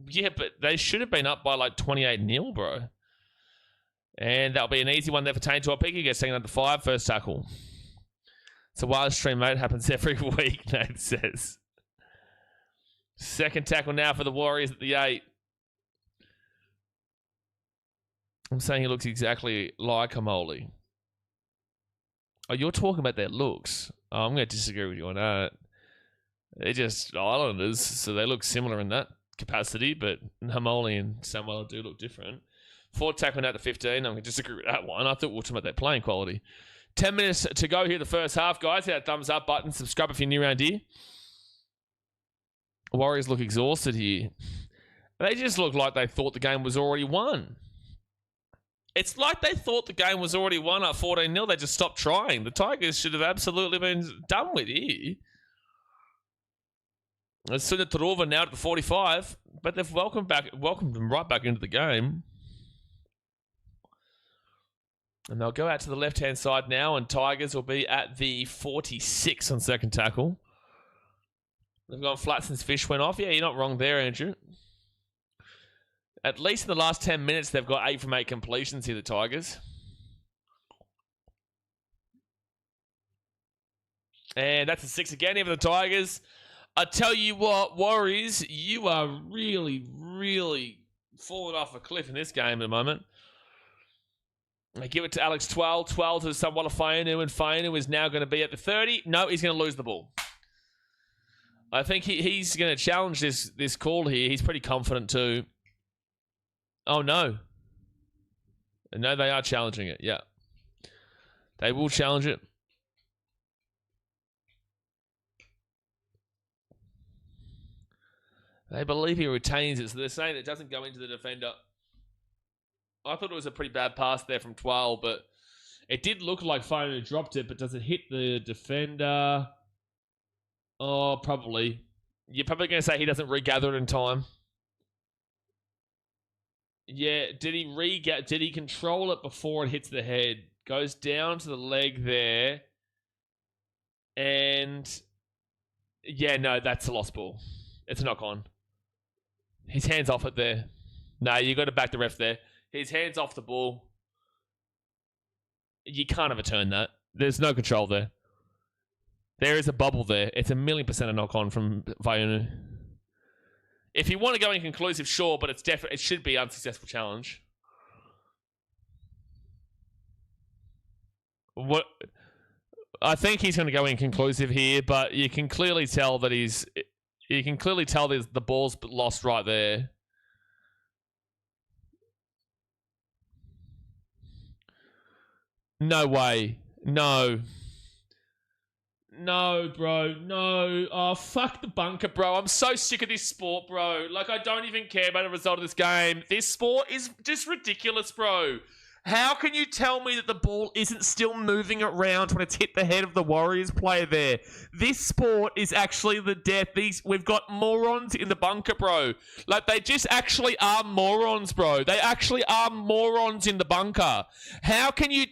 Yeah, but they should have been up by like 28-0, bro. And that'll be an easy one there for Tane to a pick. He gets second under 5, first tackle. It's a wild stream, mate. It happens every week, Nate says. Second tackle now for the Warriors at the 8. I'm saying he looks exactly like Hamoli. Oh, you're talking about their looks. Oh, I'm going to disagree with you on that. They're just Islanders, so they look similar in that capacity, but Hamoli and Samuel do look different. Fourth tackle out to 15. I'm going to disagree with that one. I thought we were talking about their playing quality. 10 minutes to go here the first half, guys. Hit that thumbs up button. Subscribe if you're new around here. Warriors look exhausted here. They just look like they thought the game was already won. It's like they thought the game was already won at 14-0. They just stopped trying. The Tigers should have absolutely been done with here. Suna Tarova now at the 45, but they've welcomed them right back into the game. And they'll go out to the left-hand side now, and Tigers will be at the 46 on second tackle. They've gone flat since Fish went off. Yeah, you're not wrong there, Andrew. At least in the last 10 minutes, they've got 8 from 8 completions here, the Tigers. And that's a 6 again here for the Tigers. I tell you what, Warriors, you are really, really falling off a cliff in this game at the moment. They give it to Alex Twell. Twell to somewhat of Fainu, and Fainu is now going to be at the 30. No, he's going to lose the ball. I think he's going to challenge this call here. He's pretty confident too. Oh, no. No, they are challenging it. Yeah. They will challenge it. They believe he retains it, so they're saying it doesn't go into the defender. I thought it was a pretty bad pass there from 12, but it did look like Fainu dropped it, but does it hit the defender? Oh, probably. You're probably going to say he doesn't regather it in time. Yeah, did he control it before it hits the head? Goes down to the leg there. And yeah, no, that's a lost ball. It's a knock on. His hands off it there. No, you got to back the ref there. His hands off the ball. You can't overturn that. There's no control there. There is a bubble there. It's 1,000,000% a knock-on from Vaiunu. If you want to go inconclusive, sure, but it should be an unsuccessful challenge. What? I think he's going to go inconclusive here, but you can clearly tell that you can clearly tell the ball's lost right there. No way. No. No, bro. No. Oh, fuck the bunker, bro. I'm so sick of this sport, bro. Like, I don't even care about the result of this game. This sport is just ridiculous, bro. How can you tell me that the ball isn't still moving around when it's hit the head of the Warriors player there? This sport is actually the death. We've got morons in the bunker, bro. Like, they just actually are morons, bro. They actually are morons in the bunker. How can you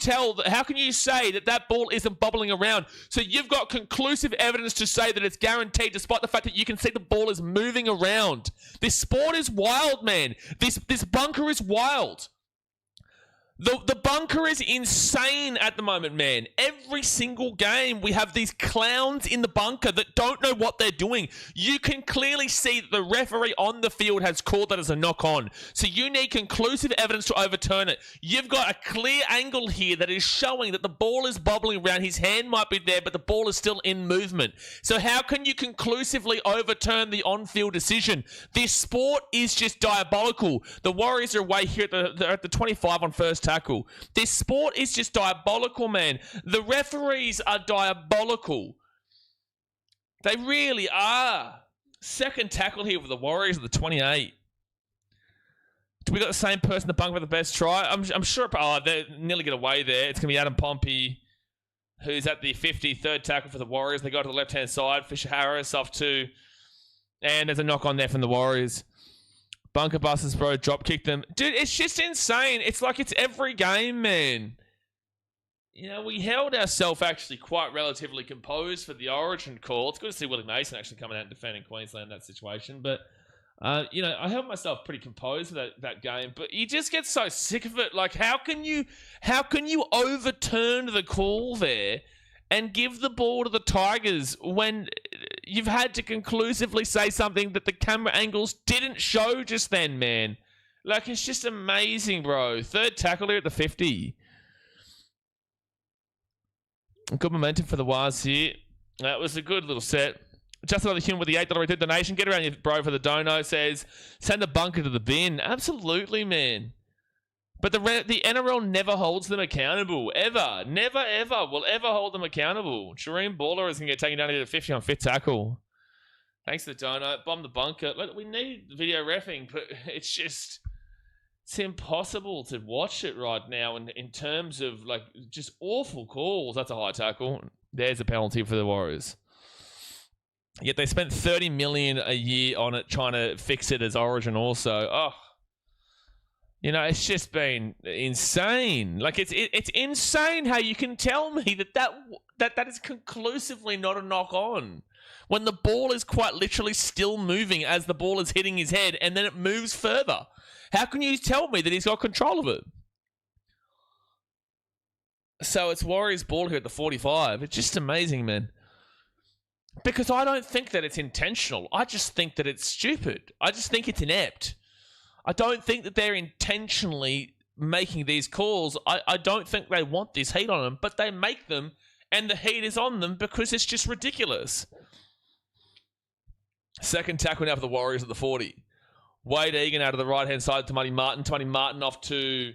say that ball isn't bubbling around? So you've got conclusive evidence to say that it's guaranteed, despite the fact that you can see the ball is moving around. This sport is wild, man. This bunker is wild. The bunker is insane at the moment, man. Every single game, we have these clowns in the bunker that don't know what they're doing. You can clearly see that the referee on the field has called that as a knock-on. So you need conclusive evidence to overturn it. You've got a clear angle here that is showing that the ball is bubbling around. His hand might be there, but the ball is still in movement. So how can you conclusively overturn the on-field decision? This sport is just diabolical. The Warriors are away here at the 25 on first tackle. This sport is just diabolical, man. The referees are diabolical. They really are. Second tackle here with the Warriors at the 28. Do we got the same person in the bunker with the best try? I'm sure. Oh, they nearly get away there. It's going to be Adam Pompey, who's at the 50, third tackle for the Warriors. They go to the left-hand side. Fisher Harris off two. And there's a knock on there from the Warriors. Bunker busters, bro. Drop kick them. Dude, it's just insane. It's like it's every game, man. we held ourselves actually quite relatively composed for the Origin call. It's good to see Willie Mason actually coming out and defending Queensland in that situation. But, I held myself pretty composed for that game. But you just get so sick of it. Like, how can you overturn the call there and give the ball to the Tigers when you've had to conclusively say something that the camera angles didn't show just then, man? Like, it's just amazing, bro. Third tackle here at the 50. Good momentum for the Waz here. That was a good little set. Just another human with the $8 donation. Get around your bro for the dono. Says, send a bunker to the bin. Absolutely, man. But the NRL never holds them accountable. Ever. Never, ever will ever hold them accountable. Shareem Baller is going to get taken down to 50 on fifth tackle. Thanks for the dono. Bomb the bunker. Look, we need video reffing, but it's impossible to watch it right now in terms of, like, just awful calls. That's a high tackle. There's a penalty for the Warriors. Yet they spent $30 million a year on it trying to fix it as Origin also. Oh, it's just been insane. Like, it's insane how you can tell me that is conclusively not a knock on when the ball is quite literally still moving as the ball is hitting his head and then it moves further. How can you tell me that he's got control of it? So it's Warriors ball here at the 45. It's just amazing, man. Because I don't think that it's intentional. I just think that it's stupid. I just think it's inept. I don't think that they're intentionally making these calls. I don't think they want this heat on them, but they make them, and the heat is on them because it's just ridiculous. Second tackle now for the Warriors at the 40. Wade Egan out of the right-hand side to Money Martin. Money Martin off to,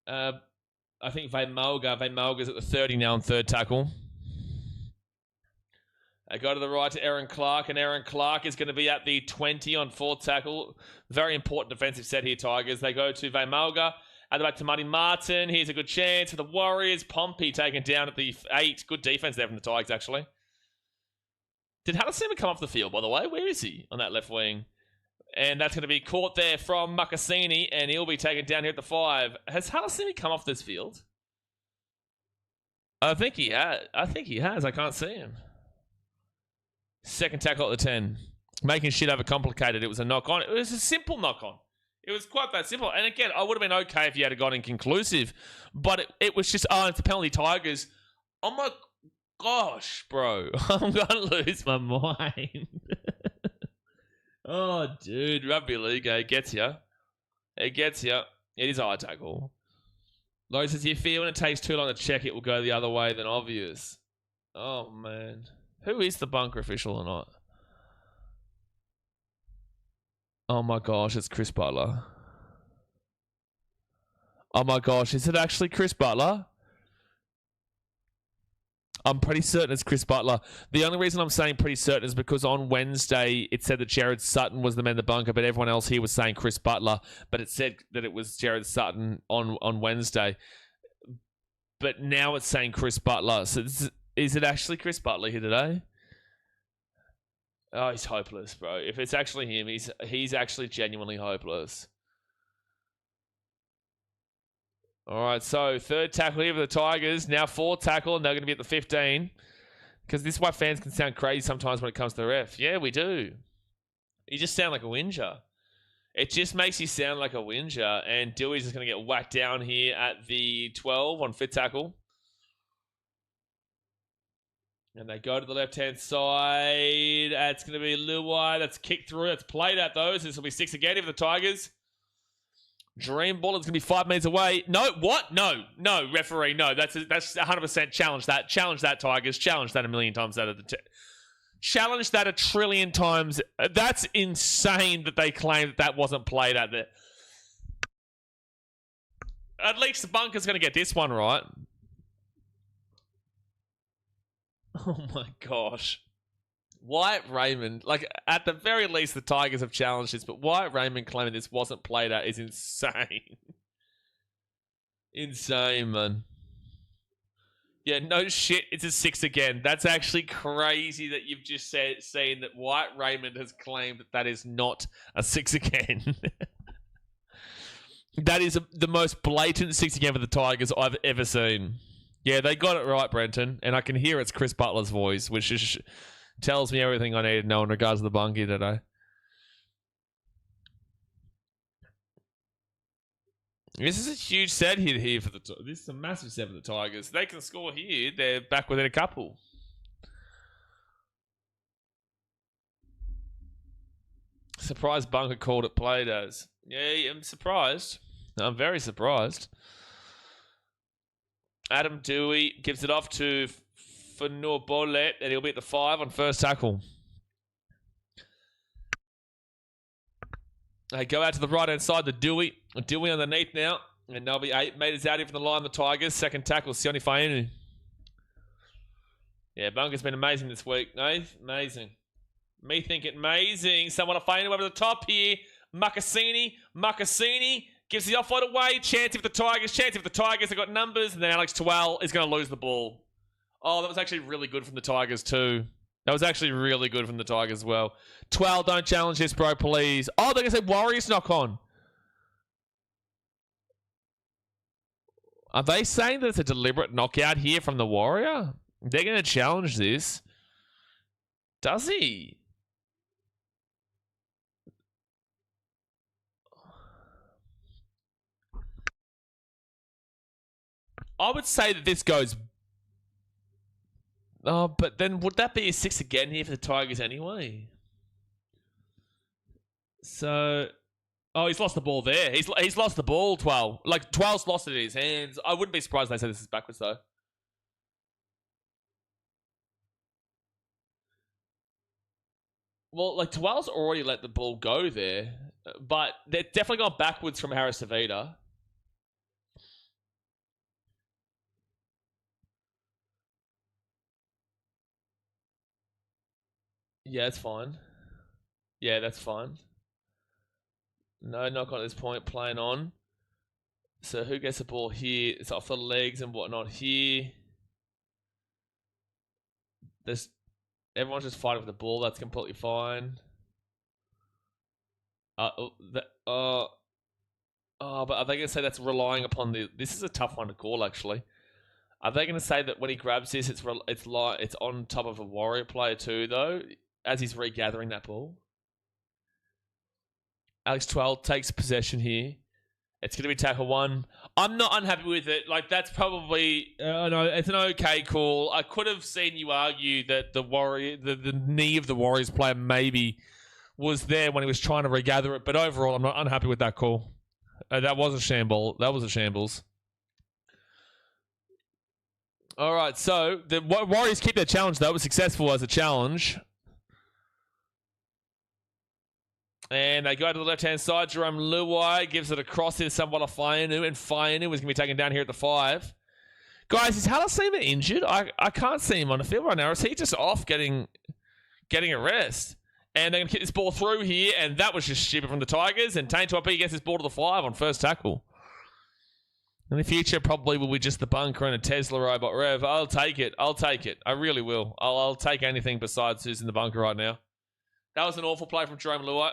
I think, Vaimauga. Vaimauga's at the 30 now on third tackle. They go to the right to Aaron Clark, and Aaron Clark is going to be at the 20 on fourth tackle. Very important defensive set here, Tigers. They go to Vaimauga. At the back to Money Martin. Here's a good chance for the Warriors. Pompey taken down at the 8. Good defense there from the Tigers, actually. Did Halasima come off the field, by the way? Where is he on that left wing? And that's going to be caught there from Mukassini, and he'll be taken down here at the 5. Has Halasimi come off this field? I think he has. I can't see him. Second tackle at the 10. Making shit overcomplicated. It was a knock-on. It was a simple knock-on. It was quite that simple. And again, I would have been okay if you had got inconclusive. But it was just, it's a penalty, Tigers. Oh my gosh, bro. I'm going to lose my mind. Oh, dude. Rugby League, it gets you. It gets you. It is a high tackle. Lowe says, you fear when it takes too long to check, it will go the other way than obvious. Oh, man. Who is the bunker official or not? Oh my gosh, it's Chris Butler. Oh my gosh, is it actually Chris Butler? I'm pretty certain it's Chris Butler. The only reason I'm saying pretty certain is because on Wednesday it said that Jared Sutton was the man in the bunker, but everyone else here was saying Chris Butler. But it said that it was Jared Sutton on Wednesday. But now it's saying Chris Butler. So is it actually Chris Butler here today? Oh, he's hopeless, bro. If it's actually him, he's actually genuinely hopeless. All right, so third tackle here for the Tigers. Now fourth tackle, and they're going to be at the 15. Because this is why fans can sound crazy sometimes when it comes to the ref. Yeah, we do. You just sound like a whinger. It just makes you sound like a whinger. And Dewey's just going to get whacked down here at the 12 on fifth tackle. And they go to the left-hand side. That's going to be Luai. That's kicked through. That's played at those. This will be 6 again for the Tigers. Dream ball is going to be 5 meters away. No, what? No, referee. No, that's 100% challenge that. Challenge that, Tigers. Challenge that a million times out of the... Challenge that a trillion times. That's insane that they claim that wasn't played at there. At least the bunker's going to get this one right. Oh my gosh. Wyatt Raymond, like, at the very least, the Tigers have challenged this, but Wyatt Raymond claiming this wasn't played at is insane. Insane, man. Yeah, no shit, it's a 6 again. That's actually crazy that you've just seen that Wyatt Raymond has claimed that is not a 6 again. That is the most blatant 6 again for the Tigers I've ever seen. Yeah, they got it right, Brenton. And I can hear it's Chris Butler's voice, which just tells me everything I need to know in regards to the bunkie today. This is a huge set hit here for the... This is a massive set for the Tigers. They can score here. They're back within a couple. Surprised Bunker called it played as. Yeah, I'm surprised. I'm very surprised. Adam Dewey gives it off to Fanor and he'll be at the 5 on first tackle. They go out to the right-hand side, the Dewey. Dewey underneath now. And they'll be 8 metres out here from the line, the Tigers. Second tackle, Sione Fainu. Yeah, Bunker's been amazing this week. No, amazing. Me thinking amazing. Someone Fainu over the top here. Muccassini gives the offload away. Chance for the Tigers. They've got numbers. And then Alex Twell is going to lose the ball. Oh, that was actually really good from the Tigers too. That was actually really good from the Tigers as well. Twell, don't challenge this, bro, please. Oh, they're going to say Warriors knock on. Are they saying that it's a deliberate knockout here from the Warrior? They're going to challenge this. Does he? I would say that this goes... Oh, but then would that be a 6 again here for the Tigers anyway? So... Oh, he's lost the ball there. He's lost the ball, 12. Like, 12's lost it in his hands. I wouldn't be surprised if they say this is backwards, though. Well, like, 12's already let the ball go there. But they're definitely gone backwards from Harris Savita. Yeah, that's fine. Yeah, that's fine. No knock on at this point, playing on. So who gets the ball here? It's off the legs and whatnot here. Everyone's just fighting for the ball. That's completely fine. But are they going to say that's relying upon the... This is a tough one to call, actually. Are they going to say that when he grabs this, it's on top of a Warrior player too, though, as he's regathering that ball? Alex Twell takes possession here. It's going to be tackle 1. I'm not unhappy with it. Like, that's probably... no, it's an okay call. I could have seen you argue that the Warrior... The knee of the Warriors player maybe was there when he was trying to regather it. But overall, I'm not unhappy with that call. That was a shambles. That was a shambles. All right, so the Warriors keep their challenge, though. It was successful as a challenge. And they go to the left-hand side. Jerome Luai gives it across here to someone of Fainu. And Fainu is going to be taken down here at the 5. Guys, is Halasima injured? I can't see him on the field right now. Is he just off getting a rest? And they're going to kick this ball through here. And that was just stupid from the Tigers. And Tane Tuapi gets this ball to the 5 on first tackle. In the future, probably will be just the bunker and a Tesla robot rev. I'll take it. I really will. I'll take anything besides who's in the bunker right now. That was an awful play from Jerome Luai.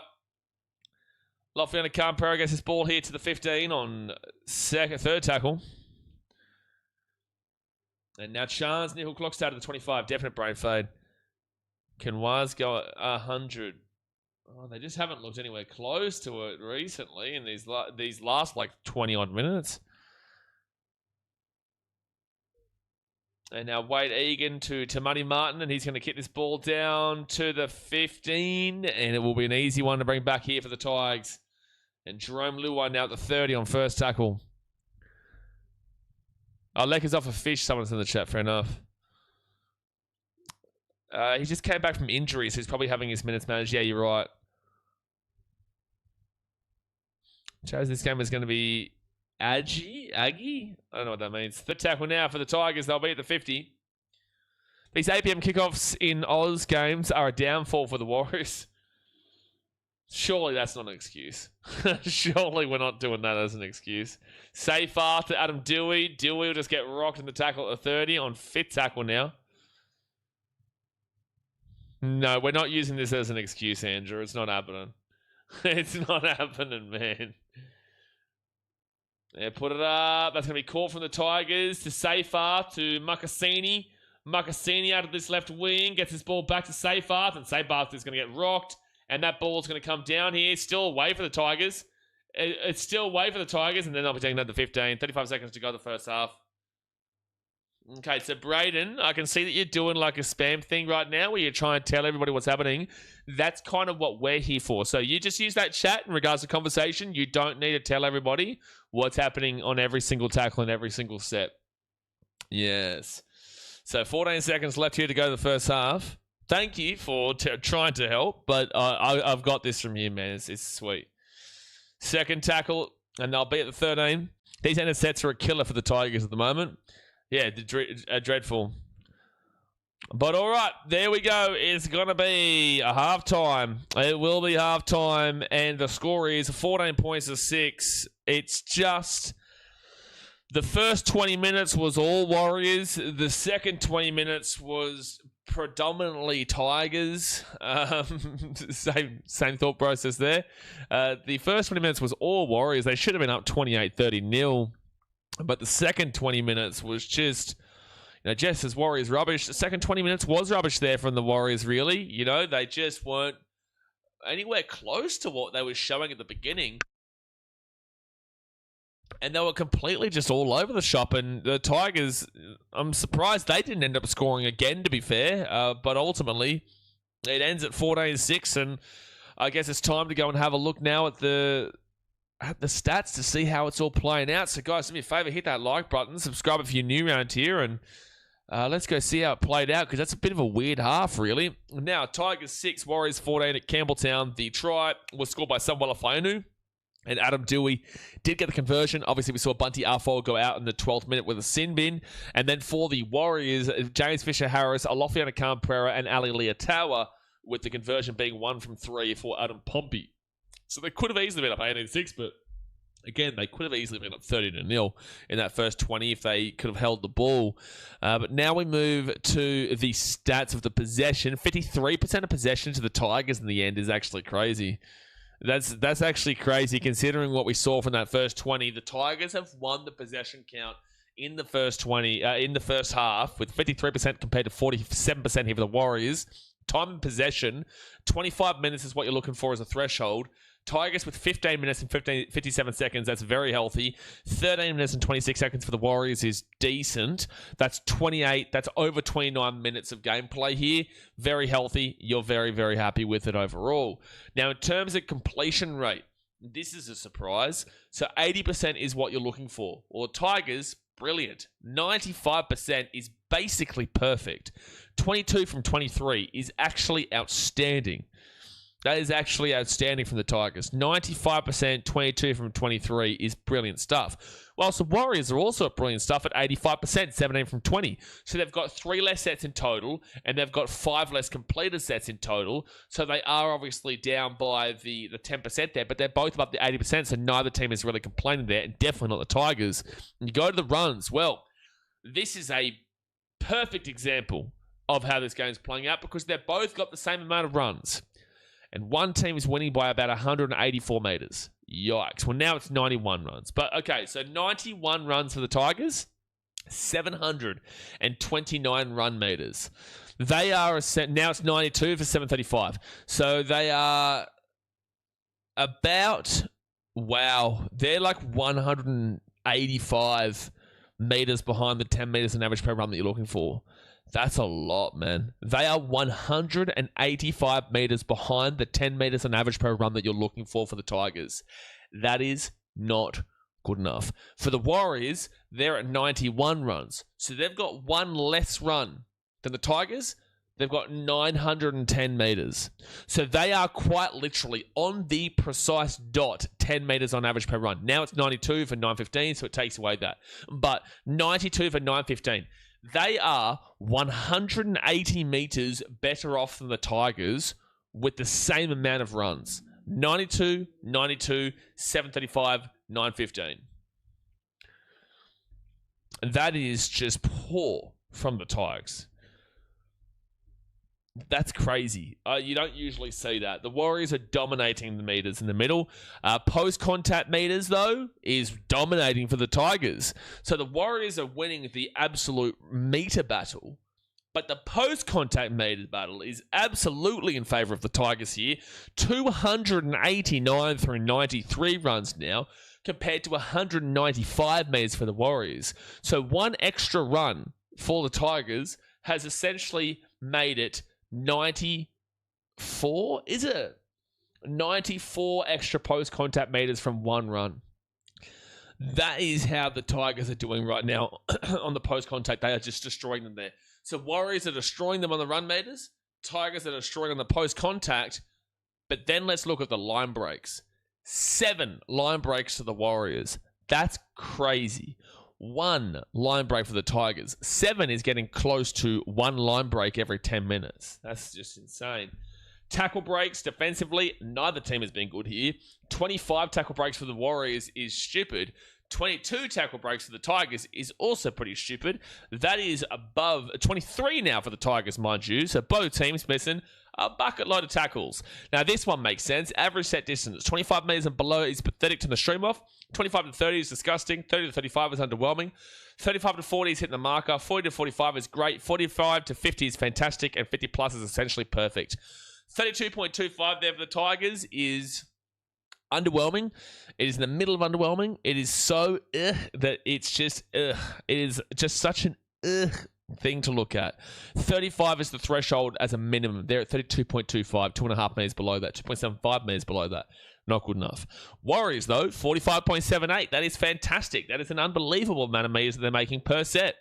Lofiana Kampera gets this ball here to the 15 on third tackle. And now Chance Nihil clocks out to the 25. Definite brain fade. Can Waz go at 100? Oh, they just haven't looked anywhere close to it recently in these last like 20 odd minutes. And now Wade Egan to Tamani Martin, and he's going to kick this ball down to the 15, and it will be an easy one to bring back here for the Tigers. And Jerome Luai now at the 30 on first tackle. Oh, Lekker's off a fish, someone's in the chat, fair enough. He just came back from injury, so he's probably having his minutes managed. Yeah, you're right. Chose this game is going to be Aggie? I don't know what that means. Third tackle now for the Tigers. They'll be at the 50. These 8 p.m. kickoffs in Oz games are a downfall for the Warriors. Surely that's not an excuse. Surely we're not doing that as an excuse. Safe after Adam Dewey. Dewey will just get rocked in the tackle at the 30 on fifth tackle now. No, we're not using this as an excuse, Andrew. It's not happening. It's not happening, man. Yeah, put it up. That's going to be caught from the Tigers to Seyfarth to Mukassini. Mukassini out of this left wing. Gets his ball back to Seyfarth. And Seyfarth is going to get rocked. And that ball's going to come down here. Still away for the Tigers. It's still away for the Tigers. And then they'll be taking that to 15. 35 seconds to go the first half. Okay, so Braden, I can see that you're doing like a spam thing right now where you're trying to tell everybody what's happening. That's kind of what we're here for. So you just use that chat in regards to conversation. You don't need to tell everybody what's happening on every single tackle and every single set. Yes. So 14 seconds left here to go to the first half. Thank you for trying to help, but I've got this from you, man. It's sweet. Second tackle, and they'll be at the 13. These end of sets are a killer for the Tigers at the moment. Yeah, dreadful. But all right, there we go. It's going to be a halftime. It will be halftime, and the score is 14 points to 6. It's just the first 20 minutes was all Warriors. The second 20 minutes was predominantly Tigers. Same thought process there. The first 20 minutes was all Warriors. They should have been up 28-30-0. But the second 20 minutes was just, Jess as Warriors rubbish. The second 20 minutes was rubbish there from the Warriors, really. They just weren't anywhere close to what they were showing at the beginning. And they were completely just all over the shop. And the Tigers, I'm surprised they didn't end up scoring again, to be fair. But ultimately, it ends at 14-6. And I guess it's time to go and have a look now at the stats to see how it's all playing out. So guys, do me a favor, hit that like button, subscribe if you're new around here, and let's go see how it played out, because that's a bit of a weird half, really. Now, Tigers 6, Warriors 14 at Campbelltown. The try was scored by Samuela Fainu, and Adam Dewey did get the conversion. Obviously, we saw Bunty Afol go out in the 12th minute with a sin bin. And then for the Warriors, James Fisher-Harris, Alofiana Khan-Pereira, and Ali Leotawa, with the conversion being 1 from 3 for Adam Pompey. So they could have easily been up 18-6, but again, they could have easily been up 30-0 in that first 20 if they could have held the ball. But now we move to the stats of the possession. 53% of possession to the Tigers in the end is actually crazy. That's actually crazy considering what we saw from that first 20. The Tigers have won the possession count in the first 20, in the first half, with 53% compared to 47% here for the Warriors. Time in possession, 25 minutes is what you're looking for as a threshold. Tigers with 15 minutes and 57 seconds. That's very healthy. 13 minutes and 26 seconds for the Warriors is decent. That's 28. That's over 29 minutes of gameplay here. Very healthy. You're very, very happy with it overall. Now, in terms of completion rate, this is a surprise. So 80% is what you're looking for. Well, Tigers, brilliant. 95% is basically perfect. 22 from 23 is actually outstanding. That is actually outstanding from the Tigers. 95%, 22 from 23 is brilliant stuff. Whilst the Warriors are also brilliant stuff at 85%, 17 from 20. So they've got 3 less sets in total, and they've got 5 less completed sets in total. So they are obviously down by the 10% there, but they're both above the 80%, so neither team is really complaining there, and definitely not the Tigers. And you go to the runs. Well, this is a perfect example of how this game's playing out, because they've both got the same amount of runs. And one team is winning by about 184 meters. Yikes. Well, now it's 91 runs. But, okay, so 91 runs for the Tigers, 729 run meters. They are, now it's 92 for 735. So they are about, wow, they're like 185 meters behind the 10 meters on average per run that you're looking for. That's a lot, man. They are 185 meters behind the 10 meters on average per run that you're looking for the Tigers. That is not good enough. For the Warriors, they're at 91 runs. So they've got 1 less run than the Tigers. They've got 910 meters. So they are quite literally on the precise dot 10 meters on average per run. Now it's 92 for 915, so it takes away that. But 92 for 915. They are 180 meters better off than the Tigers with the same amount of runs. 92, 92, 735, 915. That is just poor from the Tigers. That's crazy. You don't usually see that. The Warriors are dominating the meters in the middle. Post-contact meters, though, is dominating for the Tigers. So the Warriors are winning the absolute meter battle. But the post-contact meter battle is absolutely in favour of the Tigers here. 289 through 93 runs now, compared to 195 meters for the Warriors. So one extra run for the Tigers has essentially made it 94, is it? 94 extra post-contact meters from one run. That is how the Tigers are doing right now on the post-contact. They are just destroying them there. So Warriors are destroying them on the run meters. Tigers are destroying on the post-contact. But then let's look at the line breaks. 7 line breaks to the Warriors. That's crazy. 1 line break for the Tigers. 7 is getting close to 1 line break every 10 minutes. That's just insane. Tackle breaks defensively, neither team has been good here. 25 tackle breaks for the Warriors is stupid. 22 tackle breaks for the Tigers is also pretty stupid. That is above 23 now for the Tigers, mind you. So both teams missing a bucket load of tackles. Now, this one makes sense. Average set distance, 25 metres and below is pathetic to the stream off. 25 to 30 is disgusting. 30 to 35 is underwhelming. 35 to 40 is hitting the marker. 40 to 45 is great. 45 to 50 is fantastic. And 50 plus is essentially perfect. 32.25 there for the Tigers is underwhelming. It is in the middle of underwhelming. It is so that it's just it is just such an thing to look at. 35 is the threshold as a minimum. They're at 32.25, 2.5 metres below that, 2.75 metres below that. Not good enough. Warriors, though, 45.78. That is fantastic. That is an unbelievable amount of metres that they're making per set.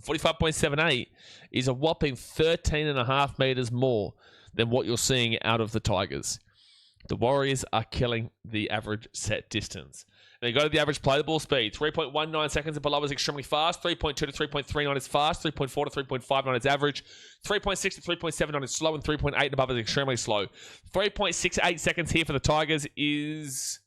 45.78 is a whopping 13.5 metres more than what you're seeing out of the Tigers. The Warriors are killing the average set distance. Then you go to the average play the ball speed. 3.19 seconds and below is extremely fast. 3.2 to 3.39 is fast. 3.4 to 3.59 is average. 3.6 to 3.79 is slow. And 3.8 and above is extremely slow. 3.68 seconds here for the Tigers is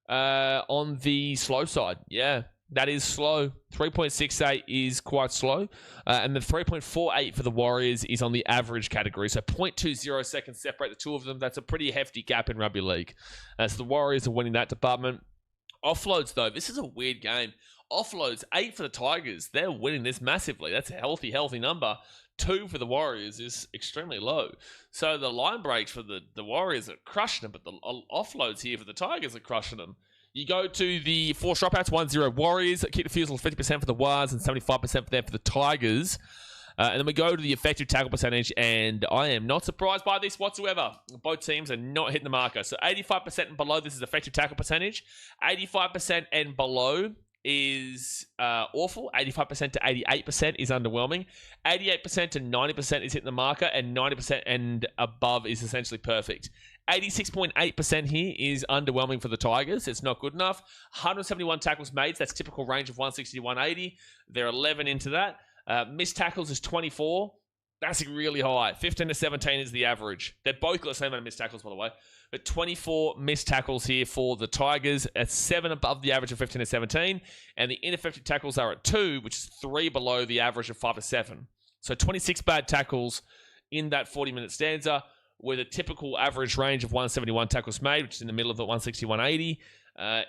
on the slow side. Yeah, that is slow. 3.68 is quite slow. And the 3.48 for the Warriors is on the average category. So 0.20 seconds separate the two of them. That's a pretty hefty gap in rugby league. So the Warriors are winning that department. Offloads, though, this is a weird game. Offloads, 8 for the Tigers. They're winning this massively. That's a healthy number. 2 for the Warriors is extremely low. So the line breaks for the Warriors are crushing them, but the offloads here for the Tigers are crushing them. You go to the 4 dropouts, 1-0 Warriors. Kick defusals, 50% for the Wires and 75% for them for the Tigers. And then we go to the effective tackle percentage, and I am not surprised by this whatsoever. Both teams are not hitting the marker. So 85% and below, this is effective tackle percentage. 85% and below is awful. 85% to 88% is underwhelming. 88% to 90% is hitting the marker, and 90% and above is essentially perfect. 86.8% here is underwhelming for the Tigers. It's not good enough. 171 tackles made. That's typical range of 160 to 180. They're 11 into that. Missed tackles is 24. That's really high. 15 to 17 is the average. They're both got the same amount of missed tackles, by the way. But 24 missed tackles here for the Tigers. At 7 above the average of 15 to 17. And the ineffective tackles are at 2, which is 3 below the average of 5 to 7. So 26 bad tackles in that 40-minute stanza with a typical average range of 171 tackles made, which is in the middle of the 160, 180.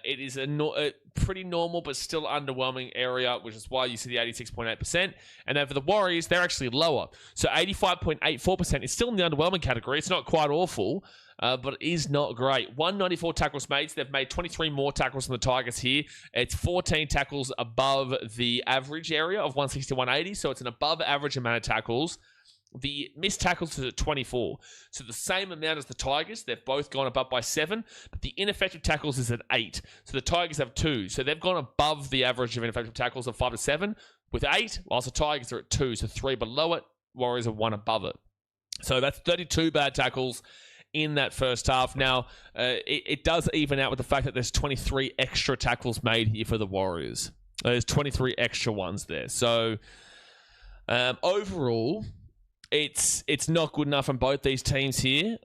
It is a pretty normal but still underwhelming area, which is why you see the 86.8%. And then for the Warriors, they're actually lower. So 85.84% is still in the underwhelming category. It's not quite awful, but it is not great. 194 tackles made. So they've made 23 more tackles than the Tigers here. It's 14 tackles above the average area of 160, 180. So it's an above average amount of tackles. The missed tackles is at 24. So the same amount as the Tigers. They've both gone above by 7. But the ineffective tackles is at 8. So the Tigers have 2. So they've gone above the average of ineffective tackles of 5 to 7 with 8, whilst the Tigers are at 2. So 3 below it. Warriors are 1 above it. So that's 32 bad tackles in that first half. Now, it does even out with the fact that there's 23 extra tackles made here for the Warriors. There's 23 extra ones there. So overall, it's not good enough from both these teams here.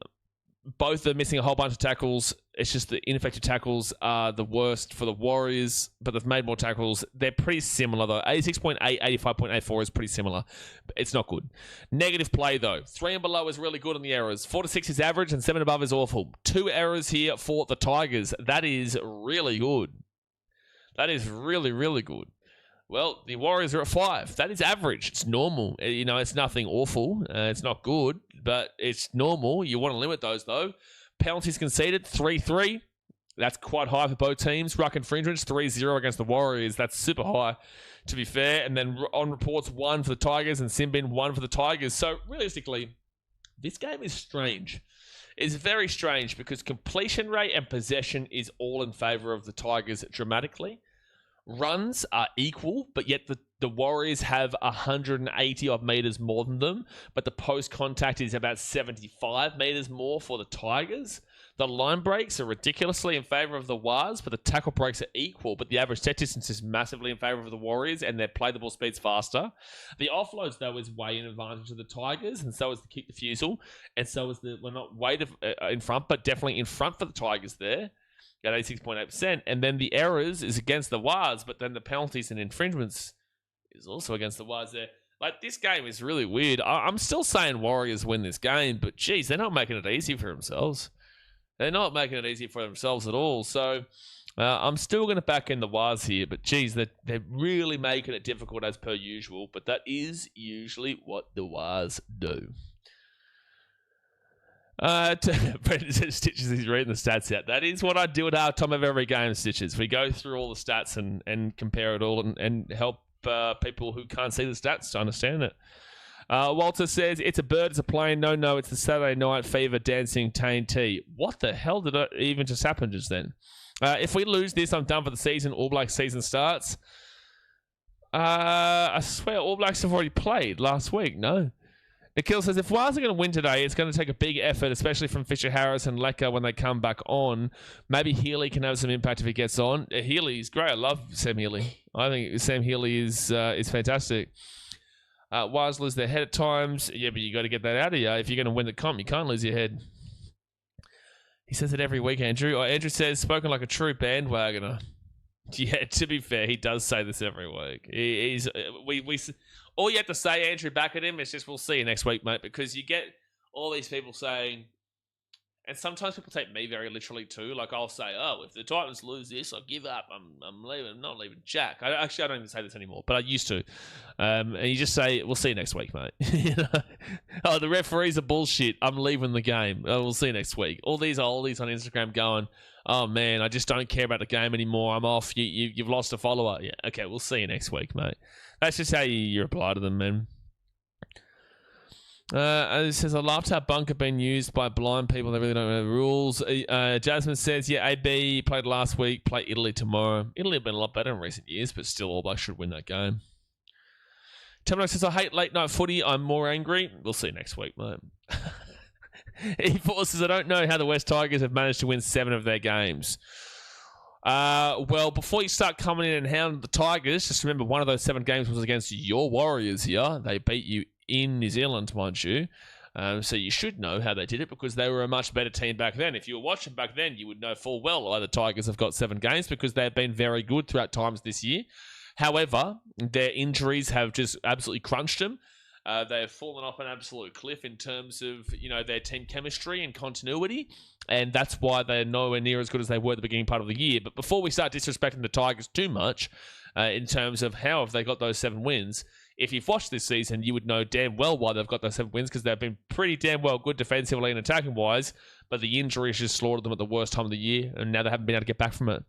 Both are missing a whole bunch of tackles. It's just the ineffective tackles are the worst for the Warriors, but they've made more tackles. They're pretty similar, though. 86.8, 85.84 is pretty similar. It's not good. Negative play, though. 3 and below is really good on the errors. 4 to 6 is average, and 7 above is awful. 2 errors here for the Tigers. That is really good. That is really, really good. Well, the Warriors are at 5. That is average. It's normal. You know, it's nothing awful. It's not good, but it's normal. You want to limit those, though. Penalties conceded, 3-3. That's quite high for both teams. Ruck infringements, 3-0 against the Warriors. That's super high, to be fair. And then on reports, 1 for the Tigers, and Simbin, 1 for the Tigers. So, realistically, this game is strange. It's very strange because completion rate and possession is all in favour of the Tigers dramatically. Runs are equal, but yet the Warriors have 180 odd meters more than them, but the post contact is about 75 meters more for the Tigers. The line breaks are ridiculously in favor of the Wars, but the tackle breaks are equal, but the average set distance is massively in favor of the Warriors, and their play the ball speed's faster. The offloads, though, is way in advantage of the Tigers, and so is the kick defusal, and so is not way in front, but definitely in front for the Tigers there. At 86.8%, and then the errors is against the Wars, but then the penalties and infringements is also against the Wars there. Like, this game is really weird. I'm still saying Warriors win this game, but geez, they're not making it easy for themselves. They're not making it easy for themselves at all. So I'm still going to back in the Wars here, but geez, they're really making it difficult as per usual, but that is usually what the Wars do. Brendan said Stitches, he's reading the stats out. That is what I do at halftime of every game, Stitches. We go through all the stats and compare it all and help people who can't see the stats to understand it. Walter says, it's a bird, it's a plane. No, it's the Saturday Night Fever dancing TNT. What the hell did it even just happen just then? If we lose this, I'm done for the season. All Blacks season starts. I swear All Blacks have already played last week. No. Nikhil says, if Wales are going to win today, it's going to take a big effort, especially from Fisher Harris and Lecker when they come back on. Maybe Healy can have some impact if he gets on. Healy's great. I love Sam Healy. I think Sam Healy is fantastic. Wales lose their head at times. Yeah, but you got to get that out of you. If you're going to win the comp, you can't lose your head. He says it every week, Andrew. Andrew says, spoken like a true bandwagoner. Yeah, to be fair, he does say this every week. All you have to say, Andrew, back at him is just, we'll see you next week, mate, because you get all these people saying, and sometimes people take me very literally too. Like, I'll say, oh, if the Titans lose this, I'll give up. I'm leaving. I'm not leaving Jack. I don't even say this anymore, but I used to. And you just say, we'll see you next week, mate. You know? Oh, the referees are bullshit. I'm leaving the game. Oh, we'll see you next week. All these oldies on Instagram going, oh, man, I just don't care about the game anymore. I'm off. You've lost a follower. Yeah, okay, we'll see you next week, mate. That's just how you reply to them, man. It says, I laughed how bunker been used by blind people. They really don't know the rules. Jasmine says, yeah, AB played last week, play Italy tomorrow. Italy have been a lot better in recent years, but still All Blacks should win that game. Temno says, I hate late night footy. I'm more angry. We'll see you next week, mate. E4 says, I don't know how the West Tigers have managed to win 7 of their games. Well, before you start coming in and hounding the Tigers, just remember one of those 7 games was against your Warriors here. They beat you in New Zealand, mind you. So you should know how they did it because they were a much better team back then. If you were watching back then, you would know full well why the Tigers have got 7 games because they've been very good throughout times this year. However, their injuries have just absolutely crunched them. They have fallen off an absolute cliff in terms of, their team chemistry and continuity, and that's why they're nowhere near as good as they were at the beginning part of the year. But before we start disrespecting the Tigers too much, in terms of how have they got those 7 wins, if you've watched this season, you would know damn well why they've got those 7 wins because they've been pretty damn well good defensively and attacking-wise, but the injuries just slaughtered them at the worst time of the year, and now they haven't been able to get back from it.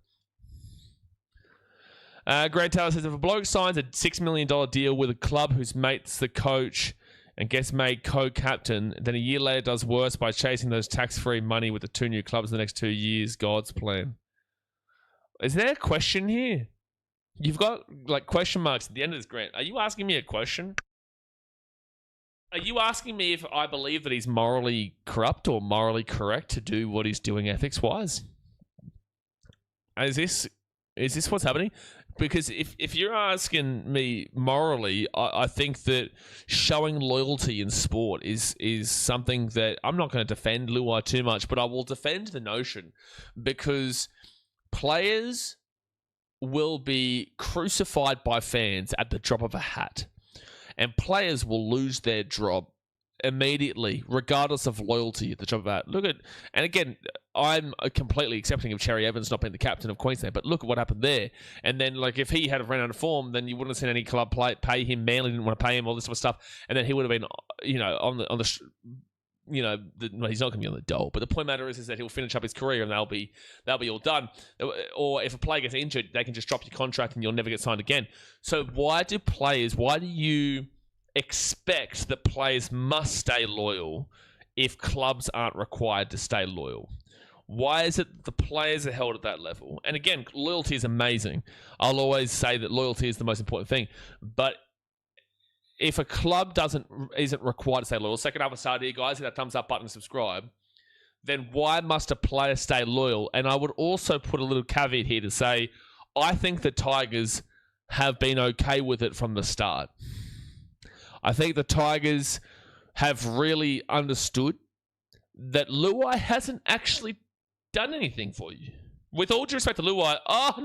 Grant Taylor says, if a bloke signs a $6 million deal with a club whose mate's the coach and gets made co-captain, then a year later does worse by chasing those tax-free money with the 2 new clubs in the next 2 years, God's plan. Is there a question here? You've got, question marks at the end of this, Grant. Are you asking me a question? Are you asking me if I believe that he's morally corrupt or morally correct to do what he's doing ethics-wise? Is this Is this what's happening? Because if you're asking me morally, I think that showing loyalty in sport is something that I'm not going to defend Luai too much, but I will defend the notion because players will be crucified by fans at the drop of a hat, and players will lose their job immediately, regardless of loyalty at the top of that. And again, I'm completely accepting of Cherry Evans not being the captain of Queensland, but look at what happened there. And then, like, if he had ran out of form, then you wouldn't have seen any club pay him. Manly didn't want to pay him, all this sort of stuff. And then he would have been, he's not going to be on the dole. But the point matter is that he'll finish up his career and they'll be all done. Or if a player gets injured, they can just drop your contract and you'll never get signed again. So why do you expect that players must stay loyal if clubs aren't required to stay loyal? Why is it that the players are held at that level? And again, loyalty is amazing. I'll always say that loyalty is the most important thing. But if a club isn't required to stay loyal, second half of start here, guys, hit that thumbs up button and subscribe, then why must a player stay loyal? And I would also put a little caveat here to say, I think the Tigers have been okay with it from the start. I think the Tigers have really understood that Luai hasn't actually done anything for you. With all due respect to Luai,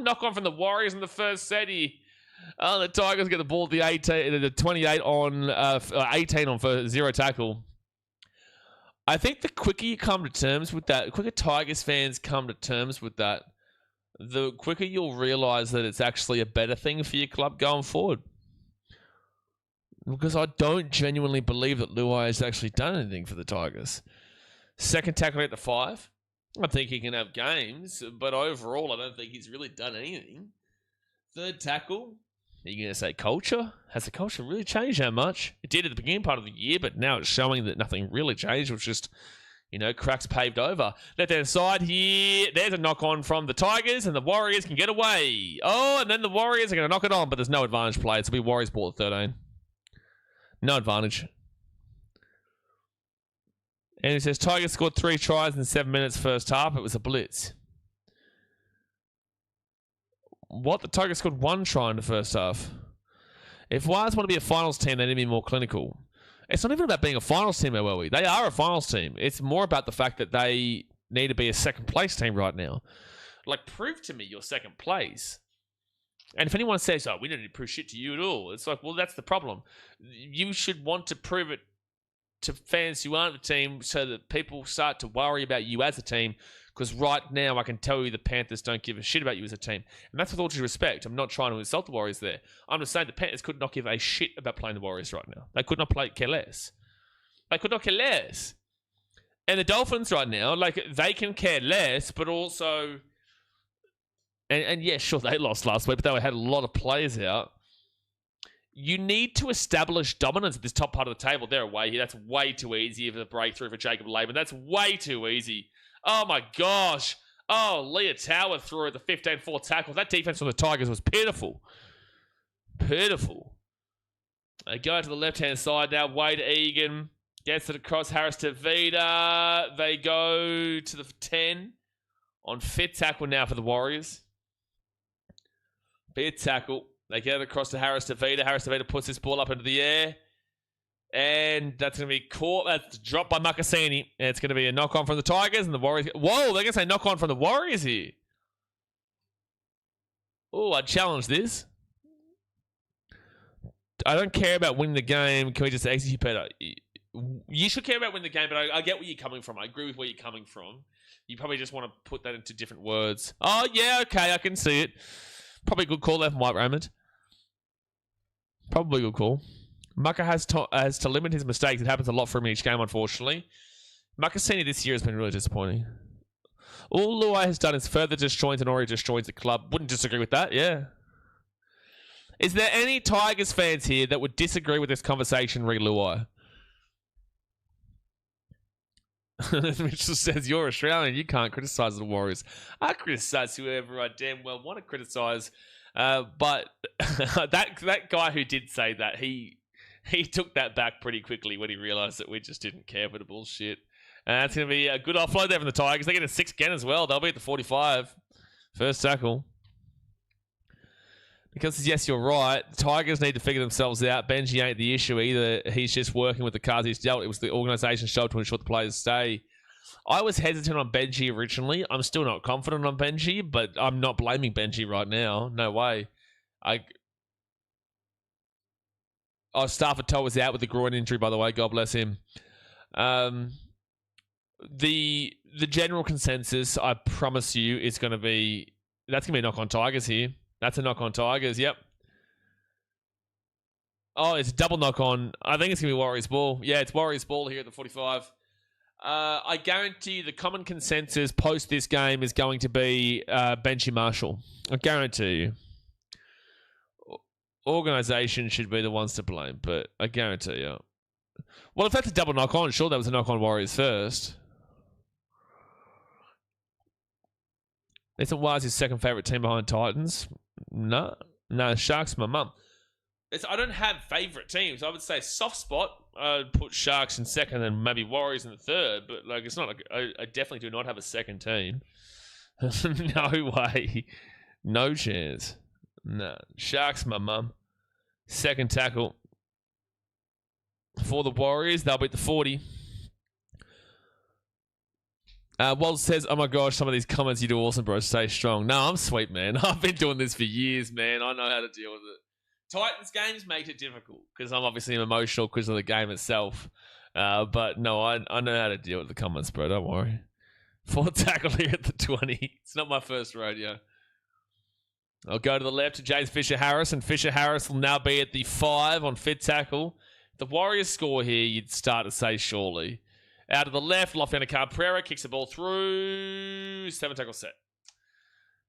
knock on from the Warriors in the first set. The Tigers get the ball at the 28 on 18 on for zero tackle. I think the quicker you come to terms with that, the quicker Tigers fans come to terms with that, the quicker you'll realise that it's actually a better thing for your club going forward. Because I don't genuinely believe that Luai has actually done anything for the Tigers. Second tackle at the 5. I think he can have games, but overall, I don't think he's really done anything. Third tackle, are you going to say culture? Has the culture really changed that much? It did at the beginning part of the year, but now it's showing that nothing really changed. It was just, cracks paved over. Left hand side here. There's a knock on from the Tigers, and the Warriors can get away. And then the Warriors are going to knock it on, but there's no advantage play. It'll be Warriors ball at 13. No advantage. And he says, Tigers scored 3 tries in 7 minutes first half. It was a blitz. What? The Tigers scored 1 try in the first half. If Wires want to be a finals team, they need to be more clinical. It's not even about being a finals team, though, They are a finals team. It's more about the fact that they need to be a second place team right now. Like, prove to me you're second place. And if anyone says, we don't need to prove shit to you at all, it's like, well, that's the problem. You should want to prove it to fans who aren't the team so that people start to worry about you as a team, because right now I can tell you the Panthers don't give a shit about you as a team. And that's with all due respect. I'm not trying to insult the Warriors there. I'm just saying the Panthers could not give a shit about playing the Warriors right now. They could not care less. They could not care less. And the Dolphins right now, like, they can care less, but also... And yeah, sure, they lost last week, but they had a lot of players out. You need to establish dominance at this top part of the table. They're away here. That's way too easy of a breakthrough for Jacob Laban. That's way too easy. Oh, my gosh. Leah Tower threw at the 15-4 tackle. That defense from the Tigers was pitiful. Pitiful. They go to the left-hand side now. Wade Egan gets it across. Harris to Vida. They go to the 10 on fit tackle now for the Warriors. Fit tackle. They get it across to Harris Tavita. Harris Tavita puts this ball up into the air. And that's going to be caught. That's dropped by Makasini. And it's going to be a knock-on from the Tigers and the Warriors. Whoa, they're going to say knock-on from the Warriors here. Oh, I challenge this. I don't care about winning the game. Can we just execute better? You should care about winning the game, but I get where you're coming from. I agree with where you're coming from. You probably just want to put that into different words. Oh, yeah, okay, I can see it. Probably a good call there from White Raymond. Probably a good call. Mucka has to limit his mistakes. It happens a lot for him in each game, unfortunately. Makasini this year has been really disappointing. All Luai has done is further disjoint and already disjoins the club. Wouldn't disagree with that, yeah. Is there any Tigers fans here that would disagree with this conversation re Luai? Mitchell says, you're Australian, you can't criticise the Warriors. I criticise whoever I damn well want to criticise. But that guy who did say that, he took that back pretty quickly when he realised that we just didn't care for the bullshit. And that's going to be a good offload there from the Tigers. They get a 6 again as well. They'll be at the 45. First tackle. Because, yes, you're right. Tigers need to figure themselves out. Benji ain't the issue either. He's just working with the cards he's dealt. It was the organisation's job to ensure the players stay. I was hesitant on Benji originally. I'm still not confident on Benji, but I'm not blaming Benji right now. No way. Stafford Toe was out with a groin injury, by the way. God bless him. The general consensus, I promise you, is going to be... That's going to be a knock on Tigers here. That's a knock on Tigers, yep. Oh, it's a double knock on. I think it's going to be Warriors ball. Yeah, it's Warriors ball here at the 45. I guarantee you the common consensus post this game is going to be Benji Marshall. I guarantee you. Organisation should be the ones to blame, but I guarantee you. Well, if that's a double knock on, sure, that was a knock on Warriors first. Isn't Wise his second favourite team behind Titans? No, Sharks my mum. I don't have favourite teams. I would say soft spot. I'd put Sharks in second and maybe Warriors in the third. But like, it's not like I definitely do not have a second team. No way. No chance. No. Sharks my mum. Second tackle. For the Warriors, they'll beat the 40. Walt says, oh my gosh, some of these comments you do awesome, bro. Stay strong. No, I'm sweet, man. I've been doing this for years, man. I know how to deal with it. Titans games make it difficult because I'm obviously emotional because of the game itself. But no, I know how to deal with the comments, bro. Don't worry. Fourth tackle here at the 20. It's not my first rodeo. I'll go to the left to James Fisher-Harris, and Fisher-Harris will now be at the 5 on fit tackle. The Warriors score here, you'd start to say surely. Out of the left, Lofty Cabrera kicks the ball through. 7 tackle set.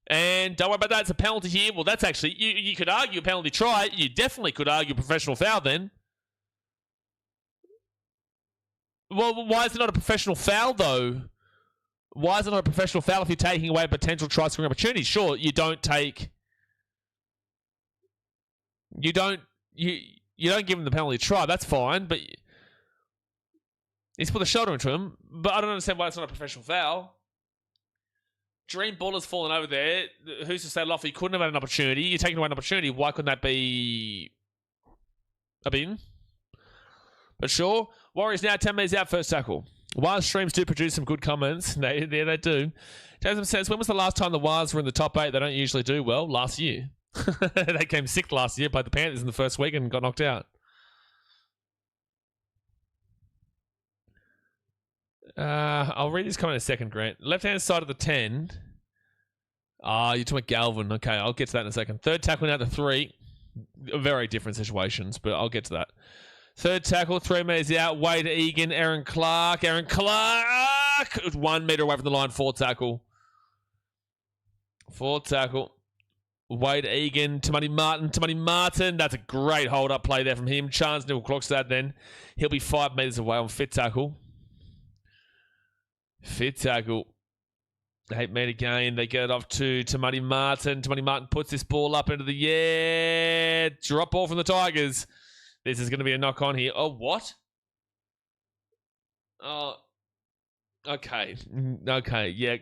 And don't worry about that. It's a penalty here. Well, that's actually... You could argue a penalty try. You definitely could argue a professional foul then. Well, why is it not a professional foul, though? Why is it not a professional foul if you're taking away a potential try-scoring opportunity? Sure, you don't take... You don't give him the penalty try. That's fine, but... He's put the shoulder into him, but I don't understand why it's not a professional foul. Dream ball has fallen over there. Who's to say Lofty couldn't have had an opportunity? You're taking away an opportunity. Why couldn't that be a bin? But sure. Warriors now 10 metres out, first tackle. Wires streams do produce some good comments. They do. Jason says, when was the last time the Wires were in the top 8? They don't usually do well. Last year. They came 6th last year, played the Panthers in the first week and got knocked out. I'll read this comment in a second, Grant. Left-hand side of the 10. You're talking about Galvin. Okay, I'll get to that in a second. Third tackle now to 3. Very different situations, but I'll get to that. Third tackle, 3 metres out. Wade Egan, Aaron Clark. 1 metre away from the line, 4 tackle. 4 tackle. Wade Egan, Tamani Martin. That's a great hold-up play there from him. Chance Nickel clocks that then. He'll be 5 metres away on fit tackle. Fit tackle. 8 metre gain. They get it off to Tamani Martin. Tamani Martin puts this ball up into the air. Drop ball from the Tigers. This is going to be a knock on here. Oh, what? Oh, okay. Okay, yeah.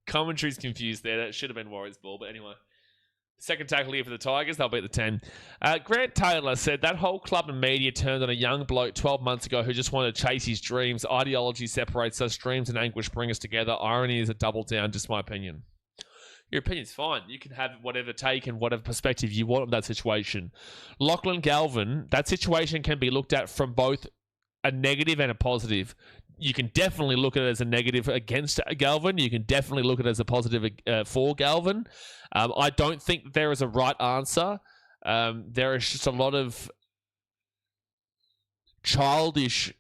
Commentary's confused there. That should have been Warriors ball, but anyway. Second tackle here for the Tigers. They'll beat the 10. Grant Taylor said that whole club and media turned on a young bloke 12 months ago who just wanted to chase his dreams. Ideology separates us. Dreams and anguish bring us together. Irony is a double down. Just my opinion. Your opinion's fine. You can have whatever take and whatever perspective you want of that situation. Lachlan Galvin, that situation can be looked at from both a negative and a positive. You can definitely look at it as a negative against Galvin. You can definitely look at it as a positive for Galvin. I don't think there is a right answer. There is just a lot of childish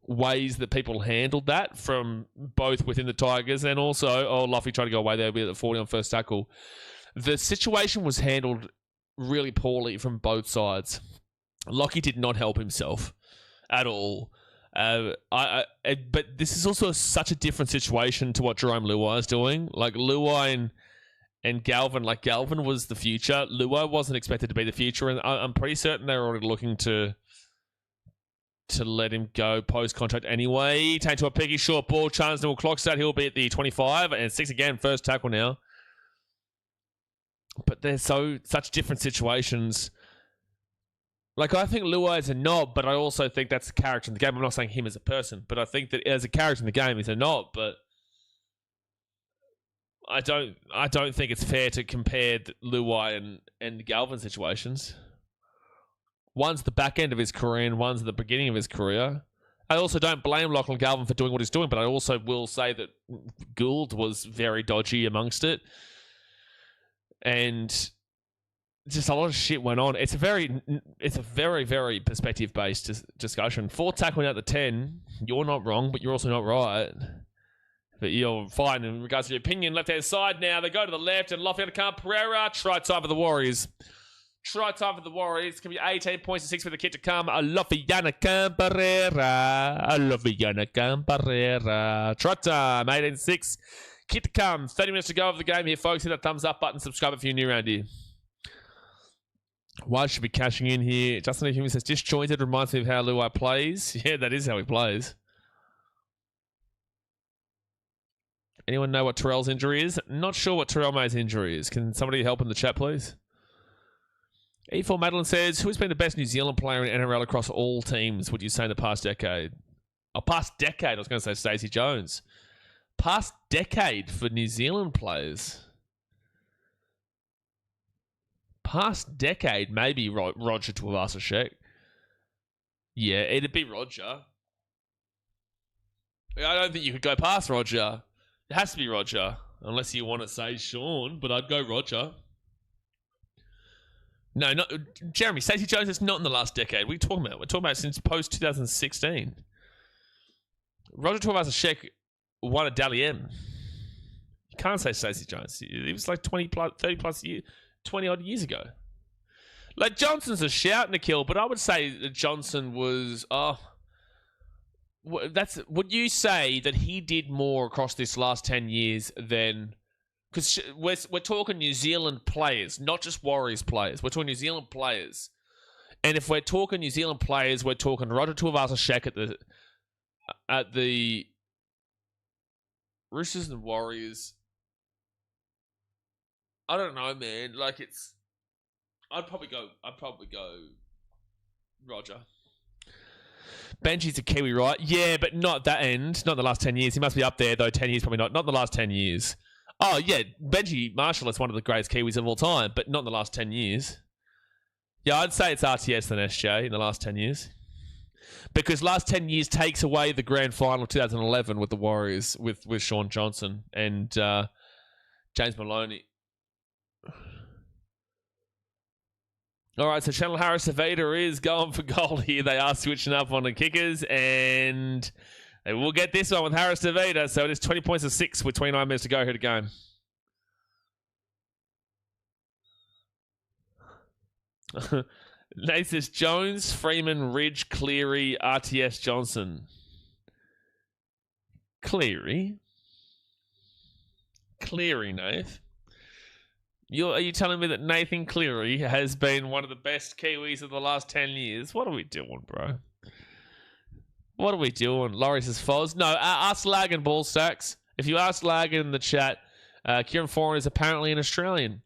ways that people handled that from both within the Tigers and also, Luffy tried to go away there with the 40 on first tackle. The situation was handled really poorly from both sides. Lockie did not help himself at all. But this is also such a different situation to what Jerome Luai is doing. Like Luai and Galvin, like Galvin was the future. Luai wasn't expected to be the future, and I'm pretty certain they're already looking to let him go post-contract anyway. Take to a picky short ball. Chance will clock that. He'll be at the 25 and 6 again. First tackle now. But they're such different situations. Like, I think Luai's a knob, but I also think that's a character in the game. I'm not saying him as a person, but I think that as a character in the game, he's a knob. But I don't think it's fair to compare Luai and Galvin situations. One's the back end of his career and one's the beginning of his career. I also don't blame Lachlan Galvin for doing what he's doing, but I also will say that Gould was very dodgy amongst it. And just a lot of shit went on. It's a very, very perspective-based discussion. 4 tackling out the 10, you're not wrong, but you're also not right. But you're fine in regards to your opinion. Left-hand side now. They go to the left, and Lafayette Khan Pereira. Try time for the Warriors. Try time for the Warriors. It's going to be 18 points to 6 for the kid to come. Lafayette Khan Pereira. Lafayette Khan Pereira. Try time. 18-6. Kid to come. 30 minutes to go of the game here, folks. Hit that thumbs up button. Subscribe if you're new around here. Why should be cashing in here? Justin E. Human says, disjointed reminds me of how Luai plays. Yeah, that is how he plays. Anyone know what Terrell's injury is? Not sure what Terrell May's injury is. Can somebody help in the chat, please? E4 Madeline says, who's been the best New Zealand player in NRL across all teams, would you say, in the past decade? Oh, past decade. I was going to say Stacey Jones. Past decade for New Zealand players. Past decade, maybe Roger Tuivasa-Sheck. Yeah, it'd be Roger. I don't think you could go past Roger. It has to be Roger, unless you want to say Sean, but I'd go Roger. No, not Jeremy. Stacey Jones is not in the last decade. What are you talking about? We're talking about since post-2016. Roger Tuivasa-Sheck won a Dally M. You can't say Stacey Jones. He was like 30 plus years, 20 odd years ago. Like, Johnson's a shout, Nikhil, but I would say that Johnson was... would you say that he did more across this last 10 years than... Because we're talking New Zealand players, not just Warriors players. We're talking New Zealand players. And if we're talking New Zealand players, we're talking Roger Tuivasa-Sheck at the Roosters and Warriors. I don't know, man. Like, it's... I'd probably go Roger. Benji's a Kiwi, right? Yeah, but not that end. Not the last 10 years. He must be up there, though. 10 years, probably not. Not the last 10 years. Oh, yeah. Benji Marshall is one of the greatest Kiwis of all time, but not in the last 10 years. Yeah, I'd say it's RTS than SJ in the last 10 years. Because last 10 years takes away the grand final of 2011 with the Warriors, with Sean Johnson and James Maloney. All right, so Channel Harris-Aveda is going for gold here. They are switching up on the kickers, and they will get this one with Harris-Aveda. So it is 20 points to 6 with 29 minutes to go here to game. Nate says Jones, Freeman, Ridge, Cleary, RTS, Johnson. Cleary, Nath. Are you telling me that Nathan Cleary has been one of the best Kiwis of the last 10 years? What are we doing, bro? What are we doing? Laurie says Foz. No, ask Lag and Ball Stacks. If you ask Lag in the chat, Kieran Foran is apparently an Australian.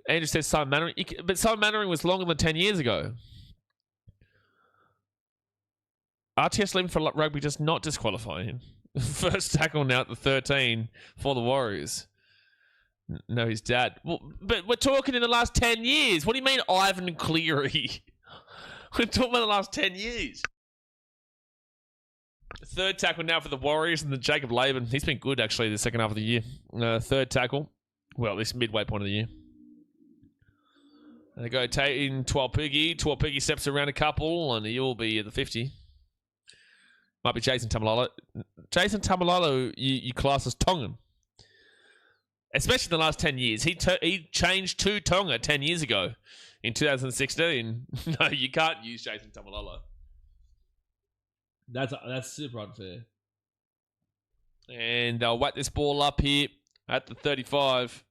Andrew says Simon Mannering. But Simon Mannering was longer than 10 years ago. RTS leaving for rugby does not disqualify him. First tackle now at the 13 for the Warriors. No, his dad. Well, but we're talking in the last 10 years. What do you mean, Ivan Cleary? We're talking about the last 10 years. Third tackle now for the Warriors and the Jacob Laban. He's been good, actually, the second half of the year. Third tackle. Well, this midway point of the year. And they go in Tuapigi. Tuapigi steps around a couple, and he'll be at the 50. Might be Jason Tamalolo. Jason Tamalolo, you class as Tongan. Especially in the last 10 years. He changed to Tonga 10 years ago in 2016. No, you can't use Jason Tamalolo. That's super unfair. And they'll whack this ball up here at the 35.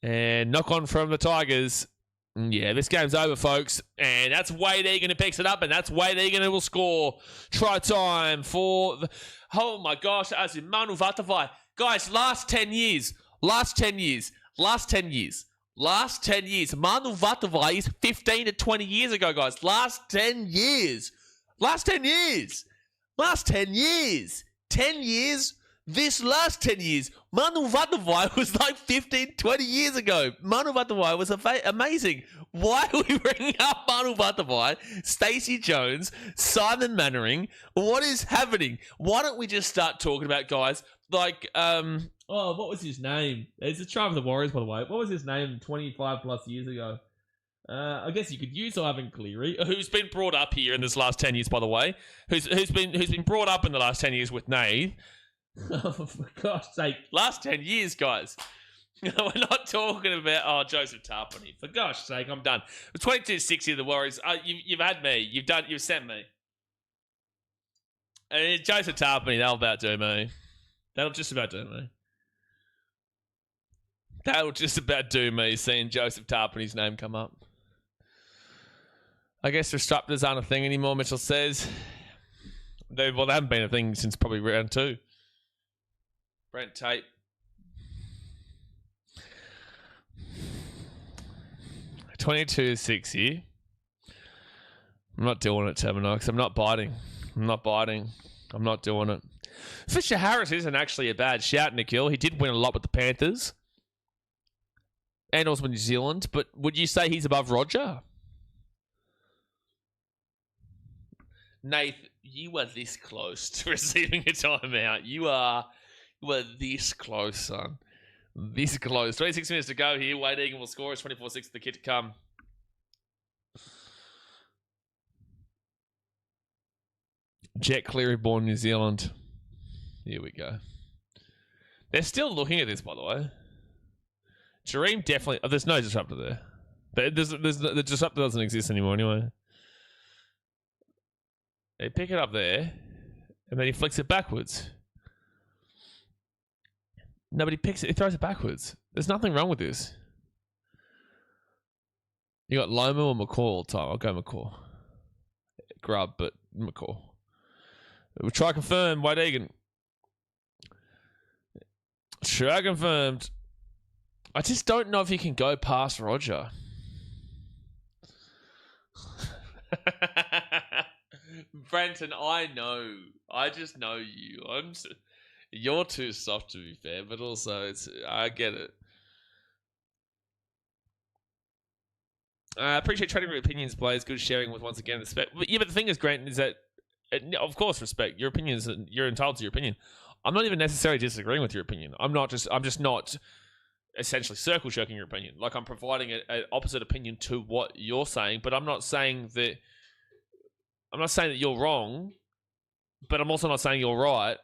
And knock on from the Tigers. Yeah, this game's over, folks. And that's Wade Egan who picks it up, and that's Wade Egan who will score. Try time for... Oh, my gosh. As in Manu Vatavai. Guys, last 10 years. Last 10 years. Manu Vatuvai is 15 to 20 years ago, guys. Last 10 years. Last 10 years. Last 10 years. 10 years. This last 10 years. Manu Vatuvai was like 15, 20 years ago. Manu Vatuvai was amazing. Why are we bringing up Manu Vatuvai, Stacey Jones, Simon Mannering? What is happening? Why don't we just start talking about guys like, what was his name? It's a try for the Warriors, by the way. What was his name 25 plus years ago? I guess you could use Ivan Cleary, who's been brought up here in this last 10 years, by the way. Who's been brought up in the last 10 years with Nate. Oh, for God's sake. Last 10 years, guys. We're not talking about, Joseph Tarpany. For gosh sake, I'm done. 22-60 of the Warriors. You've had me. You've sent me. And Joseph Tarpany, that'll about do me. That'll just about do me. That'll just about do me seeing Joseph Tarpany's name come up. I guess disruptors aren't a thing anymore, Mitchell says. They haven't been a thing since probably round 2. Brent Tate. $22.60. I'm not doing it, Terminix. I'm not biting. I'm not doing it. Fisher Harris isn't actually a bad shout, Nikhil. He did win a lot with the Panthers. And also with New Zealand. But would you say he's above Roger? Nath, you are this close to receiving a timeout. You are this close, son. This close. 26 minutes to go here. Wade Egan will score. It's 24-6 the kid to come. Jet Cleary born New Zealand. Here we go. They're still looking at this, by the way. Jareem definitely... Oh, there's no disruptor there. But the disruptor doesn't exist anymore anyway. They pick it up there. And then he flicks it backwards. Nobody picks it. He throws it backwards. There's nothing wrong with this. You got Loma or McCall all the time. I'll go McCall. Grub, but McCall. We'll try confirm. White Egan. Sure, confirmed. I just don't know if you can go past Roger. Brenton, I know. I just know you. You're too soft to be fair, but also I get it. I appreciate trading your opinions, players. Good sharing with once again respect. But the thing is, Grant, is that of course respect your opinions. You're entitled to your opinion. I'm not even necessarily disagreeing with your opinion. I'm just not essentially circle jerking your opinion. Like I'm providing an opposite opinion to what you're saying, but I'm not saying that you're wrong, but I'm also not saying you're right.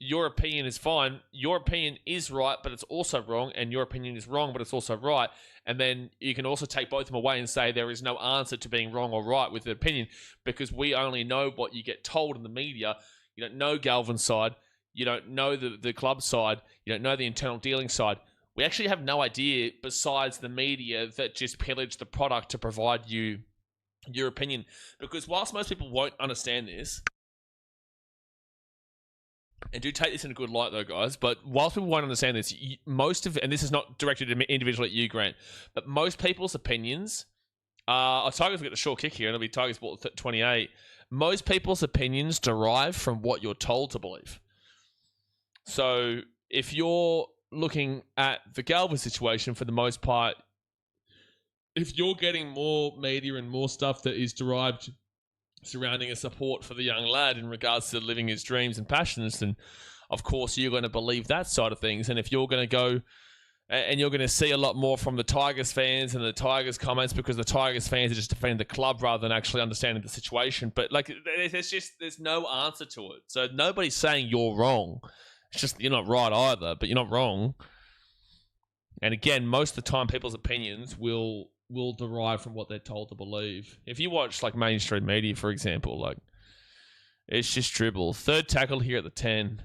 Your opinion is fine. Your opinion is right, but it's also wrong. And your opinion is wrong, but it's also right. And then you can also take both of them away and say there is no answer to being wrong or right with the opinion because we only know what you get told in the media. You don't know Galvin's side. You don't know the club side. You don't know the internal dealing side. We actually have no idea besides the media that just pillage the product to provide you your opinion. Because whilst most people won't understand this, and do take this in a good light though, guys, but whilst people won't understand this, and this is not directed individually at you, Grant, but most people's opinions Tigers will get the short kick here, and it'll be Tigers ball at 28. Most people's opinions derive from what you're told to believe. So if you're looking at the Galvin situation, for the most part, if you're getting more media and more stuff that is derived surrounding a support for the young lad in regards to living his dreams and passions, then of course you're going to believe that side of things. And if you're going to go and you're going to see a lot more from the Tigers fans and the Tigers comments, because the Tigers fans are just defending the club rather than actually understanding the situation. But like, there's no answer to it. So nobody's saying you're wrong. It's just you're not right either, but you're not wrong. And again, most of the time, people's opinions will derive from what they're told to believe. If you watch like mainstream media, for example, like it's just dribble. Third tackle here at the 10.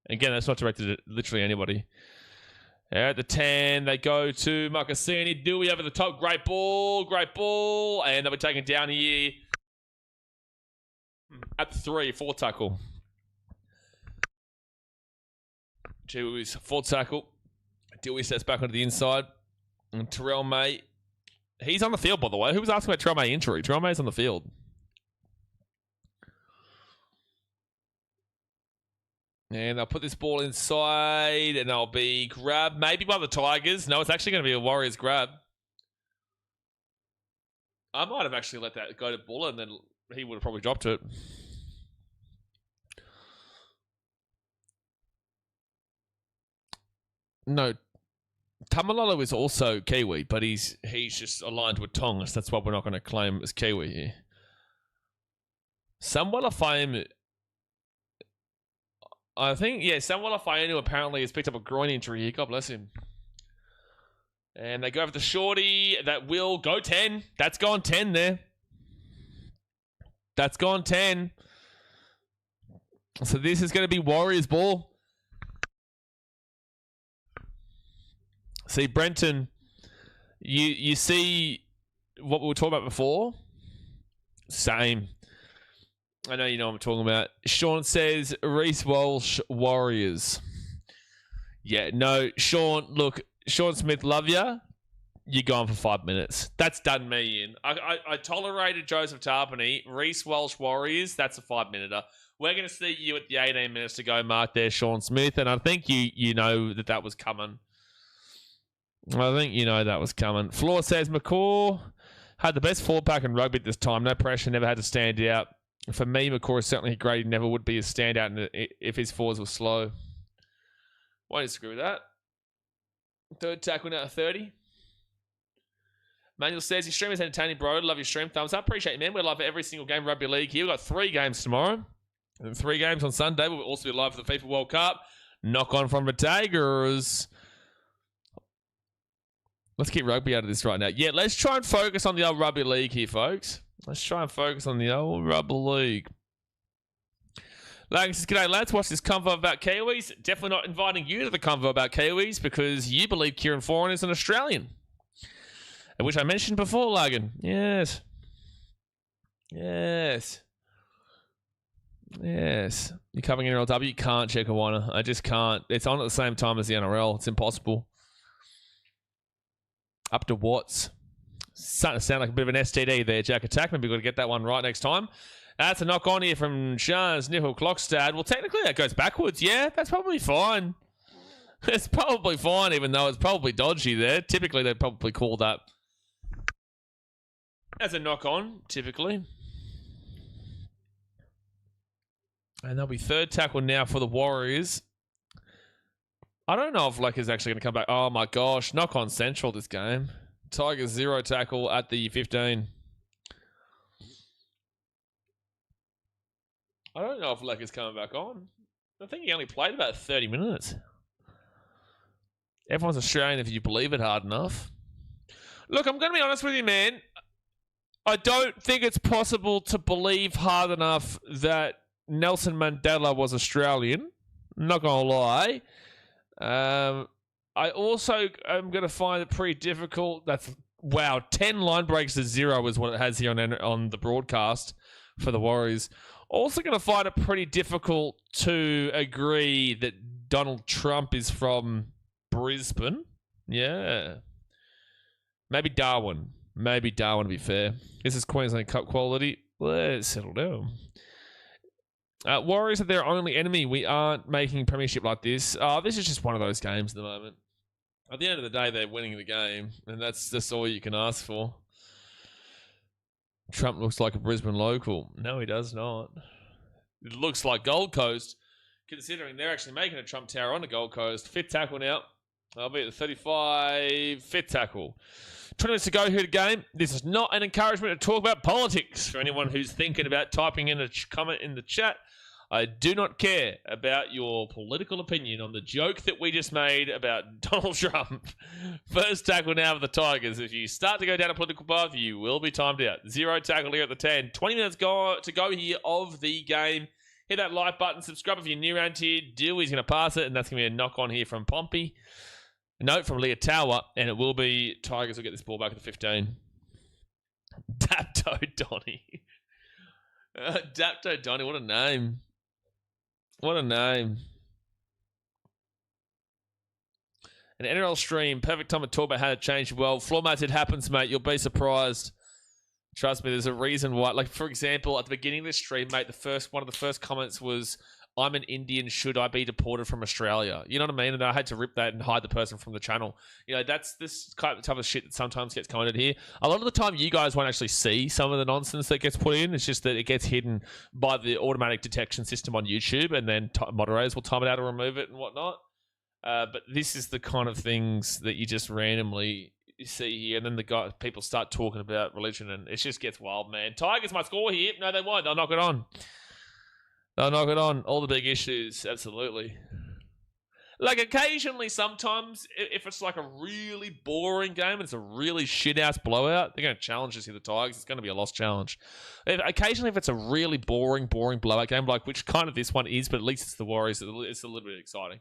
Again, that's not directed at literally anybody. At the 10, they go to Marcassini. Dewey over the top. Great ball. And they'll be taken down here at the 3. Fourth tackle. Dewey's fourth tackle. Dewey sets back onto the inside. And Terrell May, he's on the field, by the way. Who was asking about Terrell May injury? Terrell May's on the field. And they'll put this ball inside, and they'll be grabbed maybe by the Tigers. No, it's actually going to be a Warriors grab. I might have actually let that go to Buller, and then he would have probably dropped it. No, Tamalolo is also Kiwi, but he's just aligned with Tongas. That's why we're not going to claim him as Kiwi here. Samuela Fame, I think, yeah, Samuela Fame apparently has picked up a groin injury here. God bless him. And they go over to Shorty. That will go 10. That's gone 10 there. That's gone 10. So this is going to be Warriors ball. See, Brenton, you see what we were talking about before? Same. I know you know what I'm talking about. Sean says, Reece Walsh, Warriors. Yeah, no, Sean, look, Sean Smith, love ya. You're gone for 5 minutes. That's done me in. I tolerated Joseph Tarpany. Reece Walsh, Warriors, that's a 5-minuter. We're going to see you at the 18 minutes to go mark there, Sean Smith, and I think you know that was coming. I think you know that was coming. Floor says, McCaw had the best forward pack in rugby at this time. No pressure, never had to stand out. For me, McCaw is certainly great. He never would be a standout if his forwards were slow. Won't disagree with that. Third tackle now at 30. Manuel says, your stream is entertaining, bro. Love your stream. Thumbs up. Appreciate it, man. We're live for every single game rugby league here. We've got 3 games tomorrow. And 3 games on Sunday. We'll also be live for the FIFA World Cup. Knock on from the Tigers. Let's keep rugby out of this right now. Yeah, let's try and focus on the old rugby league here, folks. Let's try and focus on the old rugby league. Logan says, g'day, lads. Watch this convo about Kiwis. Definitely not inviting you to the convo about Kiwis because you believe Kieran Foran is an Australian. Which I mentioned before, Logan. Yes. Yes. Yes. You're covering NRLW. You can't check Awana. I just can't. It's on at the same time as the NRL. It's impossible. Up to Watts. Starting to sound like a bit of an STD there, Jack Attackman. We've got to get that one right next time. That's a knock on here from Sean's Nickel Clockstad. Well, technically that goes backwards. Yeah, that's probably fine. It's probably fine, even though it's probably dodgy there. Typically, they'd probably call that as a knock on, typically. And there'll be third tackle now for the Warriors. I don't know if Leck is actually going to come back. Oh my gosh, knock on central this game. Tigers 0 tackle at the 15. I don't know if Leck is coming back on. I think he only played about 30 minutes. Everyone's Australian if you believe it hard enough. Look, I'm going to be honest with you, man. I don't think it's possible to believe hard enough that Nelson Mandela was Australian. I'm not going to lie. I also am going to find it pretty difficult. Wow, 10 line breaks to 0 is what it has here on the broadcast for the Warriors. Also going to find it pretty difficult to agree that Donald Trump is from Brisbane. Yeah. Maybe Darwin. Maybe Darwin, to be fair. This is Queensland Cup quality. Let's settle down. Warriors are their only enemy. We aren't making premiership like this. This is just one of those games at the moment. At the end of the day, they're winning the game, and that's just all you can ask for. Trump looks like a Brisbane local. No, he does not. It looks like Gold Coast, considering they're actually making a Trump Tower on the Gold Coast. Fifth tackle now. I'll be at the 35. Fifth tackle. 20 minutes to go here to game. This is not an encouragement to talk about politics. For anyone who's thinking about typing in a comment in the chat, I do not care about your political opinion on the joke that we just made about Donald Trump. First tackle now for the Tigers. If you start to go down a political path, you will be timed out. 0 tackle here at the 10. 20 minutes to go here of the game. Hit that like button. Subscribe if you're new around here. Dewey's going to pass it, and that's going to be a knock on here from Pompey. A note from Leah Tower, and it will be Tigers will get this ball back at the 15. Dapto Donny. Dapto Donny, what a name. What a name. An NRL stream, perfect time to talk about how to change your world. Floor mats, it happens, mate. You'll be surprised. Trust me, there's a reason why. Like, for example, at the beginning of this stream, mate, one of the first comments was, I'm an Indian, should I be deported from Australia? You know what I mean? And I had to rip that and hide the person from the channel. You know, that's this type of shit that sometimes gets commented here. A lot of the time, you guys won't actually see some of the nonsense that gets put in. It's just that it gets hidden by the automatic detection system on YouTube, and then moderators will time it out to remove it and whatnot. But this is the kind of things that you just randomly see here, and then people start talking about religion, and it just gets wild, man. Tigers might score here. No, they won't. They'll knock it on. They'll knock it on. All the big issues, absolutely. Like, occasionally, sometimes, if it's like a really boring game and it's a really shit-ass blowout, they're going to challenge us here, the Tigers. It's going to be a lost challenge. Occasionally, if it's a really boring blowout game, like which kind of this one is, but at least it's the Warriors, it's a little bit exciting.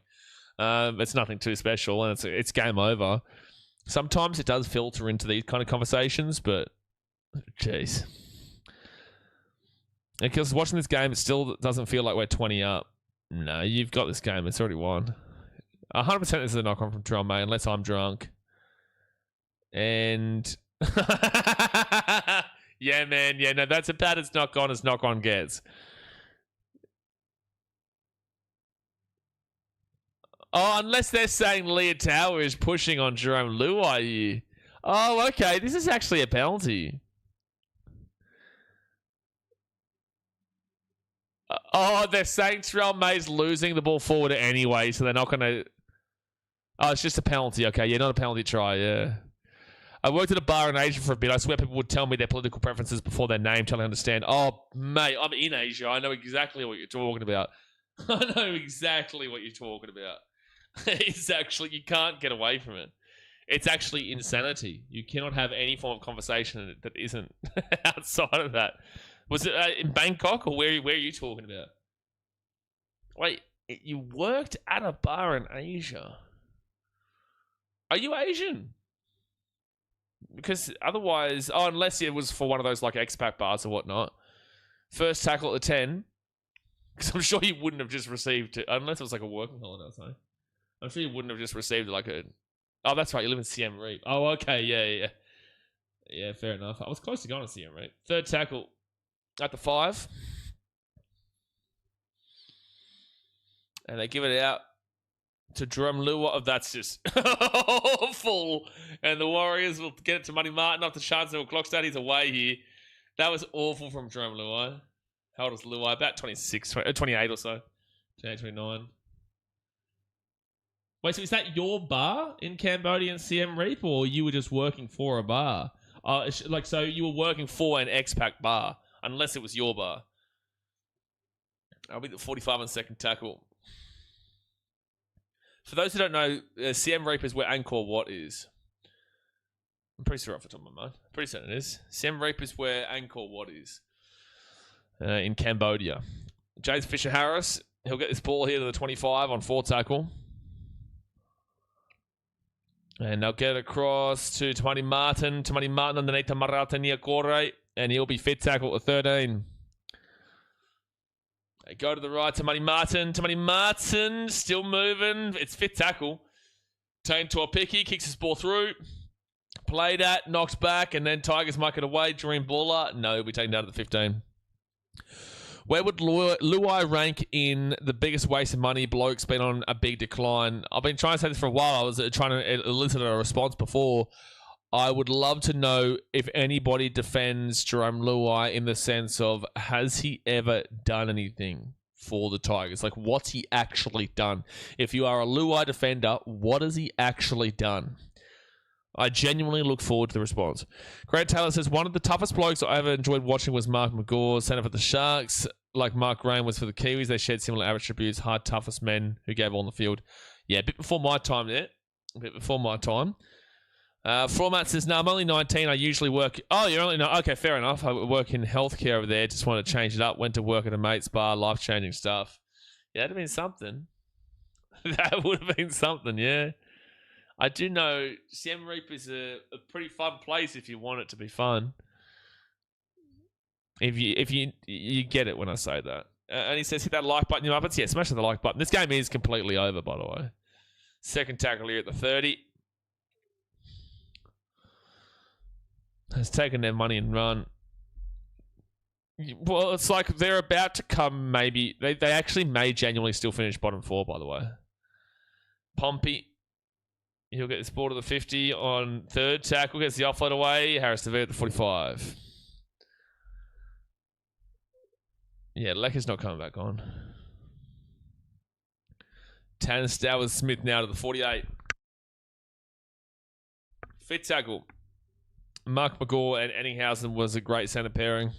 It's nothing too special, and it's game over. Sometimes it does filter into these kind of conversations, but jeez. Because watching this game, it still doesn't feel like we're 20 up. No, you've got this game. It's already won. 100% this is a knock-on from Jerome May, unless I'm drunk. And... yeah, man. Yeah, no, that's about as knock-on gets. Oh, unless they're saying Leah Tower is pushing on Jerome Luai here. Oh, okay. This is actually a penalty. Oh, they're saying Terrell May's losing the ball forward anyway, so they're not going to... Oh, it's just a penalty. Okay, yeah, not a penalty try, yeah. I worked at a bar in Asia for a bit. I swear people would tell me their political preferences before their name, trying to understand. Oh, mate, I'm in Asia. I know exactly what you're talking about. I know exactly what you're talking about. It's actually, you can't get away from it. It's actually insanity. You cannot have any form of conversation that isn't outside of that. Was it in Bangkok, or where are you talking about? Wait, you worked at a bar in Asia. Are you Asian? Because otherwise, unless it was for one of those like expat bars or whatnot. First tackle at the 10. Because I'm sure you wouldn't have just received it, unless it was like a working holiday or something. I'm sure you wouldn't have just received like a... Oh, that's right, you live in Siem Reap. Oh, okay, yeah. Yeah, fair enough. I was close to going to Siem Reap. Third tackle at the 5. And they give it out to Jerome Lua. Oh, that's just awful. And the Warriors will get it to Money Martin off the Chancellor Clockstad. He's away here. That was awful from Jerome Lua. How old is Lua? About 28 or so. 28, 29. Wait, so is that your bar in Cambodia and Siem Reap, or you were just working for a bar? So you were working for an expat bar, unless it was your bar. I'll be the 45 on second tackle. For those who don't know, Siem Reap is where Angkor Wat is. I'm pretty sure off the top of my mind. Pretty certain it is. Siem Reap is where Angkor Wat is. In Cambodia. James Fisher-Harris, he'll get this ball here to the 25 on 4 tackle. And they'll get it across to Tamani Martin. Tamani Martin underneath to Marata Niakore. And he'll be fit tackle at 13. They go to the right to Tamani Martin. Tamani Martin still moving. It's fit tackle. Taken to a picky. Kicks his ball through. Played at. Knocks back. And then Tigers might get away. Dream Buller. No, he'll be taken down to the 15. Where would Luai rank in the biggest waste of money? Bloke's been on a big decline. I've been trying to say this for a while. I was trying to elicit a response before. I would love to know if anybody defends Jerome Luai in the sense of, has he ever done anything for the Tigers? Like, what's he actually done? If you are a Luai defender, what has he actually done? I genuinely look forward to the response. Grant Taylor says, one of the toughest blokes I ever enjoyed watching was Mark McGaw, centre for the Sharks. Like Mark Graham was for the Kiwis. They shared similar attributes, hard, toughest men who gave all on the field. Yeah, a bit before my time there. A bit before my time. Format says, no, I'm only 19. I usually work... Oh, you're only... No, okay, fair enough. I work in healthcare over there. Just wanted to change it up. Went to work at a mate's bar. Life-changing stuff. Yeah, that'd have been something. That would have been something, yeah. I do know Siem Reap is a pretty fun place if you want it to be fun. If you get it when I say that. And he says, hit that like button, you Muppets. Yeah, smash the like button. This game is completely over, by the way. Second tackle here at the 30. Has taken their money and run. Well, it's like they're about to come, maybe. They actually may genuinely still finish bottom 4, by the way. Pompey. He'll get this ball to the 50 on third tackle. Gets the offload away. Harris DeVere at the 45. Yeah, Lecker's not coming back on. Tanner Stowers Smith now to the 48. Fifth tackle. Mark McGaw and Ettinghausen was a great centre pairing.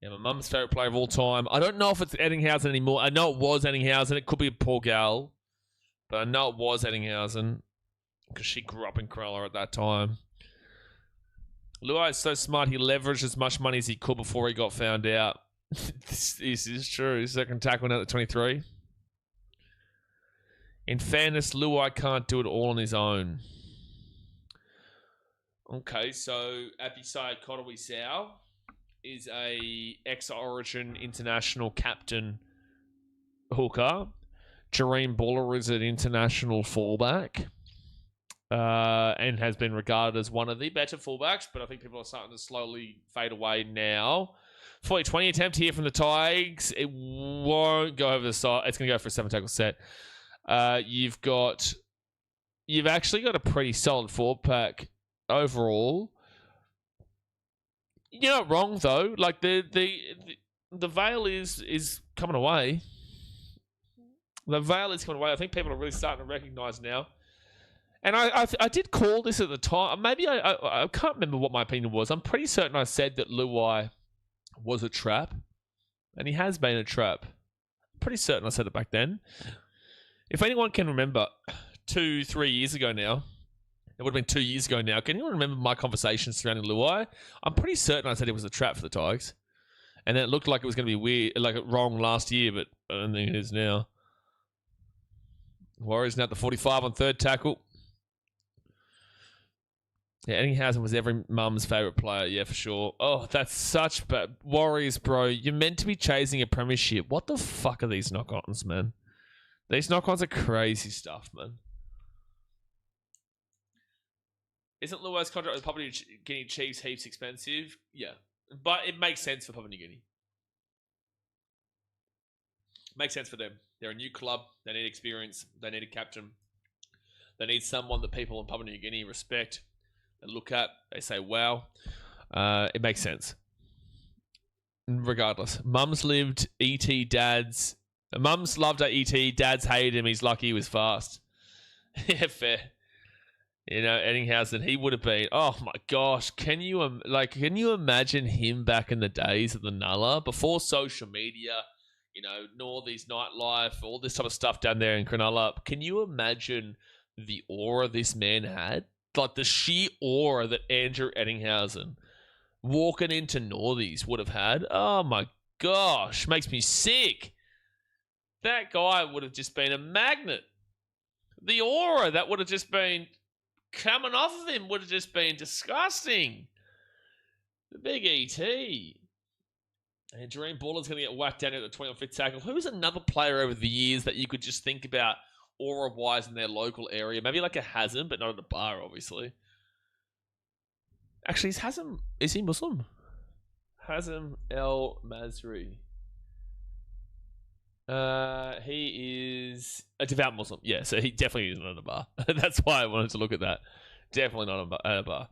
Yeah, my mum's favourite player of all time. I don't know if it's Ettinghausen anymore. I know it was Ettinghausen. It could be Paul Gal. But I know it was Ettinghausen. Because she grew up in Cronulla at that time. Luai is so smart, he leveraged as much money as he could before he got found out. This is true. Second tackle now at 23. In fairness, Luai can't do it all on his own. Okay, so Apisai Kotowai-Sau is a ex-Origin international captain hooker. Jareen Buller is an international fullback. And has been regarded as one of the better fullbacks, but I think people are starting to slowly fade away now. 40-20 attempt here from the Tigers. It won't go over the side. It's going to go for a 7-tackle set. You've actually got a pretty solid forward pack overall. You're not wrong though. Like the veil is coming away. The veil is coming away. I think people are really starting to recognise now. And I did call this at the time. Maybe I can't remember what my opinion was. I'm pretty certain I said that Luai was a trap. And he has been a trap. I'm pretty certain I said it back then. If anyone can remember, 2-3 years ago now, it would have been 2 years ago now. Can anyone remember my conversation surrounding Luai? I'm pretty certain I said it was a trap for the Tigers. And then it looked like it was going to be weird, like wrong last year, but I don't think it is now. Warriors now at the 45 on third tackle. Yeah, Ettinghausen was every mum's favourite player. Yeah, for sure. Oh, that's such bad. Warriors, bro. You're meant to be chasing a premiership. What the fuck are these knock-ons, man? These knock-ons are crazy stuff, man. Isn't Luai's contract with Papua New Guinea Chiefs heaps expensive? Yeah. But it makes sense for Papua New Guinea. Makes sense for them. They're a new club. They need experience. They need a captain. They need someone that people in Papua New Guinea respect. They look at, they say, wow. It makes sense. Regardless. Mums lived E.T. Dads. Mums loved E.T. Dads hated him. He's lucky he was fast. Yeah, fair. You know, Ettinghausen, he would have been, oh my gosh, can you imagine him back in the days of the Nulla, before social media, you know, nor these nightlife, all this type of stuff down there in Cronulla? Can you imagine the aura this man had? Like the sheer aura that Andrew Ettinghausen walking into Northies would have had. Oh my gosh, makes me sick. That guy would have just been a magnet. The aura that would have just been coming off of him would have just been disgusting. The big E.T. And Jareen Buller's going to get whacked down at the 25th tackle. Who's another player over the years that you could just think about aura-wise in their local area? Maybe like a Hazem, but not at a bar, obviously. Actually, is Hazem... Is he Muslim? Hazem El Masri. He is a devout Muslim. Yeah, so he definitely isn't at a bar. That's why I wanted to look at that. Definitely not at a bar.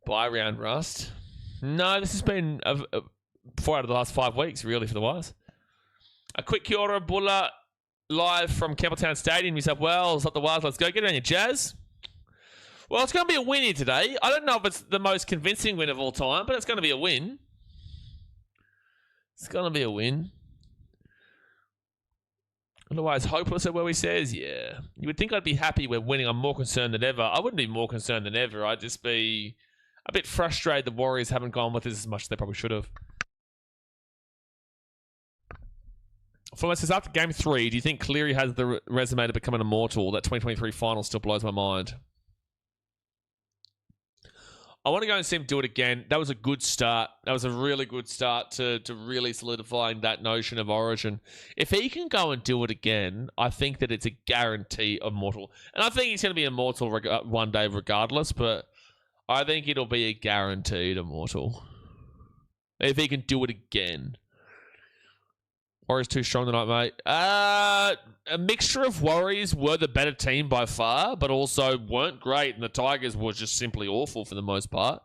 Buy round Rust. No, this has been 4 out of the last 5 weeks, really, for the Wires. A quick kia ora, Bulla, live from Campbelltown Stadium, New South Wales. Up the Wires, let's go. Get around your Jazz. Well, it's going to be a win here today. I don't know if it's the most convincing win of all time, but it's going to be a win. It's going to be a win. Otherwise, hopeless at where he says, yeah. You would think I'd be happy we're winning. I'm more concerned than ever. I wouldn't be more concerned than ever. I'd just be a bit frustrated the Warriors haven't gone with this as much as they probably should have. Florence says, after game 3, do you think Cleary has the resume to become an immortal? That 2023 final still blows my mind. I want to go and see him do it again. That was a good start. That was a really good start to really solidifying that notion of origin. If he can go and do it again, I think that it's a guarantee immortal. And I think he's going to be immortal one day regardless, but I think it'll be a guaranteed immortal. If he can do it again. Warriors too strong tonight, mate. A mixture of Warriors were the better team by far, but also weren't great, and the Tigers were just simply awful for the most part.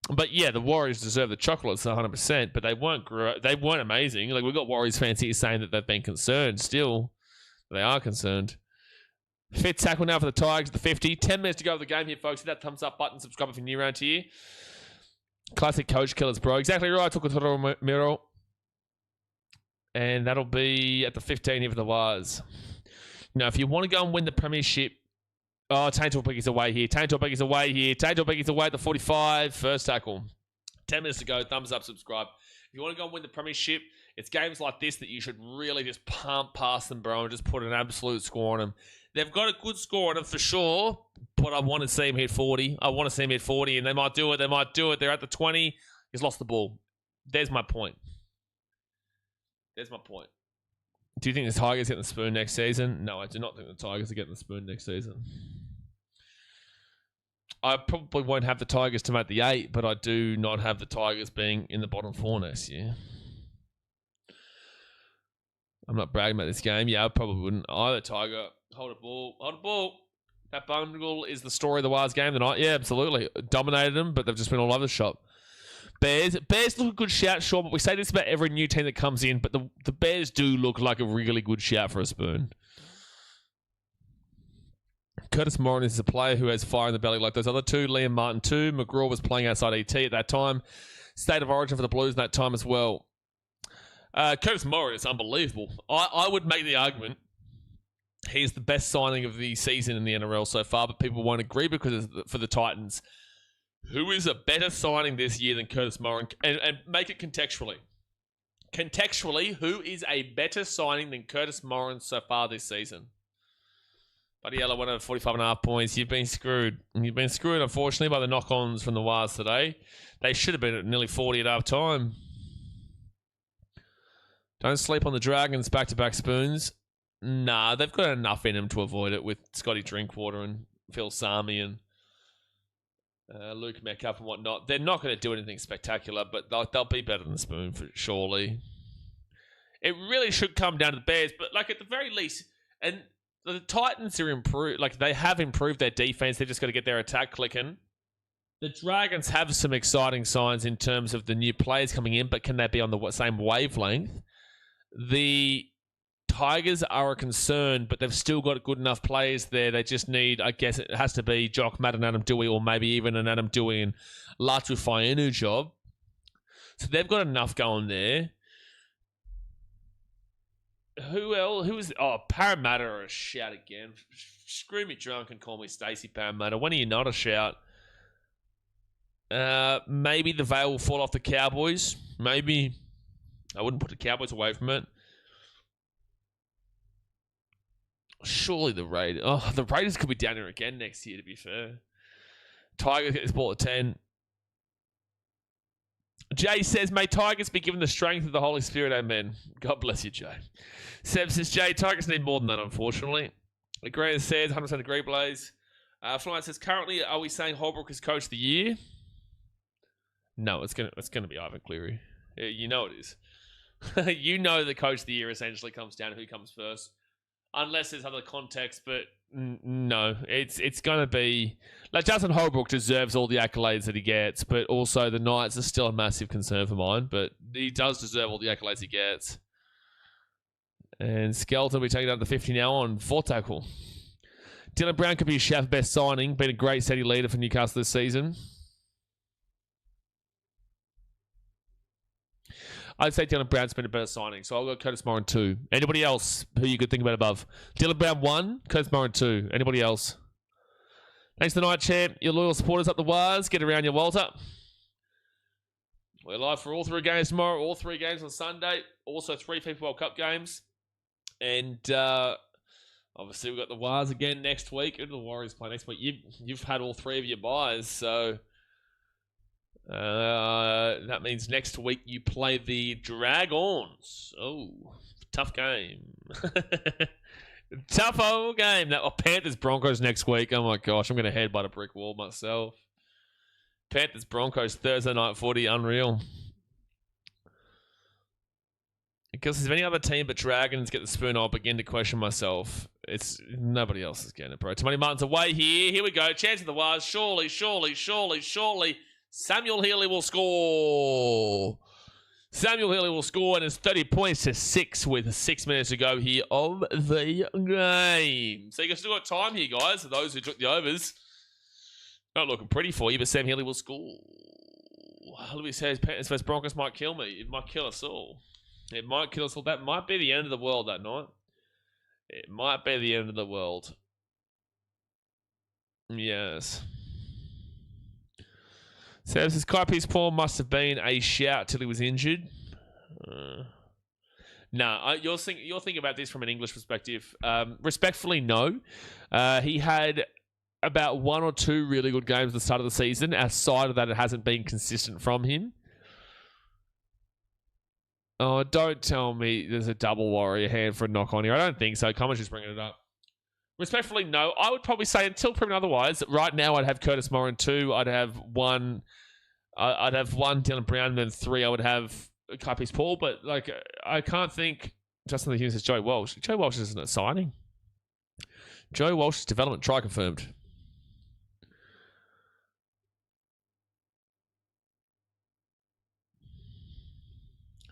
But yeah, the Warriors deserve the chocolates 100%, but they weren't amazing. Like, we've got Warriors fans here saying that they've been concerned still. They are concerned. Fifth tackle now for the Tigers at the 50. 10 minutes to go of the game here, folks. Hit that thumbs up button. Subscribe if you're new around here. Classic coach killers, bro. Exactly right. Took a Miro. And that'll be at the 15 here for the Waz. Now, if you want to go and win the premiership... Oh, Taintor away here. Taintor away here. Taintor away at the 45. First tackle. 10 minutes to go. Thumbs up, subscribe. If you want to go and win the premiership, it's games like this that you should really just pump past them, bro, and just put an absolute score on them. They've got a good score on them for sure, but I want to see them hit 40. I want to see them hit 40, and they might do it. They might do it. They're at the 20. He's lost the ball. There's my point. There's my point. Do you think the Tigers get the spoon next season? No, I do not think the Tigers are getting the spoon next season. I probably won't have the Tigers to make the 8, but I do not have the Tigers being in the bottom 4 next year. I'm not bragging about this game. Yeah, I probably wouldn't either. Tiger, hold a ball. Hold a ball. That bundle is the story of the Waz game tonight. Yeah, absolutely. Dominated them, but they've just been all over the shop. Bears look a good shout, sure, but we say this about every new team that comes in, but the Bears do look like a really good shout for a spoon. Curtis Moran is a player who has fire in the belly like those other two. Liam Martin too. McGraw was playing outside ET at that time. State of origin for the Blues in that time as well. Curtis Moran is unbelievable. I would make the argument he's the best signing of the season in the NRL so far, but people won't agree because for the Titans. Who is a better signing this year than Curtis Moran? And make it contextually. Contextually, who is a better signing than Curtis Moran so far this season? Buddy Yellow went over 45.5 points. You've been screwed. You've been screwed, unfortunately, by the knock-ons from the Waz today. They should have been at nearly 40 at half time. Don't sleep on the Dragons back-to-back spoons. Nah, they've got enough in them to avoid it with Scotty Drinkwater and Phil Sami and Luke Metcalf and whatnot. They're not going to do anything spectacular, but they'll be better than the spoon, surely. It really should come down to the Bears, but like at the very least, and the Titans are improved. Like they have improved their defense. They've just got to get their attack clicking. The Dragons have some exciting signs in terms of the new players coming in, but can they be on the same wavelength? The Tigers are a concern, but they've still got good enough players there. They just need, I guess it has to be Jock Matt and Adam Dewey, or maybe even an Adam Dewey and Latu Fainu job. So they've got enough going there. Who else? Who is... Oh, Parramatta are a shout again. Screw me drunk and call me Stacey Parramatta. When are you not a shout? Maybe the veil will fall off the Cowboys. Maybe. I wouldn't put the Cowboys away from it. Surely the Raiders... Oh, the Raiders could be down here again next year, to be fair. Tigers get this ball at 10. Jay says, may Tigers be given the strength of the Holy Spirit, amen. God bless you, Jay. Seb says, Jay, Tigers need more than that, unfortunately. Grant says, 100% agree, Blaze. Flying says, currently, are we saying Holbrook is coach of the year? No, it's gonna be Ivan Cleary. You know it is. You know the coach of the year essentially comes down to who comes first. Unless there's other context, but no, it's going to be... Like, Justin Holbrook deserves all the accolades that he gets, but also the Knights are still a massive concern for mine, but he does deserve all the accolades he gets. And Skelton will be taking out the 50 now on 4 tackle. Dylan Brown could be a shout for best signing, been a great steady leader for Newcastle this season. I'd say Dylan Brown's been a better signing, so I'll go Curtis Moran 2. Anybody else who you could think about above? Dylan Brown 1, Curtis Moran 2. Anybody else? Thanks to the night, champ. Your loyal supporters up the wires. Get around your Walter. We're live for all 3 games tomorrow, all 3 games on Sunday. Also 3 FIFA World Cup games. And Obviously, we've got the Wars again next week. Who do the Warriors play next week? You've had all 3 of your buys, so that means next week you play the Dragons. Oh, tough game. Tough old game. Panthers Broncos next week. Oh my gosh, I'm going to headbutt a brick wall myself. Panthers Broncos Thursday night footy, unreal. Because if any other team but Dragons get the spoon, I'll begin to question myself. It's nobody else is getting it, bro. Tamani Martin's away here. Here we go. Chance of the Wars. Surely. Samuel Healy will score. Samuel Healy will score, and it's 30 points to 6 with 6 minutes to go here of the game. So you guys still got time here, guys. For those who took the overs, not looking pretty for you, but Sam Healy will score. Louis says Panthers vs Broncos might kill me. It might kill us all. It might kill us all. That might be the end of the world that night. It might be the end of the world. Yes. So says Kaipi's Paul must have been a shout till he was injured. You'll think about this from an English perspective. Respectfully, no. He had about 1 or 2 really good games at the start of the season. Outside of that, it hasn't been consistent from him. Oh, don't tell me there's a double Warrior hand for a knock on here. I don't think so. Common's just bringing it up. Respectfully, no. I would probably say until proven otherwise. Right now, I'd have Curtis Moran 2. I'd have 1. I'd have 1 Dylan Brown, and then 3 I would have Kaipi's Paul. But like, I can't think. Justin Hughes says Joe Walsh. Joe Walsh isn't a signing. Joe Walsh's development try confirmed.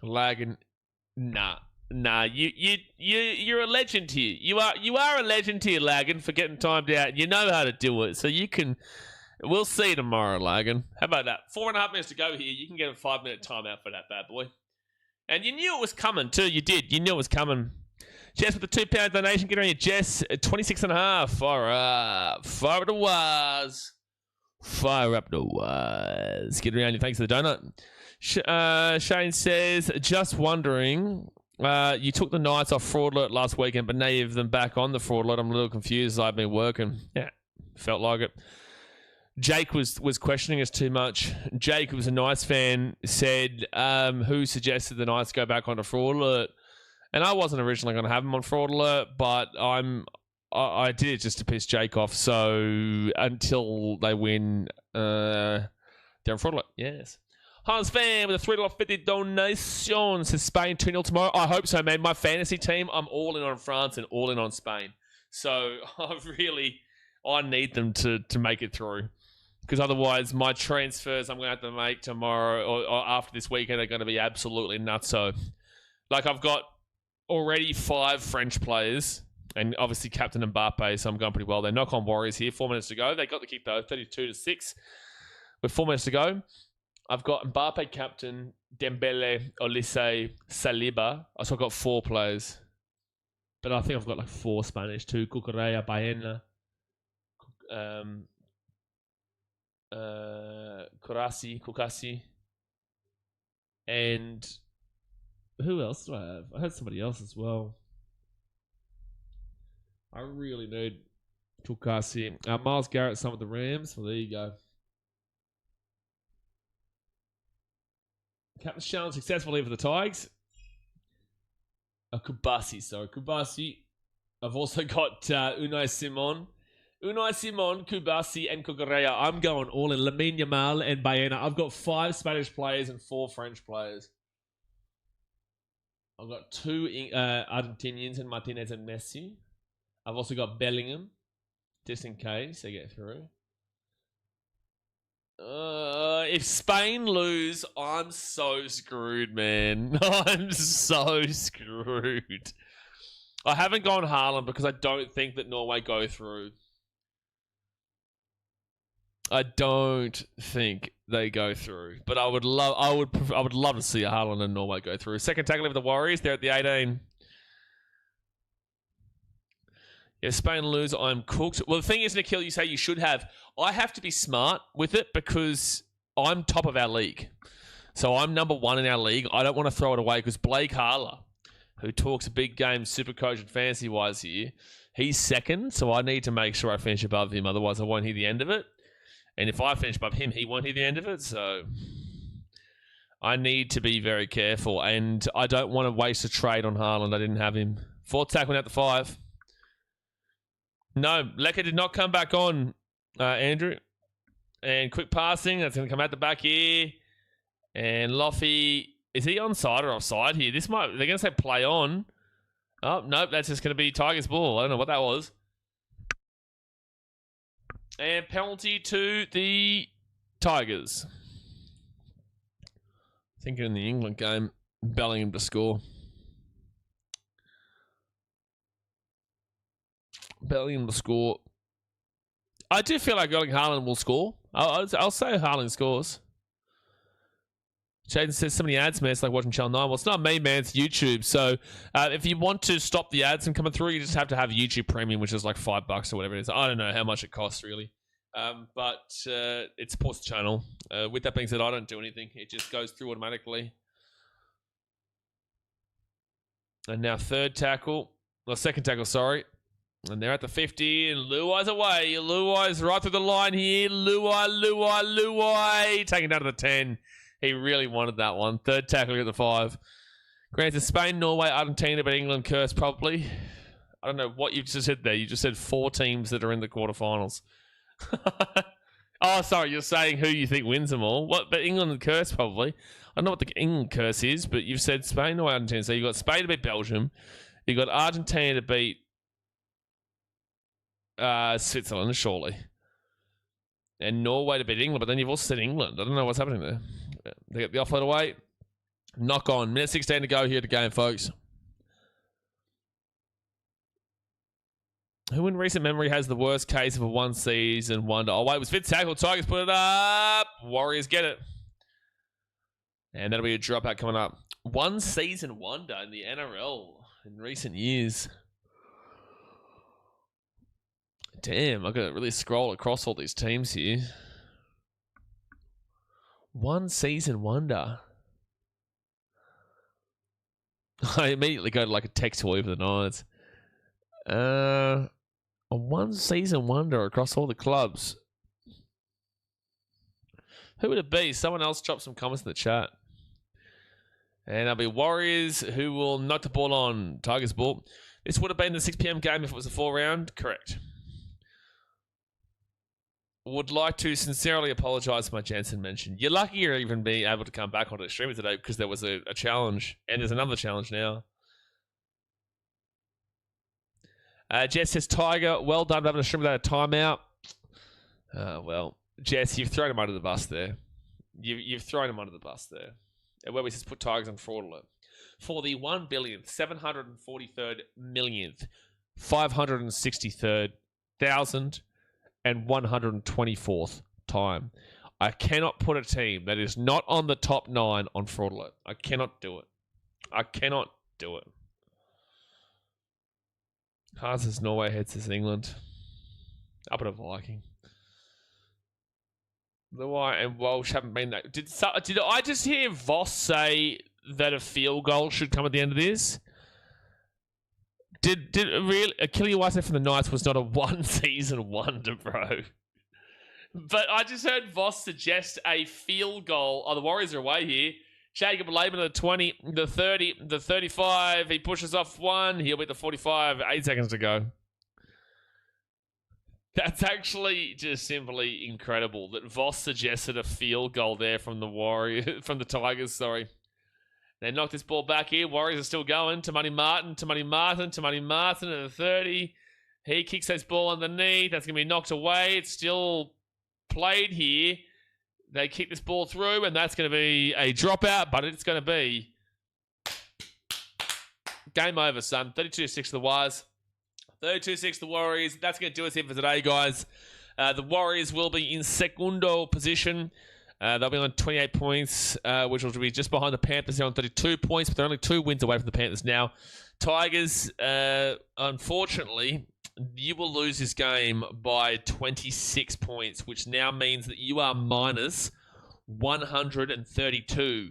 Lagging, nah. You're a legend here. You are a legend here, Lagging, for getting timed out. You know how to do it, so you can. We'll see you tomorrow, Lagging. How about that? 4.5 minutes to go here. You can get a 5-minute timeout for that bad boy. And you knew it was coming too. You did. You knew it was coming. Jess with the £2 donation. Get on your Jess. 26.5. All right. Fire up the wires. Fire up the wires. Get around you. Thanks for the donut. Shane says, just wondering, you took the Knights off fraud alert last weekend, but now you have them back on the fraud alert. I'm a little confused. I've been working. Yeah, felt like it. Jake was questioning us too much. Jake, who was a Knights fan, said, who suggested the Knights go back onto fraud alert? And I wasn't originally going to have him on fraud alert, but I did it just to piss Jake off. So until they win, they're on fraud alert. Yes. Hans Fan with a $3.50 donation says Spain 2-0 tomorrow. I hope so, man. My fantasy team, I'm all in on France and all in on Spain. So I need them to make it through. Because otherwise, my transfers I'm going to have to make tomorrow or after this weekend are going to be absolutely nuts. So, like, I've got already 5 French players and obviously Captain Mbappe, so I'm going pretty well there. Knock on Warriors here. 4 minutes to go. They got the kick, though, 32-6. With 4 minutes to go. I've got Mbappe captain, Dembele, Olise, Saliba. So I've got 4 players. But I think I've got like 4 Spanish too. Cucurella, Baena, Kukasi. And who else do I have? I had somebody else as well. I really need Kukasi. Miles Garrett, some of the Rams. Well, there you go. Captain's challenge successfully for the Tigers. Kubasi. I've also got Unai Simon, Kubasi, and Cucurella. I'm going all in. Lamine Yamal and Baena. I've got 5 Spanish players and 4 French players. I've got 2 Argentinians and Martinez and Messi. I've also got Bellingham, just in case they get through. If Spain lose, I'm so screwed, man. I'm so screwed. I haven't gone Haaland because I don't think that Norway go through. I don't think they go through, but I would love to see a Haaland and Norway go through. Second tackle of the Warriors. They're at the 18. If Spain lose, I'm cooked. Well, the thing is, Nikhil, you say you should have. I have to be smart with it because I'm top of our league. So I'm number 1 in our league. I don't want to throw it away because Blake Harler, who talks a big game super coach and fantasy-wise here, He's second, so I need to make sure I finish above him. Otherwise, I won't hear the end of it. And if I finish above him, he won't hear the end of it. So I need to be very careful. And I don't want to waste a trade on Haaland. I didn't have him. Fourth tackle out the 5. No, Lecker did not come back on, Andrew. And quick passing. That's going to come out the back here. And Loffy, is he onside or offside here? They're going to say play on. Oh, nope, that's just going to be Tigers ball. I don't know what that was. And penalty to the Tigers. I think in the England game, Bellingham to score. Bellingham to score. I do feel like Haaland will score. I'll say Haaland scores. Jaden says so many ads, man. It's like watching Channel 9. Well, it's not me, man. It's YouTube. So if you want to stop the ads from coming through, you just have to have YouTube Premium, which is like $5 or whatever it is. I don't know how much it costs, really. But it supports the channel. With that being said, I don't do anything. It just goes through automatically. And now third tackle. Well, second tackle, sorry. And they're at the 50, and Luai's away. Luai's right through the line here. Luai. Taking down to the 10. He really wanted that one. Third tackle at the 5. Granted, Spain, Norway, Argentina, but England curse probably. I don't know what you just said there. You just said 4 teams that are in the quarterfinals. Oh, sorry, you're saying who you think wins them all. What? But England and curse probably. I don't know what the England curse is, but you've said Spain, Norway, Argentina. So you've got Spain to beat Belgium. You've got Argentina to beat Switzerland, surely. And Norway to beat England, but then you've also said England. I don't know what's happening there. They get the offload away. Knock on. Minute 16 to go here at the game, folks. Who in recent memory has the worst case of a one-season wonder? Oh, wait, it was fifth tackle. Tigers put it up. Warriors get it. And that'll be a dropout coming up. One-season wonder in the NRL in recent years. Damn, I've got to really scroll across all these teams here. One season wonder. I immediately go to like a text toy for the Knights. A one season wonder across all the clubs. Who would it be? Someone else drop some comments in the chat. And that'll be Warriors who will knock the ball on. Tigers ball. This would have been the 6 p.m. game if it was a 4 round. Correct. Would like to sincerely apologise for my Jensen mention. You're lucky you're even being able to come back onto the stream today because there was a challenge. And there's another challenge now. Jess says, Tiger, well done for having a stream without a timeout. Well, Jess, you've thrown him under the bus there. You've thrown him under the bus there. And where we says put Tigers on fraud alert. For the 1,743,563,000 and 124th time. I cannot put a team that is not on the top 9 on fraud alert. I cannot do it. I cannot do it. Haas says Norway, Head says England. Up at a Viking. Luai and Walsh haven't been that. Did I just hear Voss say that a field goal should come at the end of this? Did really Achille White from the Knights was not a one-season wonder, bro. But I just heard Voss suggest a field goal. Oh, the Warriors are away here. Jacob Laban at the 20, the 30, the 35. He pushes off one. He'll be at the 45. 8 seconds to go. That's actually just simply incredible that Voss suggested a field goal there from the from the Tigers, sorry. They knock this ball back here. Warriors are still going. Tamani Martin at the 30. He kicks this ball underneath. That's going to be knocked away. It's still played here. They kick this ball through, and that's going to be a dropout, but it's going to be game over, son. 32-6 to the Wires. 32-6 the Warriors. That's going to do us here for today, guys. The Warriors will be in secundo position. They'll be on 28 points, which will be just behind the Panthers. They're on 32 points, but they're only 2 wins away from the Panthers now. Tigers, unfortunately, you will lose this game by 26 points, which now means that you are minus 132.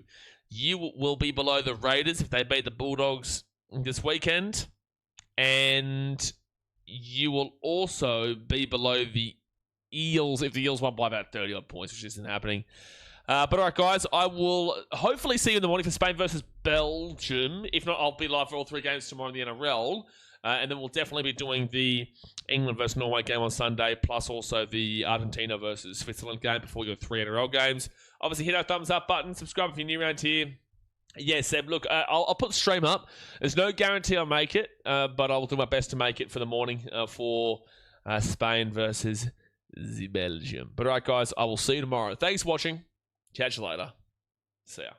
You will be below the Raiders if they beat the Bulldogs this weekend. And you will also be below the Eels if the Eels won by about 30 odd points, which isn't happening. But all right, guys, I will hopefully see you in the morning for Spain versus Belgium. If not, I'll be live for all 3 games tomorrow in the NRL. And then we'll definitely be doing the England versus Norway game on Sunday, plus also the Argentina versus Switzerland game before we go 3 NRL games. Obviously, hit our thumbs up button, subscribe if you're new around here. Yeah, Seb, look, I'll put the stream up. There's no guarantee I'll make it, but I will do my best to make it for the morning for Spain versus Belgium. But all right, guys, I will see you tomorrow. Thanks for watching. Catch you later. See ya.